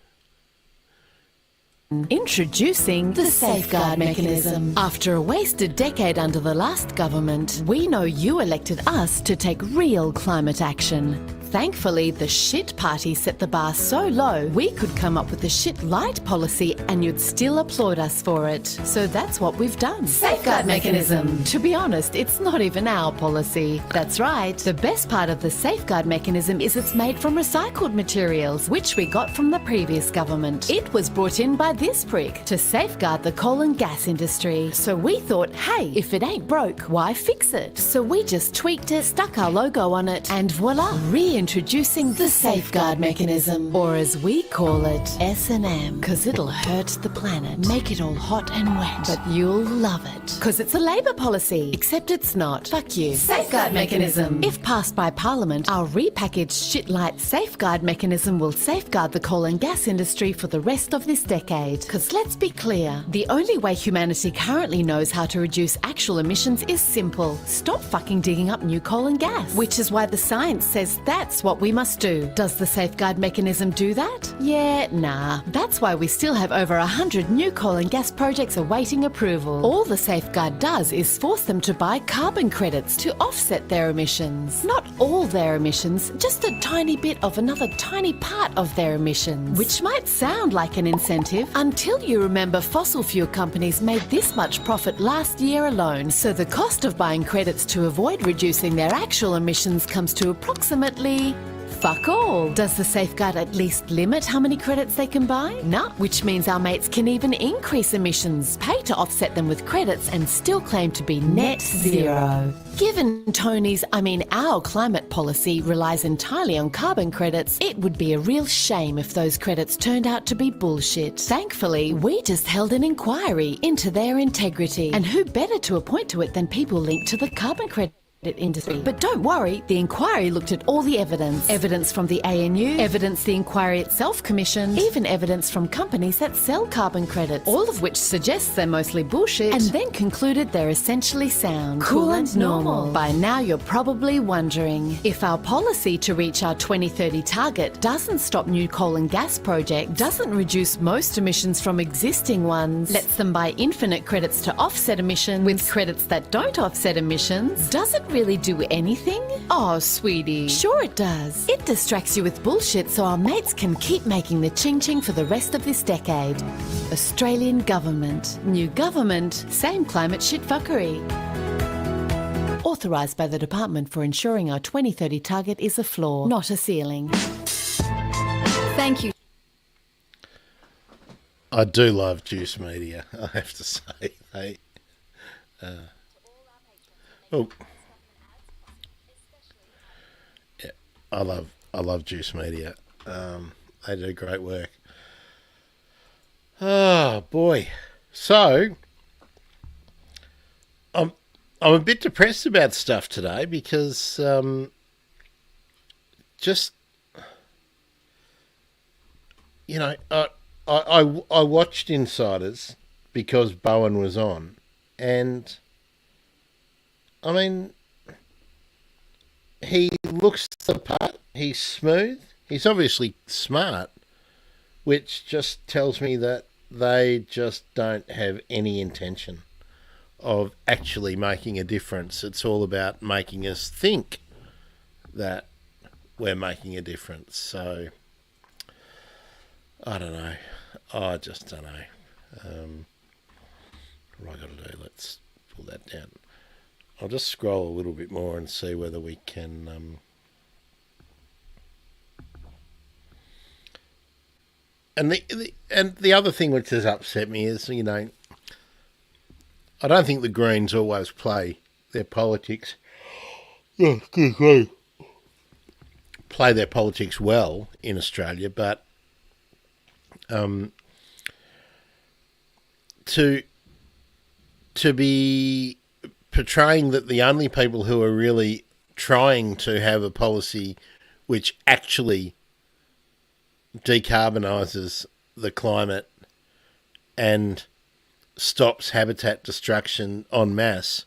Introducing the Safeguard Mechanism. After a wasted decade under the last government, we know you elected us to take real climate action. Thankfully, the shit party set the bar so low, we could come up with a shit light policy and you'd still applaud us for it. So that's what we've done. Safeguard Mechanism. To be honest, it's not even our policy. That's right. The best part of the Safeguard Mechanism is it's made from recycled materials, which we got from the previous government. It was brought in by this prick to safeguard the coal and gas industry. So we thought, hey, if it ain't broke, why fix it? So we just tweaked it, stuck our logo on it, and voila, reinvented Introducing the Safeguard Mechanism, or as we call it, S&M, because it'll hurt the planet, make it all hot and wet, but you'll love it, because it's a Labor policy, except it's not. Fuck you. Safeguard Mechanism. If passed by Parliament, our repackaged shit-light Safeguard Mechanism will safeguard the coal and gas industry for the rest of this decade. Because let's be clear, the only way humanity currently knows how to reduce actual emissions is simple. Stop fucking digging up new coal and gas. Which is why the science says that's what we must do. Does the Safeguard Mechanism do that? Yeah, nah. That's why we still have over 100 new coal and gas projects awaiting approval. All the Safeguard does is force them to buy carbon credits to offset their emissions. Not all their emissions, just a tiny bit of another tiny part of their emissions. Which might sound like an incentive until you remember fossil fuel companies made this much profit last year alone. So the cost of buying credits to avoid reducing their actual emissions comes to approximately fuck all. Does the Safeguard at least limit how many credits they can buy? No, which means our mates can even increase emissions, pay to offset them with credits and still claim to be net zero. Given our climate policy relies entirely on carbon credits, it would be a real shame if those credits turned out to be bullshit. Thankfully, we just held an inquiry into their integrity, and who better to appoint to it than people linked to the carbon credit industry. But don't worry, the inquiry looked at all the evidence. Evidence from the ANU, evidence the inquiry itself commissioned, even evidence from companies that sell carbon credits, all of which suggests they're mostly bullshit, and then concluded they're essentially sound, cool and normal. By now you're probably wondering, if our policy to reach our 2030 target doesn't stop new coal and gas projects, doesn't reduce most emissions from existing ones, lets them buy infinite credits to offset emissions with credits that don't offset emissions, does it really do anything? Oh, sweetie. Sure it does. It distracts you with bullshit so our mates can keep making the ching-ching for the rest of this decade. Australian government. New government. Same climate shit fuckery. Authorised by the Department for ensuring our 2030 target is a floor, not a ceiling. Thank you. I do love Juice Media, I have to say. I love Juice Media. They do great work. Oh boy. So I'm a bit depressed about stuff today because I watched Insiders because Bowen was on, and I mean, he looks the part. He's smooth. He's obviously smart, which just tells me that they just don't have any intention of actually making a difference. It's all about making us think that we're making a difference. So, I don't know. I just don't know. What have I got to do? Let's pull that down. I'll just scroll a little bit more and see whether we can... And the other thing which has upset me is, I don't think the Greens always play their politics. Play their politics well in Australia, but to be portraying that the only people who are really trying to have a policy which actually decarbonises the climate and stops habitat destruction en masse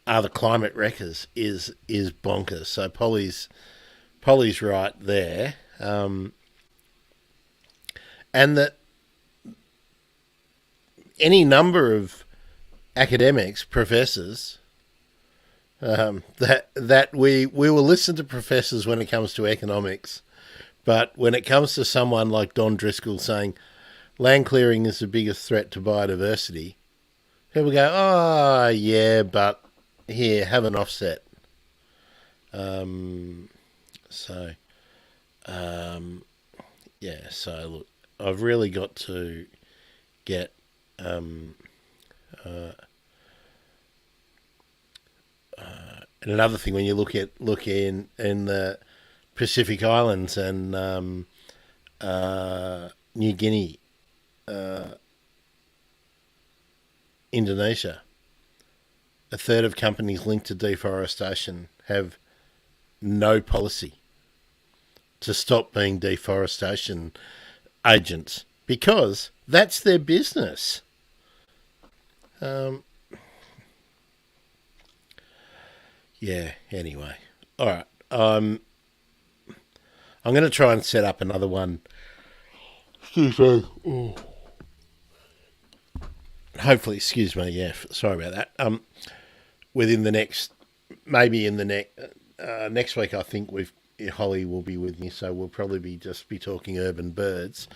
are the climate wreckers is bonkers. So Polly's right there, and that any number of academics, professors, that we will listen to professors when it comes to economics. But when it comes to someone like Don Driscoll saying land clearing is the biggest threat to biodiversity, people go, oh, yeah, but here, have an offset. So look, I've really got to get... and another thing, when you look in the Pacific Islands and New Guinea, Indonesia. A third of companies linked to deforestation have no policy to stop being deforestation agents because that's their business. Yeah, anyway. All right. I'm going to try and set up another one. Excuse me. Oh. Hopefully, excuse me, yeah, sorry about that. Within the next, maybe in the next week, I think Holly will be with me, so we'll probably be talking urban birds.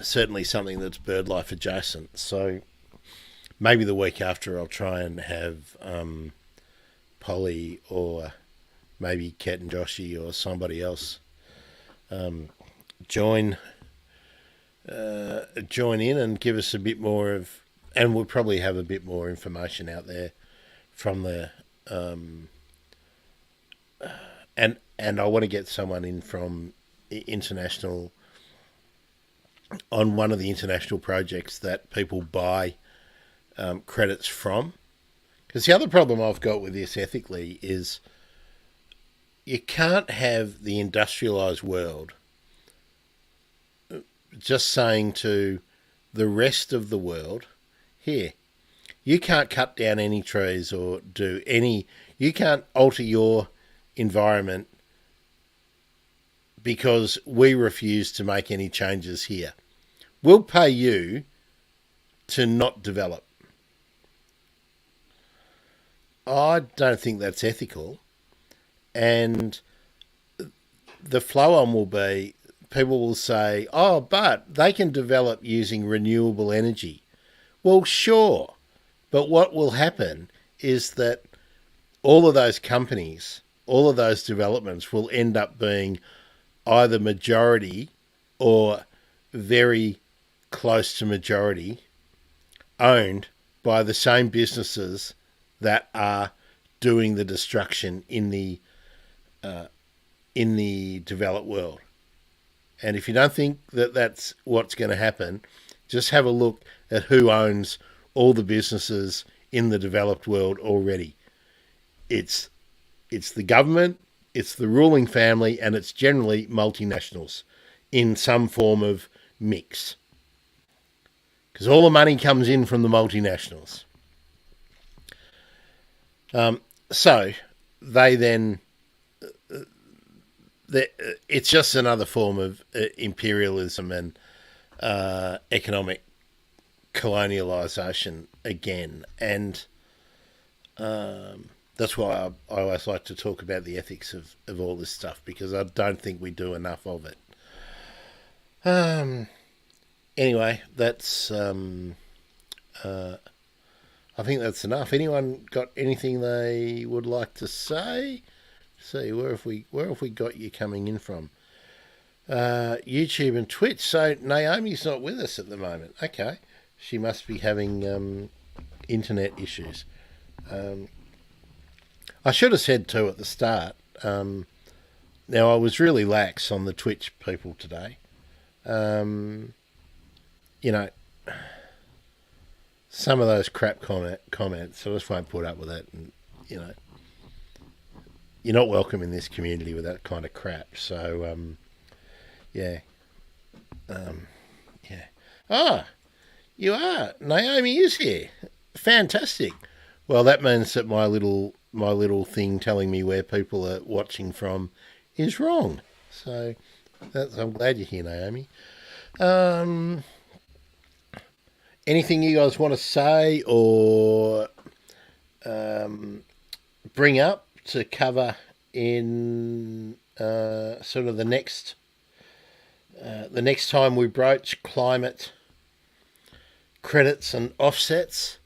Certainly something that's bird life adjacent. So maybe the week after I'll try and have Polly or maybe Kat and Joshy or somebody else join in and give us a bit more of, and we'll probably have a bit more information out there from the and I want to get someone in from international on one of the international projects that people buy credits from. Because the other problem I've got with this ethically is you can't have the industrialised world just saying to the rest of the world, here, you can't cut down any trees or you can't alter your environment because we refuse to make any changes here. We'll pay you to not develop. I don't think that's ethical. And the flow on will be, people will say, oh, but they can develop using renewable energy. Well, sure. But what will happen is that all of those companies, all of those developments will end up being either majority or very close to majority owned by the same businesses that are doing the destruction in the developed world. And if you don't think that that's what's going to happen, just have a look at who owns all the businesses in the developed world already. It's the government, it's the ruling family, and it's generally multinationals in some form of mix. Because all the money comes in from the multinationals. So they then... it's just another form of imperialism and economic colonialisation again. And that's why I always like to talk about the ethics of all this stuff, because I don't think we do enough of it. Anyway, that's... I think that's enough. Anyone got anything they would like to say? See, where have we got you coming in from? YouTube and Twitch. So Naomi's not with us at the moment. Okay, she must be having internet issues. I should have said too at the start. Now I was really lax on the Twitch people today. You know, some of those crap comments, I just won't put up with it. And you know, you're not welcome in this community with that kind of crap. So, yeah. Yeah. Ah, you are. Naomi is here. Fantastic. Well, that means that my little thing telling me where people are watching from is wrong. So, I'm glad you're here, Naomi. Anything you guys want to say or bring up to cover in sort of the next time we broach climate credits and offsets?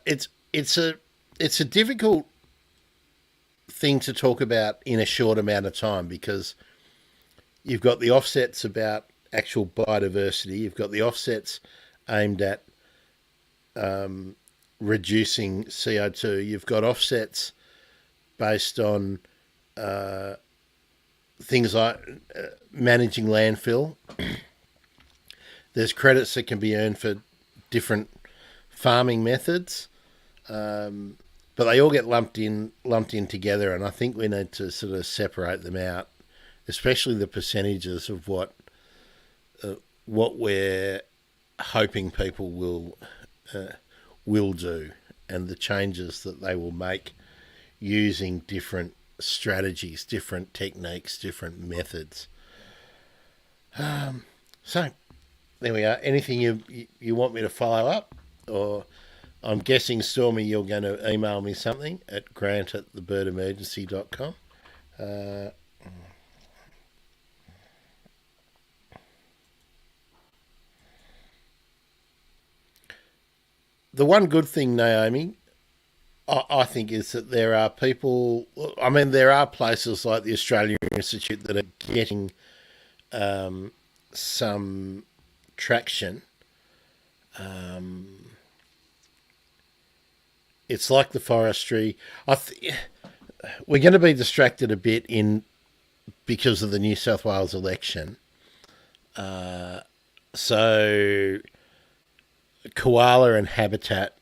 It's a difficult thing to talk about in a short amount of time, because you've got the offsets about actual biodiversity, you've got the offsets aimed at reducing CO2, you've got offsets based on things like managing landfill. There's credits that can be earned for different farming methods, but they all get lumped in together, and I think we need to sort of separate them out, especially the percentages of what we're hoping people will do, and the changes that they will make using different strategies, different techniques, different methods. So there we are. Anything you want me to follow up? Or I'm guessing, Stormy, you're going to email me something at grant@thebirdemergency.com. The one good thing, Naomi, I think, is that there are people, I mean, there are places like the Australian Institute that are getting some traction. It's like the forestry. We're going to be distracted a bit because of the New South Wales election. So koala and habitat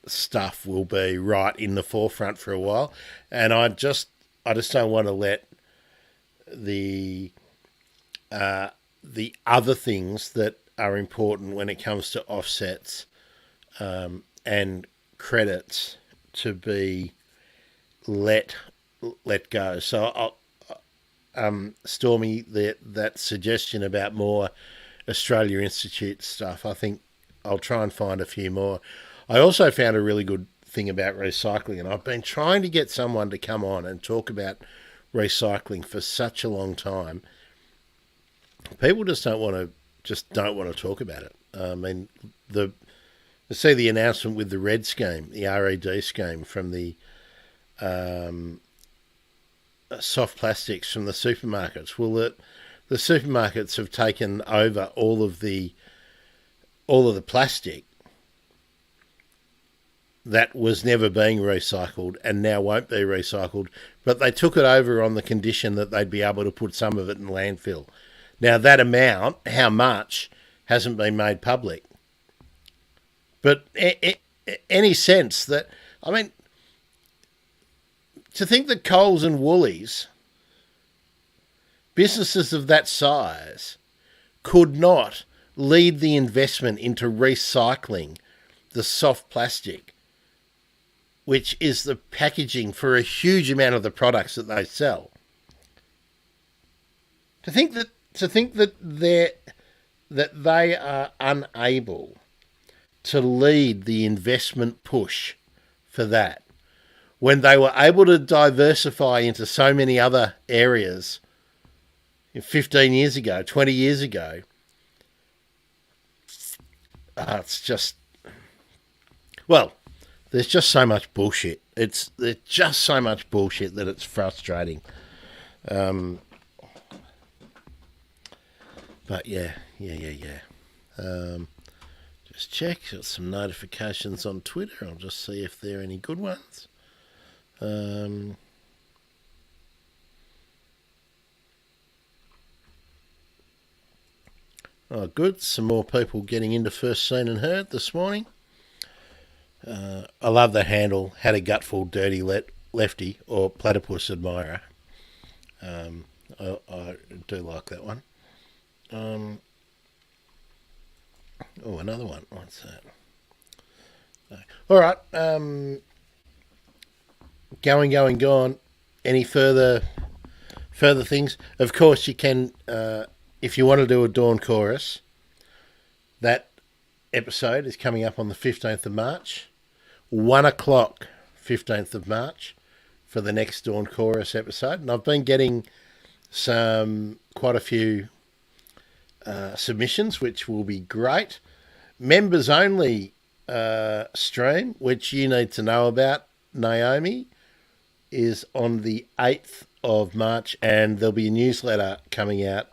stuff will be right in the forefront for a while, and I just don't want to let the other things that are important when it comes to offsets and credits to be let go. So Stormy, that suggestion about more Australia Institute stuff, I think I'll try and find a few more. I also found a really good thing about recycling, and I've been trying to get someone to come on and talk about recycling for such a long time. People just don't want to talk about it. I mean, see the announcement with the RED scheme, the RED scheme from the soft plastics from the supermarkets. Well, the supermarkets have taken over all of the plastic that was never being recycled and now won't be recycled, but they took it over on the condition that they'd be able to put some of it in landfill. Now, that amount, how much, hasn't been made public. But any sense that, I mean, to think that Coles and Woolies, businesses of that size, could not lead the investment into recycling the soft plastic, which is the packaging for a huge amount of the products that they sell. To think that they are unable to lead the investment push for that, when they were able to diversify into so many other areas 15 years ago, 20 years ago, it's just, well, there's just so much bullshit. There's just so much bullshit that it's frustrating. But yeah. Just check. Got some notifications on Twitter. I'll just see if there are any good ones. Oh, good. Some more people getting into First Seen and Heard this morning. I love the handle, Had a Gutful Dirty Lefty, or Platypus Admirer. I do like that one. Oh, another one. What's that? All right. Going. Any further things? Of course, you can, if you want to do a Dawn Chorus, that episode is coming up on the 15th of March. 1 o'clock, 15th of March, for the next Dawn Chorus episode. And I've been getting quite a few submissions, which will be great. Members only stream, which you need to know about, Naomi, is on the 8th of March, and there'll be a newsletter coming out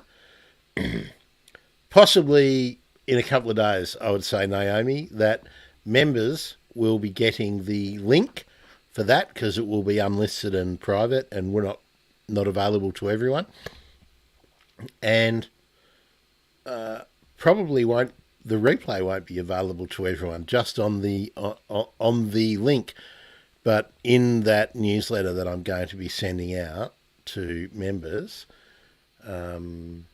possibly in a couple of days, I would say, Naomi, that members will be getting the link for that, because it will be unlisted and private, and we're not not available to everyone, and probably won't. The replay won't be available to everyone, just on the link. But in that newsletter that I'm going to be sending out to members, there'll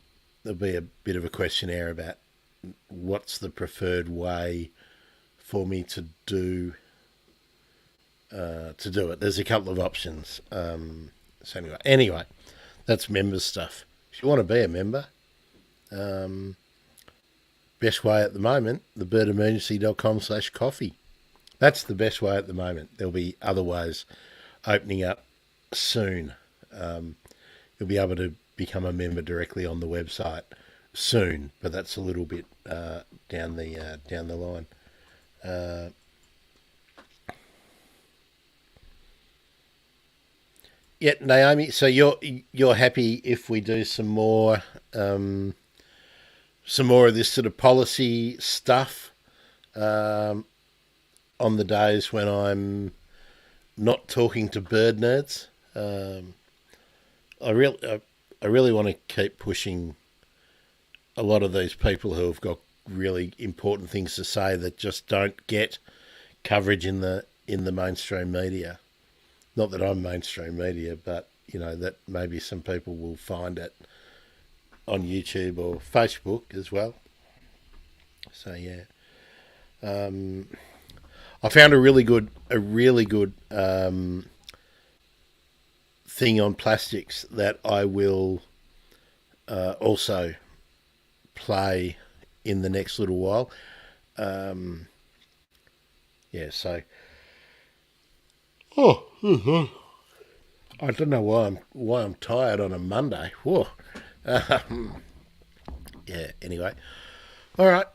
be a bit of a questionnaire about what's the preferred way for me to do it. There's a couple of options. So anyway, that's members stuff. If you want to be a member, best way at the moment, thebirdemergency.com/coffee. That's the best way at the moment. There'll be other ways opening up soon. You'll be able to become a member directly on the website soon, but that's a little bit down the line. Yeah, Naomi. So you're happy if we do some more of this sort of policy stuff on the days when I'm not talking to bird nerds. I really want to keep pushing a lot of these people who have got really important things to say that just don't get coverage in the mainstream media. Not that I'm mainstream media, but that maybe some people will find it on YouTube or Facebook as well. So yeah, I found a really good thing on plastics that I will also play in the next little while. So I don't know why I'm tired on a Monday. Whoa. Anyway. All right.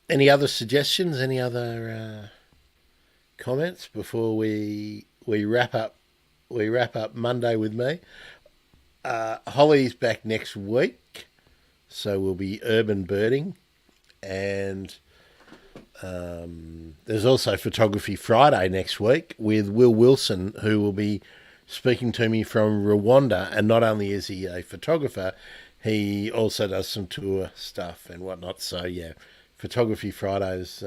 Any other suggestions? Any other comments before we wrap up? We wrap up Monday with me. Holly's back next week, so we'll be urban birding, and there's also Photography Friday next week with Will Wilson, who will be speaking to me from Rwanda. And not only is he a photographer, he also does some tour stuff and whatnot. So yeah, Photography Friday is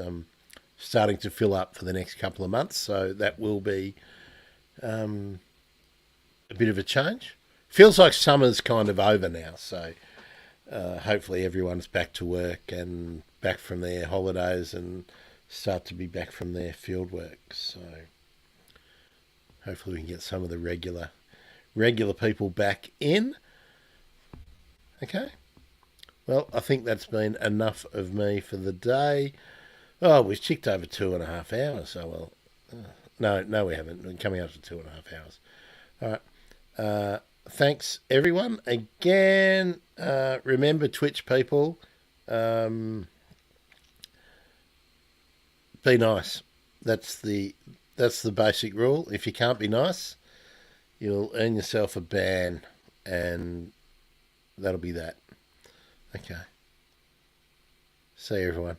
starting to fill up for the next couple of months. So that will be a bit of a change. Feels like summer's kind of over now. So hopefully everyone's back to work and back from their holidays and start to be back from their field work. So hopefully we can get some of the regular people back in. Okay. Well, I think that's been enough of me for the day. Oh, we've ticked over 2.5 hours. So, well, no, we haven't. We're coming up to 2.5 hours. All right. Thanks, everyone. Again, remember, Twitch people, be nice. That's the basic rule. If you can't be nice, you'll earn yourself a ban, and that'll be that. Okay. See you, everyone.